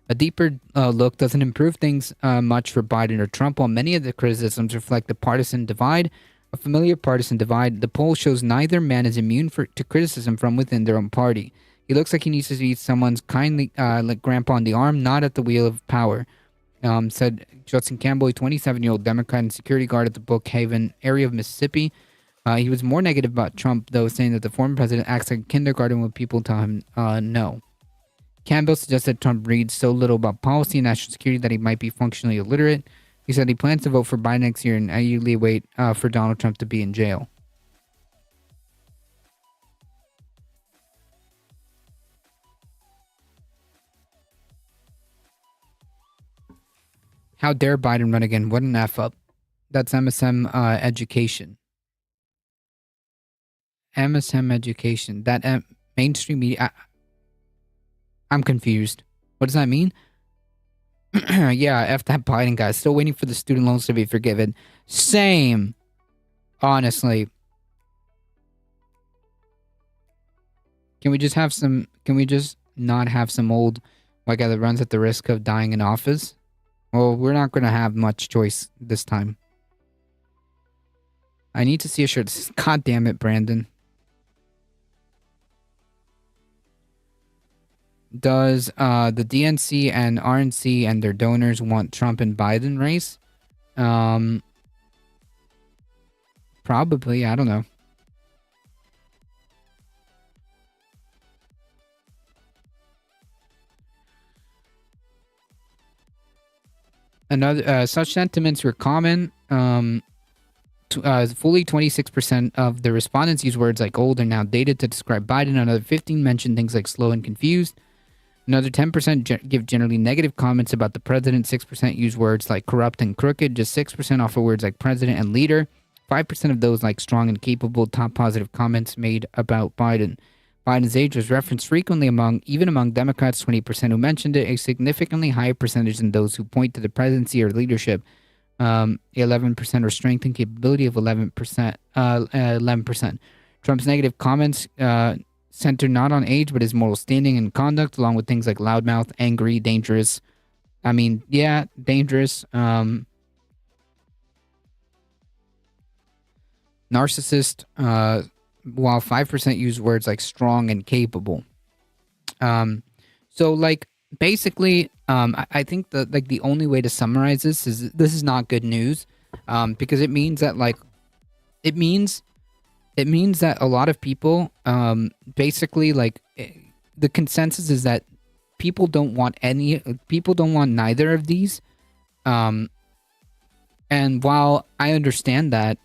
A deeper look doesn't improve things much for Biden or Trump, while many of the criticisms reflect the partisan divide. A familiar partisan divide, the poll shows neither man is immune to criticism from within their own party. He looks like he needs to be someone's kindly, like grandpa on the arm, not at the wheel of power, said Justin Campbell, a 27-year-old Democrat and security guard at the Brookhaven area of Mississippi. He was more negative about Trump, though, saying that the former president acts like a kindergarten when people tell him no. Campbell suggested Trump reads so little about policy and national security that he might be functionally illiterate. He said he plans to vote for Biden next year and eagerly wait for Donald Trump to be in jail. How dare Biden run again? What an F up. That's MSM education. MSM education, that mainstream media. I'm confused. What does that mean? Yeah, F that Biden guy. Still waiting for the student loans to be forgiven. Same. Honestly. Can we just not have some old white guy that runs at the risk of dying in office? Well, we're not going to have much choice this time. I need to see a shirt. God damn it, Brandon. Does the DNC and RNC and their donors want Trump and Biden race? Probably. I don't know. Another such sentiments were common. Fully 26% of the respondents use words like old and now dated to describe Biden. Another 15 mentioned things like slow and confused. Another 10% give generally negative comments about the president. 6% use words like corrupt and crooked. Just 6% offer words like president and leader. 5% of those like strong and capable. Top positive comments made about Biden. Biden's age was referenced frequently among Democrats, 20% who mentioned it, a significantly higher percentage than those who point to the presidency or leadership. 11% or strength and capability of 11%. Trump's negative comments center not on age, but his moral standing and conduct, along with things like loudmouth, angry, dangerous. I mean, yeah, dangerous. Narcissist, while 5% use words like strong and capable. So, like, basically, I think that, like, the only way to summarize this is not good news, because it means that, like, it means that a lot of people, basically, like, the consensus is that people don't want neither of these. And while I understand that,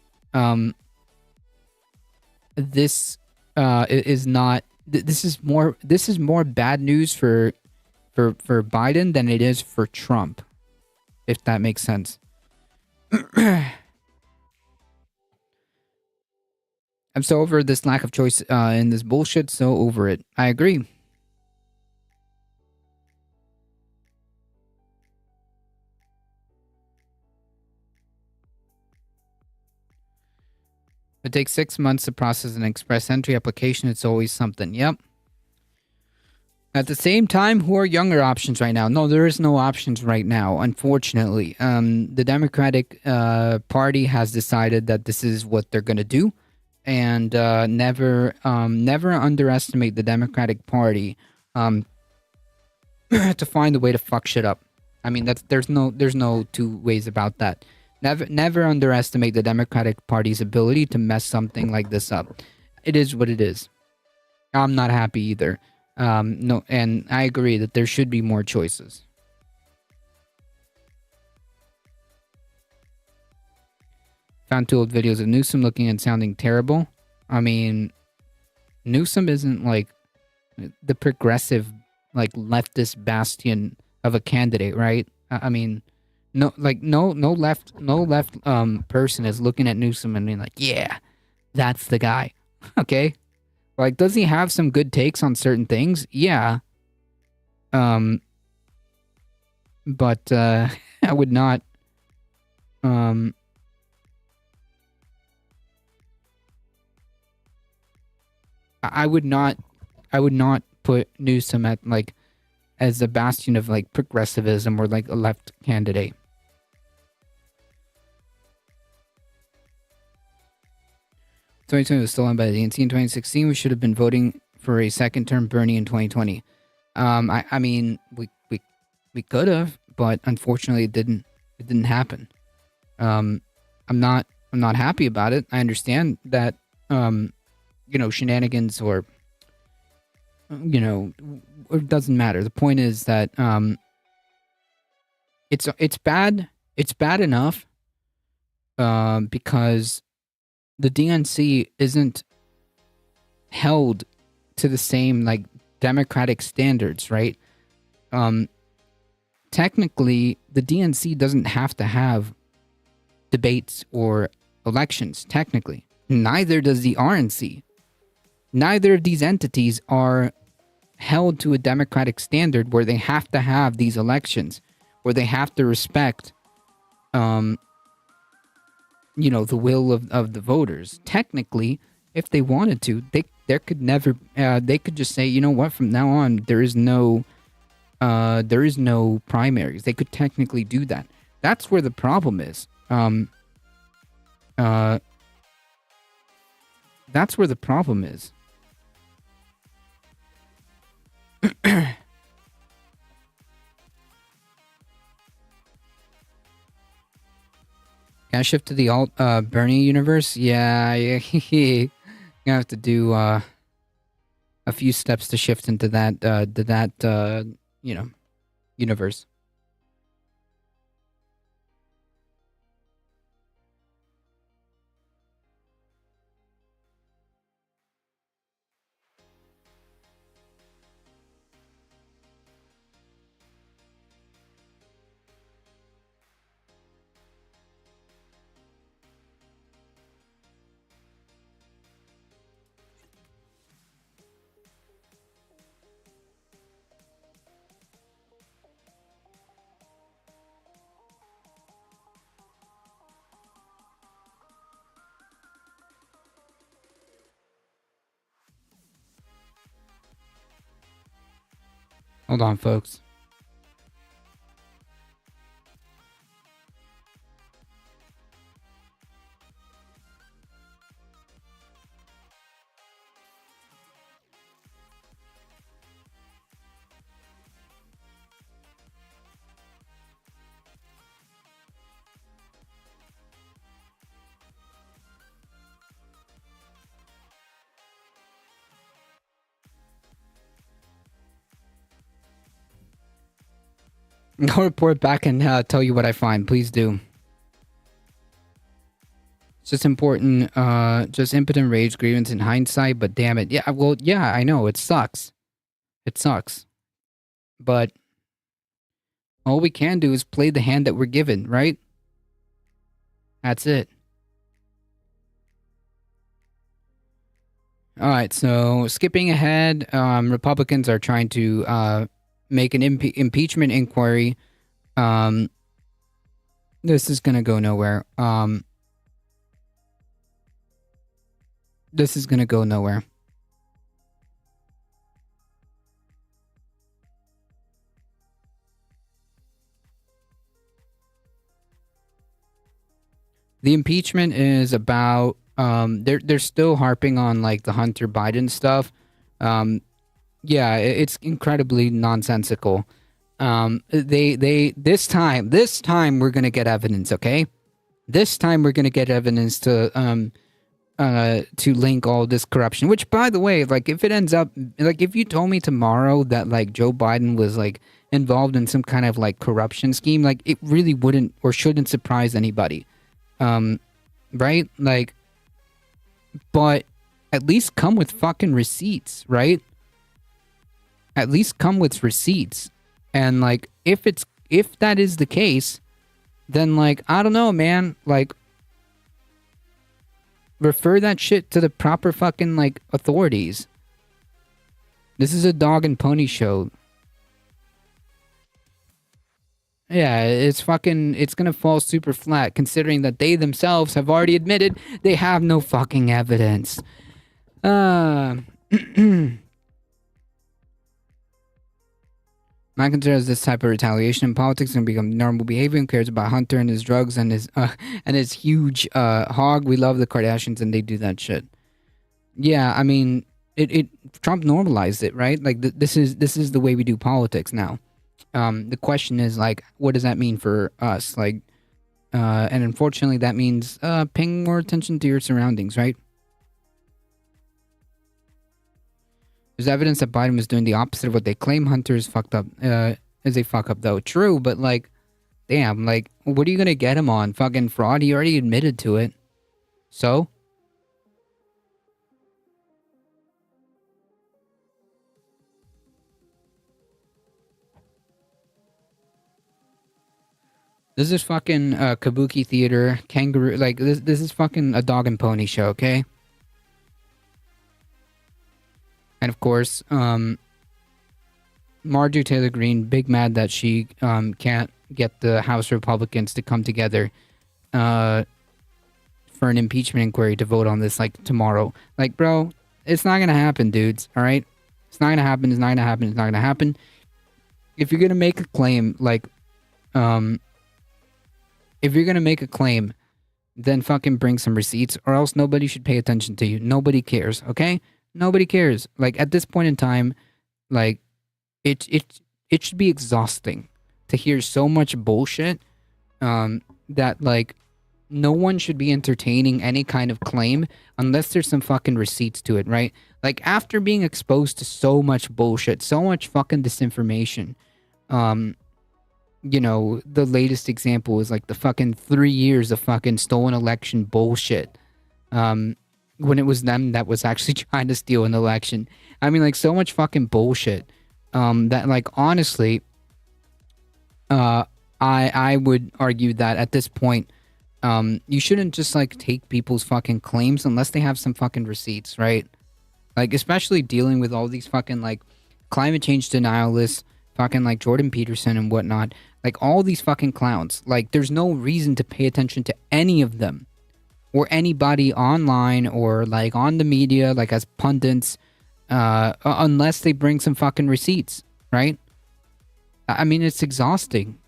this is not. This is more bad news for Biden than it is for Trump, if that makes sense. I'm so over this lack of choice in this bullshit. So over it. I agree. It takes 6 months to process an express entry application. It's always something. Yep. At the same time, who are younger options right now? No, there is no options right now, unfortunately. The Democratic Party has decided that this is what they're going to do. And never underestimate the Democratic Party to find a way to fuck shit up. I mean, there's no two ways about that. Never underestimate the Democratic Party's ability to mess something like this up. It is what it is. I'm not happy either. No, and I agree that there should be more choices. Found 2 old videos of Newsom looking and sounding terrible. I mean, Newsom isn't like the progressive, like, leftist bastion of a candidate, right? I mean, no left person is looking at Newsom and being like, yeah, that's the guy. Okay, like, does he have some good takes on certain things? Yeah. But I would not. I would not put Newsom at, like, as a bastion of, like, progressivism or, like, a left candidate. 2020 was stolen by the DNC in 2016. We should have been voting for a second term Bernie in 2020. I mean, we could have, but unfortunately it didn't happen. I'm not happy about it. I understand that shenanigans or it doesn't matter. The point is that it's bad enough because the DNC isn't held to the same, like, democratic standards, right? Technically, the DNC doesn't have to have debates or elections, technically. Neither does the RNC. Neither of these entities are held to a democratic standard where they have to have these elections, where they have to respect, the will of the voters. Technically, if they wanted to, they could just say, you know what, from now on, there is no primaries. They could technically do that. That's where the problem is. That's where the problem is. Can I shift to the Bernie universe? Yeah. You're gonna have to do a few steps to shift into that universe. Hold on, folks. I'll report back and tell you what I find. Please do. It's just important, just impotent rage, grievance in hindsight, but damn it. Yeah, well, yeah, I know. It sucks. It sucks. But all we can do is play the hand that we're given, right? That's it. All right, so skipping ahead, Republicans are trying to make an impeachment inquiry. This is gonna go nowhere. This is gonna go nowhere. The impeachment is about they're still harping on like the Hunter Biden stuff. Yeah, it's incredibly nonsensical. They this time we're gonna get evidence, okay? This time we're gonna get evidence to link all this corruption. Which, by the way, like if it ends up like if you told me tomorrow that like Joe Biden was like involved in some kind of like corruption scheme, like it really wouldn't or shouldn't surprise anybody, right? Like, but at least come with fucking receipts, right? At least come with receipts. And like if that is the case, then like I don't know, man, like refer that shit to the proper fucking like authorities. This is a dog and pony show. Yeah, it's gonna fall super flat considering that they themselves have already admitted they have no fucking evidence. Man considers this type of retaliation in politics going to become normal behavior and cares about Hunter and his drugs and his huge hog. We love the Kardashians and they do that shit. Yeah, I mean, Trump normalized it, right? Like this is the way we do politics now. The question is like, what does that mean for us? Like, and unfortunately, that means paying more attention to your surroundings, right? There's evidence that Biden was doing the opposite of what they claim. Hunter is fucked up. Is a fuck up though. True, but like, damn, like, what are you gonna get him on? Fucking fraud? He already admitted to it. So? This is fucking kabuki theater, kangaroo. Like this is fucking a dog and pony show, okay? And of course, Marjorie Taylor Greene, big mad that she can't get the House Republicans to come together for an impeachment inquiry to vote on this like tomorrow. Like, bro, it's not gonna happen, dudes. All right, it's not gonna happen. It's not gonna happen. It's not gonna happen. If you're gonna make a claim, like, if you're gonna make a claim, then fucking bring some receipts, or else nobody should pay attention to you. Nobody cares. Okay, nobody cares. Like at this point in time, like it should be exhausting to hear so much bullshit that like no one should be entertaining any kind of claim unless there's some fucking receipts to it, right? Like after being exposed to so much bullshit, so much fucking disinformation, you know, the latest example is like the fucking 3 years of fucking stolen election bullshit. When it was them that was actually trying to steal an election. I mean, like so much fucking bullshit. That like honestly, I would argue that at this point, you shouldn't just like take people's fucking claims unless they have some fucking receipts, right? Like especially dealing with all these fucking like climate change denialists, fucking like Jordan Peterson and whatnot, like all these fucking clowns. Like there's no reason to pay attention to any of them or anybody online or like on the media, like as pundits, unless they bring some fucking receipts, right? I mean, it's exhausting.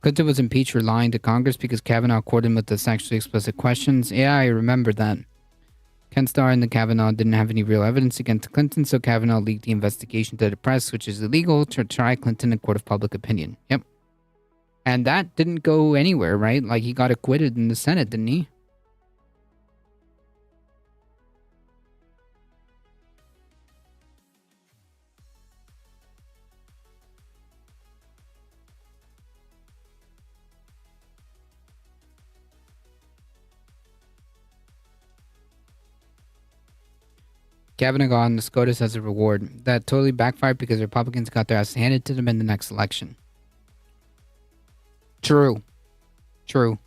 Clinton was impeached for lying to Congress because Kavanaugh courted him with the sexually explicit questions. Yeah, I remember that. Ken Starr and the Kavanaugh didn't have any real evidence against Clinton, so Kavanaugh leaked the investigation to the press, which is illegal, to try Clinton in court of public opinion. Yep. And that didn't go anywhere, right? Like, he got acquitted in the Senate, didn't he? Kavanaugh got on the SCOTUS as a reward. That totally backfired because Republicans got their ass handed to them in the next election. True. True.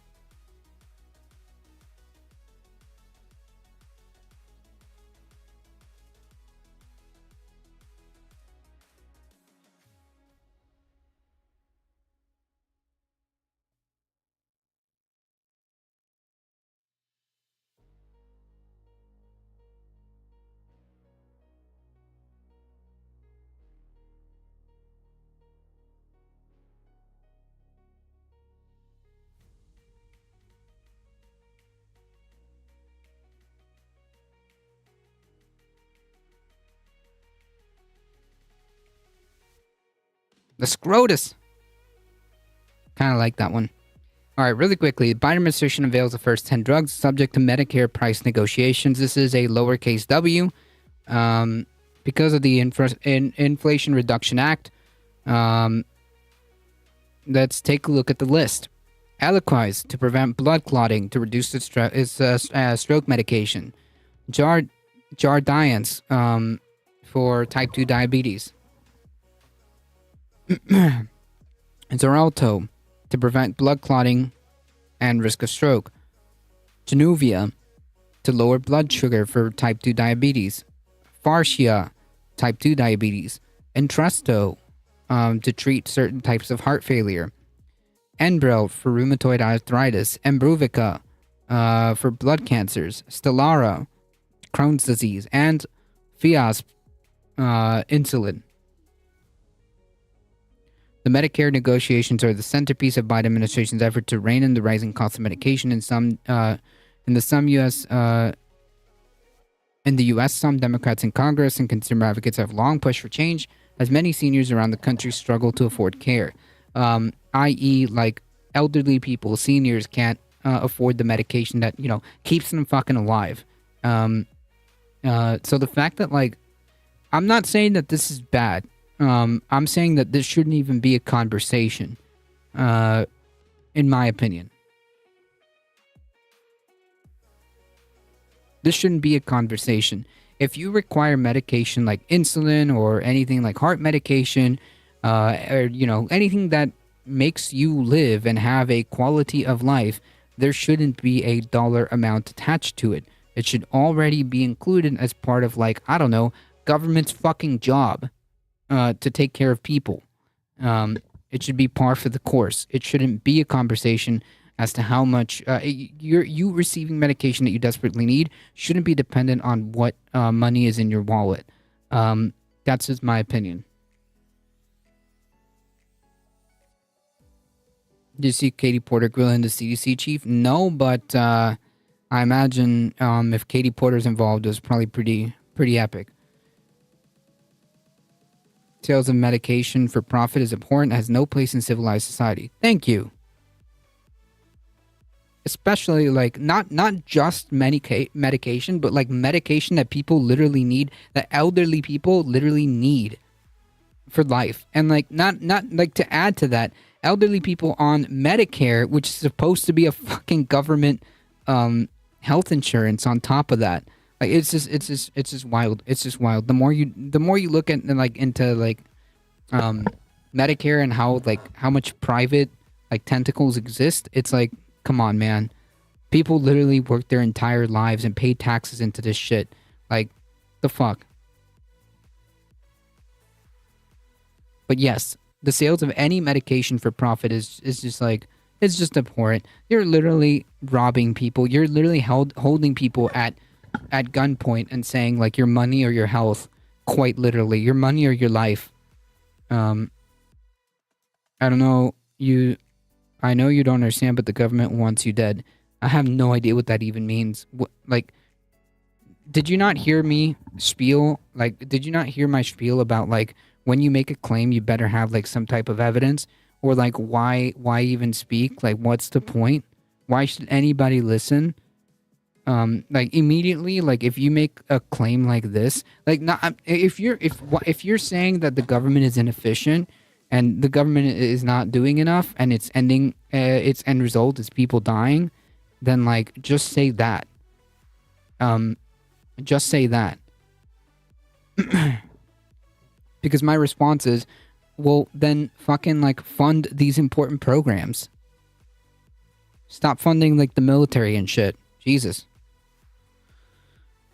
The SCOTUS. Kind of like that one. All right, really quickly. The Biden administration unveils the first 10 drugs subject to Medicare price negotiations. This is a lowercase w. Because of the Inflation Reduction Act. Let's take a look at the list. Eliquis to prevent blood clotting to reduce its stroke medication. Jardiance for type 2 diabetes. Xarelto to prevent blood clotting and risk of stroke. Januvia to lower blood sugar for type 2 diabetes. Farxia, type 2 diabetes. Entresto to treat certain types of heart failure. Enbrel for rheumatoid arthritis. Embruvica for blood cancers. Stelara, Crohn's disease. And Fiasp, insulin. The Medicare negotiations are the centerpiece of Biden administration's effort to rein in the rising cost of medication in the U.S. Some Democrats in Congress and consumer advocates have long pushed for change, as many seniors around the country struggle to afford care. I.e., like elderly people, seniors can't afford the medication that keeps them fucking alive. So the fact that I'm not saying that this is bad. I'm saying that this shouldn't even be a conversation, in my opinion. This shouldn't be a conversation. if you require medication like insulin or anything like heart medication, or anything that makes you live and have a quality of life, there shouldn't be a dollar amount attached to it. It should already be included as part of, like, I don't know, government's fucking job to take care of people. It should be par for the course. It shouldn't be a conversation as to how much you receiving medication that you desperately need shouldn't be dependent on what money is in your wallet. That's just my opinion. Did you see Katie Porter grilling the CDC chief? No, but I imagine if Katie Porter's involved, it's probably pretty epic. Sales of medication for profit is abhorrent, has no place in civilized society. Thank you. Especially, like, not just medication, but like medication that people literally need, that elderly people literally need for life. And like not like, to add to that, elderly people on Medicare, which is supposed to be a fucking government health insurance on top of that. Like, it's just wild. It's just wild. The more you look at into Medicare and how much private like tentacles exist, it's like, come on, man. People literally work their entire lives and pay taxes into this shit. Like, the fuck. But yes, the sales of any medication for profit is just like, it's just abhorrent. You're literally robbing people. You're literally holding people at gunpoint and saying, like, your money or your health, quite literally, your money or your life. I don't know, I know you don't understand, but the government wants you dead. I have no idea what that even means. Like, did you not hear me spiel? Like, did you not hear my spiel about, like, when you make a claim, you better have, like, some type of evidence? Or, like, why even speak? Like, what's the point? Why should anybody listen? Like, immediately, like, if you make a claim like this, like, not if you're saying that the government is inefficient and the government is not doing enough and its end result is people dying, then, like, just say that. Just say that. Because my response is, well, then fucking, like, fund these important programs. Stop funding, like, the military and shit. Jesus.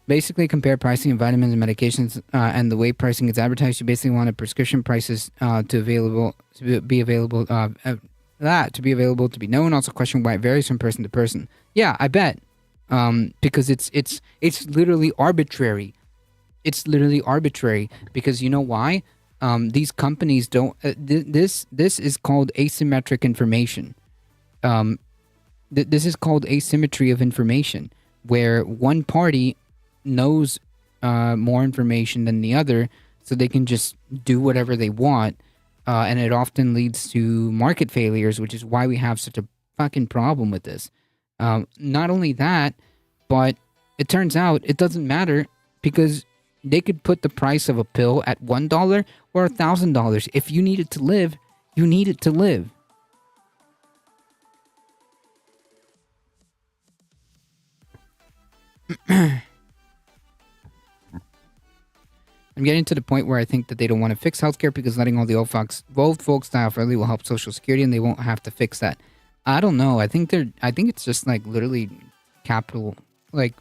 Basically, compare pricing of vitamins and medications and the way pricing is advertised. You basically want prescription prices to be available to be known. Also, question why it varies from person to person. Yeah, I bet. Because it's literally arbitrary. It's literally arbitrary because you know why? These companies don't. This is called asymmetric information. This is called asymmetry of information, where one party knows more information than the other, so they can just do whatever they want, and it often leads to market failures, which is why we have such a fucking problem with this. Not only that, but it turns out it doesn't matter because they could put the price of a pill at $1 or $1,000. If you need it to live, you need it to live. I'm getting to the point where I think that they don't want to fix healthcare because letting all the old folks die off early will help Social Security and they won't have to fix that. I don't know. I think it's just like literally capital, like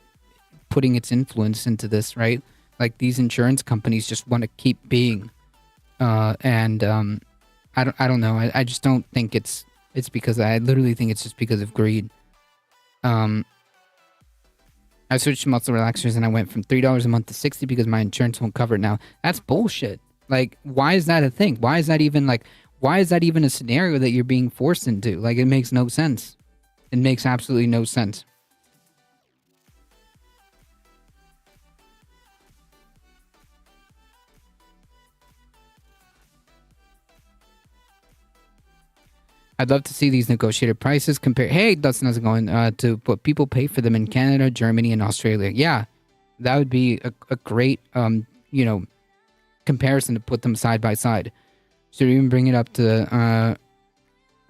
putting its influence into this, right? Like these insurance companies just want to keep being, I don't know. I just don't think it's because I literally think it's just because of greed. I switched to muscle relaxers and I went from $3 a month to $60 because my insurance won't cover it now. That's bullshit. Like, why is that a thing? Why is that even a scenario that you're being forced into? Like, it makes no sense. It makes absolutely no sense. I'd love to see these negotiated prices compare. Hey, Dustin, how's it going? To what people pay for them in Canada, Germany, and Australia. Yeah, that would be a great, comparison to put them side by side. Should we even bring it up to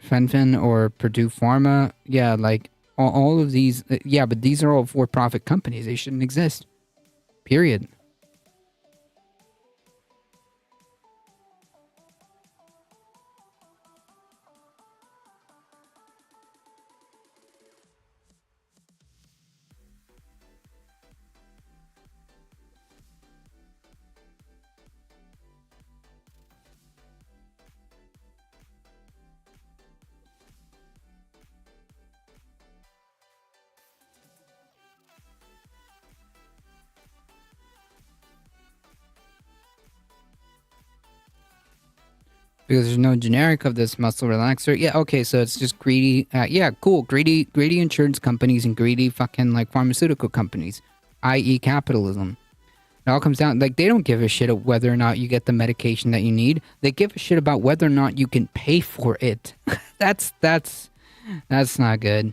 Fenfen or Purdue Pharma? Yeah, like all of these. Yeah, but these are all for-profit companies. They shouldn't exist. Period. because there's no generic of this muscle relaxer. Yeah, okay, so it's just greedy. Yeah, cool. Greedy insurance companies and greedy fucking like pharmaceutical companies, i.e., capitalism. It all comes down like they don't give a shit of whether or not you get the medication that you need. They give a shit about whether or not you can pay for it. That's not good.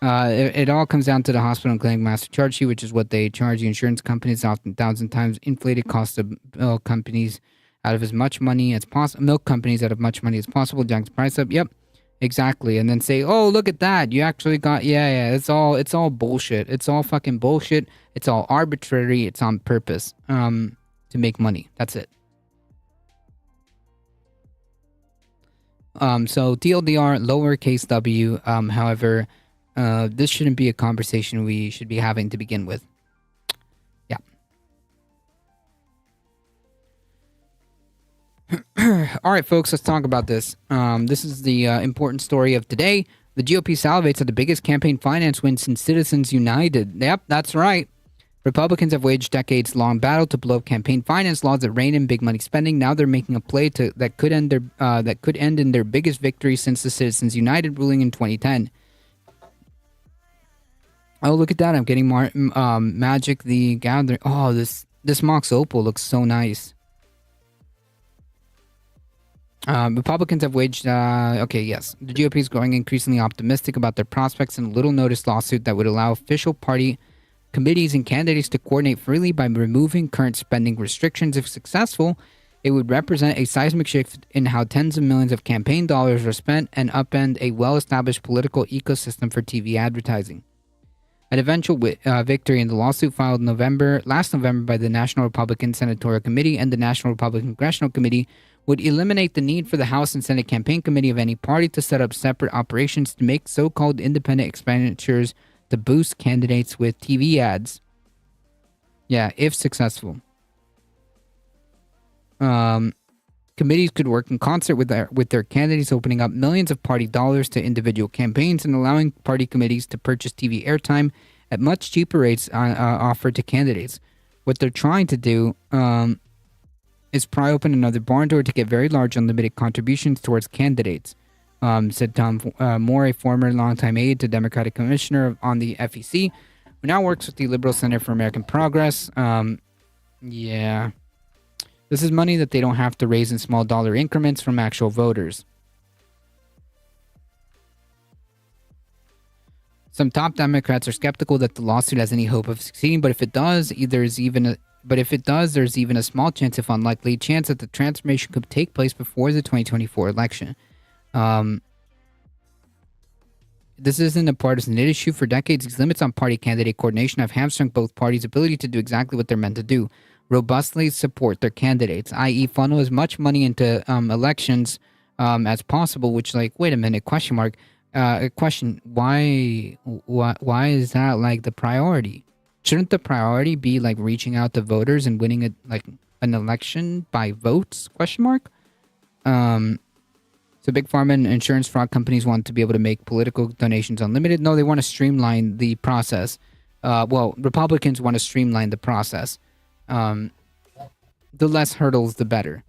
It all comes down to the hospital and clinic master charge sheet, which is what they charge the insurance companies, often 1,000 times inflated cost of milk companies out of as much money as possible. Milk companies out of much money as possible, jacks price up. Yep, exactly. And then say, oh, look at that, you actually got it's all bullshit. It's all fucking bullshit. It's all arbitrary. It's on purpose to make money. That's it. So TLDR, lowercase w. However, this shouldn't be a conversation we should be having to begin with. Yeah. All right, folks, let's talk about this. This is the important story of today. The GOP salivates at the biggest campaign finance win since Citizens United. Yep, that's right. Republicans have waged decades-long battle to blow up campaign finance laws that rein in big money spending. Now they're making a play that could end in their biggest victory since the Citizens United ruling in 2010. Oh, look at that! I'm getting Magic the Gathering. Oh, this Mox Opal looks so nice. Republicans have waged. Okay, yes, the GOP is growing increasingly optimistic about their prospects in a little-noticed lawsuit that would allow official party committees and candidates to coordinate freely by removing current spending restrictions. If successful, it would represent a seismic shift in how tens of millions of campaign dollars are spent and upend a well-established political ecosystem for TV advertising. An eventual victory in the lawsuit filed last November by the National Republican Senatorial Committee and the National Republican Congressional Committee would eliminate the need for the House and Senate campaign committee of any party to set up separate operations to make so-called independent expenditures to boost candidates with TV ads. Yeah, if successful. Committees could work in concert with their candidates, opening up millions of party dollars to individual campaigns and allowing party committees to purchase TV airtime at much cheaper rates offered to candidates. What they're trying to do is pry open another barn door to get very large unlimited contributions towards candidates, said Tom Moore, a former longtime aide to Democratic Commissioner on the FEC, who now works with the Liberal Center for American Progress. Yeah. This is money that they don't have to raise in small dollar increments from actual voters. Some top Democrats are skeptical that the lawsuit has any hope of succeeding, but if it does, there's even a small chance, if unlikely, chance that the transformation could take place before the 2024 election. This isn't a partisan issue. For decades, these limits on party candidate coordination have hamstrung both parties' ability to do exactly what they're meant to do: robustly support their candidates, i.e. funnel as much money into elections as possible, which, like, wait a minute, question mark. Question, why is that, like, the priority? Shouldn't the priority be, like, reaching out to voters and winning an election by votes, question mark? So big pharma and insurance fraud companies want to be able to make political donations unlimited. No, they want to streamline the process. Republicans want to streamline the process. The less hurdles, the better.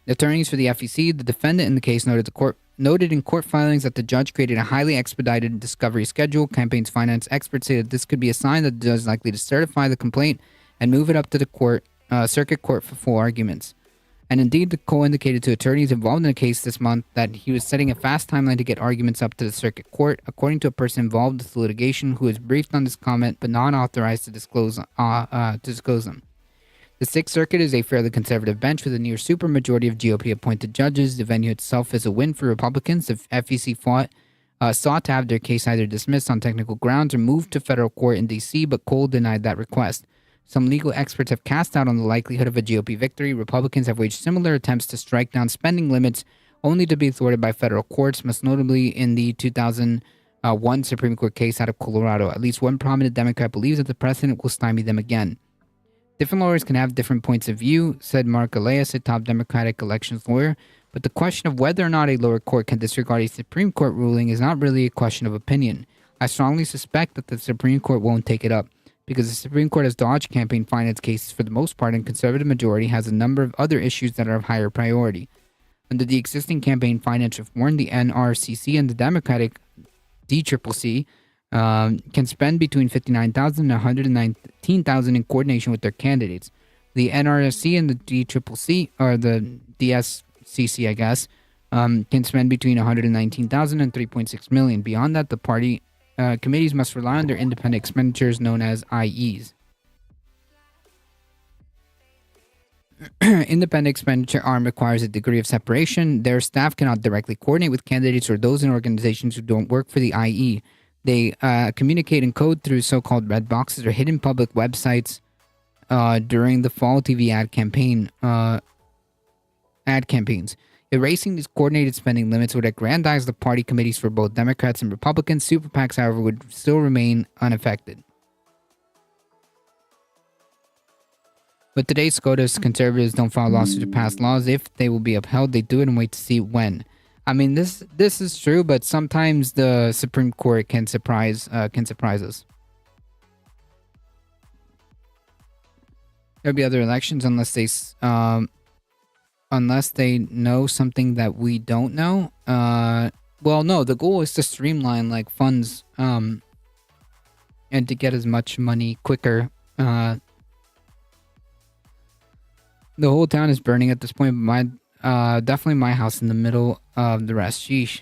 Attorneys for the FEC, the defendant in the case, noted in court filings that the judge created a highly expedited discovery schedule. Campaigns finance experts say that this could be a sign that the judge is likely to certify the complaint and move it up to the circuit court for full arguments. And indeed, the Cole indicated to attorneys involved in the case this month that he was setting a fast timeline to get arguments up to the circuit court, according to a person involved with the litigation who was briefed on this comment but not authorized to disclose them. The Sixth Circuit is a fairly conservative bench with a near supermajority of GOP-appointed judges. The venue itself is a win for Republicans. The FEC sought to have their case either dismissed on technical grounds or moved to federal court in D.C., but Cole denied that request. Some legal experts have cast doubt on the likelihood of a GOP victory. Republicans have waged similar attempts to strike down spending limits, only to be thwarted by federal courts, most notably in the 2001 Supreme Court case out of Colorado. At least one prominent Democrat believes that the precedent will stymie them again. Different lawyers can have different points of view, said Mark Elias, a top Democratic elections lawyer, but the question of whether or not a lower court can disregard a Supreme Court ruling is not really a question of opinion. I strongly suspect that the Supreme Court won't take it up. because the Supreme Court has dodged campaign finance cases for the most part, and conservative majority has a number of other issues that are of higher priority. Under the existing campaign finance reform, the NRCC and the Democratic DCCC can spend between $59,000 and $119,000 in coordination with their candidates. The NRSC and the DCCC, or the DSCC, I guess, can spend between $119,000 and $3.6 million. Beyond that, the party committees must rely on their independent expenditures, known as IEs. Independent expenditure arm requires a degree of separation. Their staff cannot directly coordinate with candidates or those in organizations who don't work for the IE. They communicate in code through so-called red boxes or hidden public websites during the fall TV ad campaigns. Erasing these coordinated spending limits would aggrandize the party committees for both Democrats and Republicans. Super PACs, however, would still remain unaffected. With today's SCOTUS, conservatives don't file lawsuits to pass laws. If they will be upheld, they do it and wait to see when. I mean, this is true, but sometimes the Supreme Court can surprise us. There'll be other elections unless they know something that we don't know. Well, no, the goal is to streamline like funds and to get as much money quicker. The whole town is burning at this point, but definitely my house in the middle of the rest. Sheesh.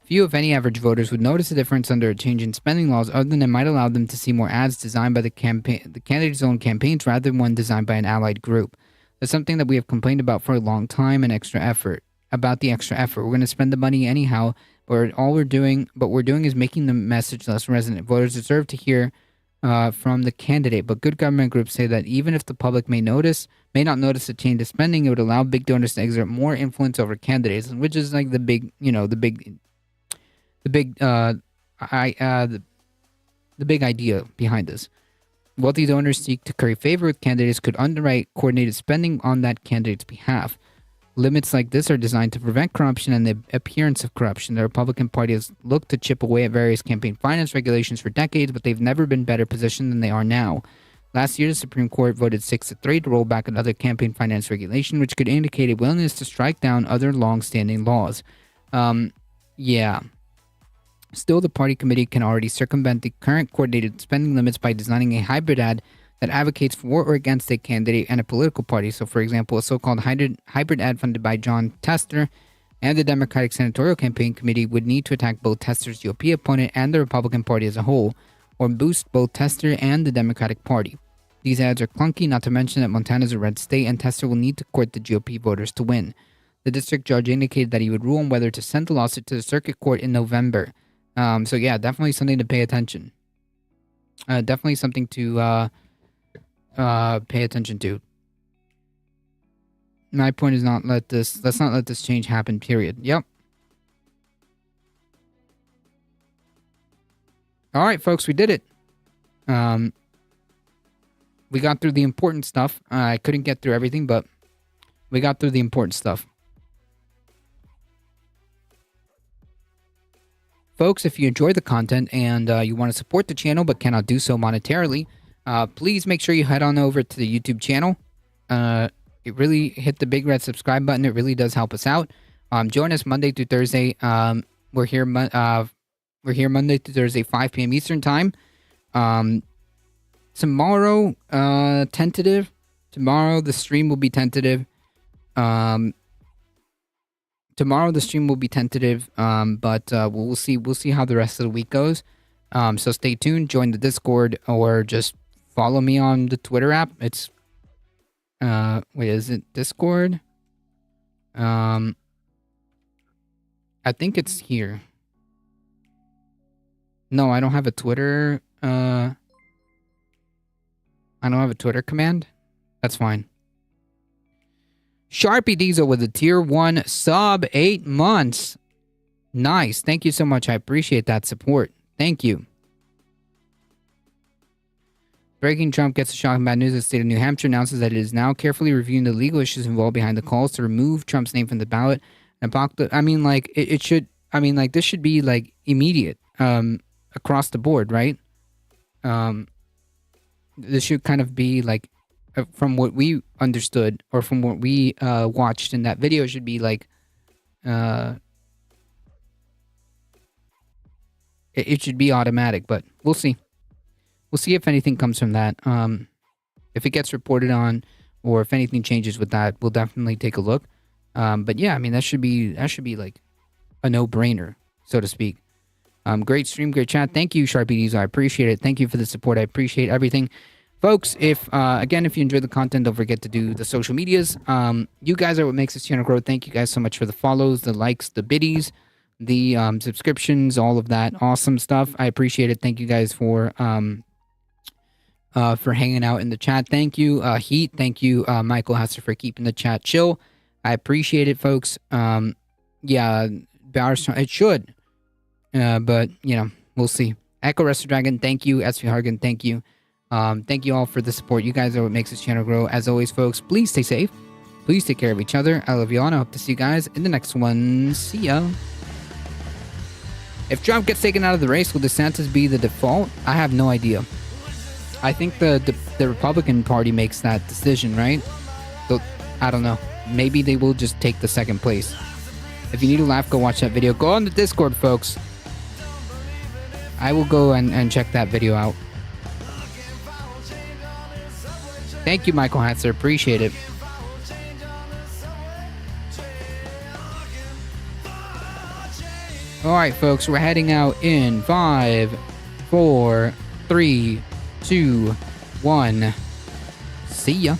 Few, if any, average voters would notice a difference under a change in spending laws, other than it might allow them to see more ads designed by the candidate's own campaigns rather than one designed by an allied group. That's something that we have complained about for a long time, and extra effort. About the extra effort. We're going to spend the money anyhow, but we're doing is making the message less resonant. Voters deserve to hear from the candidate, but good government groups say that even if the public may not notice a change in spending, it would allow big donors to exert more influence over candidates, which is like the big idea behind this. Wealthy donors seek to curry favor with candidates could underwrite coordinated spending on that candidate's behalf. Limits like this are designed to prevent corruption and the appearance of corruption. The Republican Party has looked to chip away at various campaign finance regulations for decades, but they've never been better positioned than they are now. Last year, the Supreme Court voted 6-3 to roll back another campaign finance regulation, which could indicate a willingness to strike down other long-standing laws. Yeah. Still, the party committee can already circumvent the current coordinated spending limits by designing a hybrid ad that advocates for or against a candidate and a political party. So, for example, a so-called hybrid ad funded by Jon Tester and the Democratic Senatorial Campaign Committee would need to attack both Tester's GOP opponent and the Republican Party as a whole, or boost both Tester and the Democratic Party. These ads are clunky, not to mention that Montana is a red state and Tester will need to court the GOP voters to win. The district judge indicated that he would rule on whether to send the lawsuit to the circuit court in November. So yeah, definitely something to pay attention. Definitely something to pay attention to. My point is let's not let this change happen, period. Yep. All right, folks, we did it. We got through the important stuff. I couldn't get through everything, but we got through the important stuff. Folks, if you enjoy the content and you want to support the channel but cannot do so monetarily, please make sure you head on over to the YouTube channel. It really hit the big red subscribe button. It really does help us out. Join us Monday through Thursday. We're here Monday through Thursday, 5 p.m. Eastern Time. Tomorrow, tentative. Tomorrow the stream will be tentative. Tomorrow the stream will be tentative, but we'll see how the rest of the week goes. So stay tuned, join the Discord, or just follow me on the Twitter app. It's wait, is it Discord? I think it's here. No, I don't have a Twitter. I don't have a Twitter command. That's fine. Sharpie Diesel with a tier 1 sub, 8 months. Nice. Thank you so much. I appreciate that support. Thank you. Breaking Trump gets a shocking bad news. The state of New Hampshire announces that it is now carefully reviewing the legal issues involved behind the calls to remove Trump's name from the ballot. And I mean, like, it should, I mean, like, this should be, like, immediate. across the board, right? This should kind of be like, from what we understood or from what we watched in that video, should be like, it should be automatic, but we'll see. We'll see if anything comes from that. If it gets reported on, or if anything changes with that, we'll definitely take a look. But yeah, I mean, that should be like a no-brainer, so to speak. Great stream, great chat. Thank you, Sharpie. I appreciate it. Thank you for the support. I appreciate everything. Folks, if you enjoyed the content, don't forget to do the social medias. You guys are what makes this channel grow. Thank you guys so much for the follows, the likes, the biddies, the subscriptions, all of that awesome stuff. I appreciate it. Thank you guys for hanging out in the chat. Thank you, Heat. Thank you, Michael Hasser, for keeping the chat chill. I appreciate it, folks. Yeah, it should. But, you know, we'll see. Echo Rester Dragon, thank you. SV Hargan, thank you. Thank you all for the support. You guys are what makes this channel grow. As always, folks, please stay safe. Please take care of each other. I love you all, and I hope to see you guys in the next one. See ya. If Trump gets taken out of the race, will DeSantis be the default? I have no idea. I think the Republican Party makes that decision, right? So, I don't know. Maybe they will just take the second place. If you need a laugh, go watch that video. Go on the Discord, folks. I will go and check that video out. Thank you, Michael Hatzer. Appreciate it. Alright, folks. We're heading out in 5, 4, 3, 2, 1. See ya.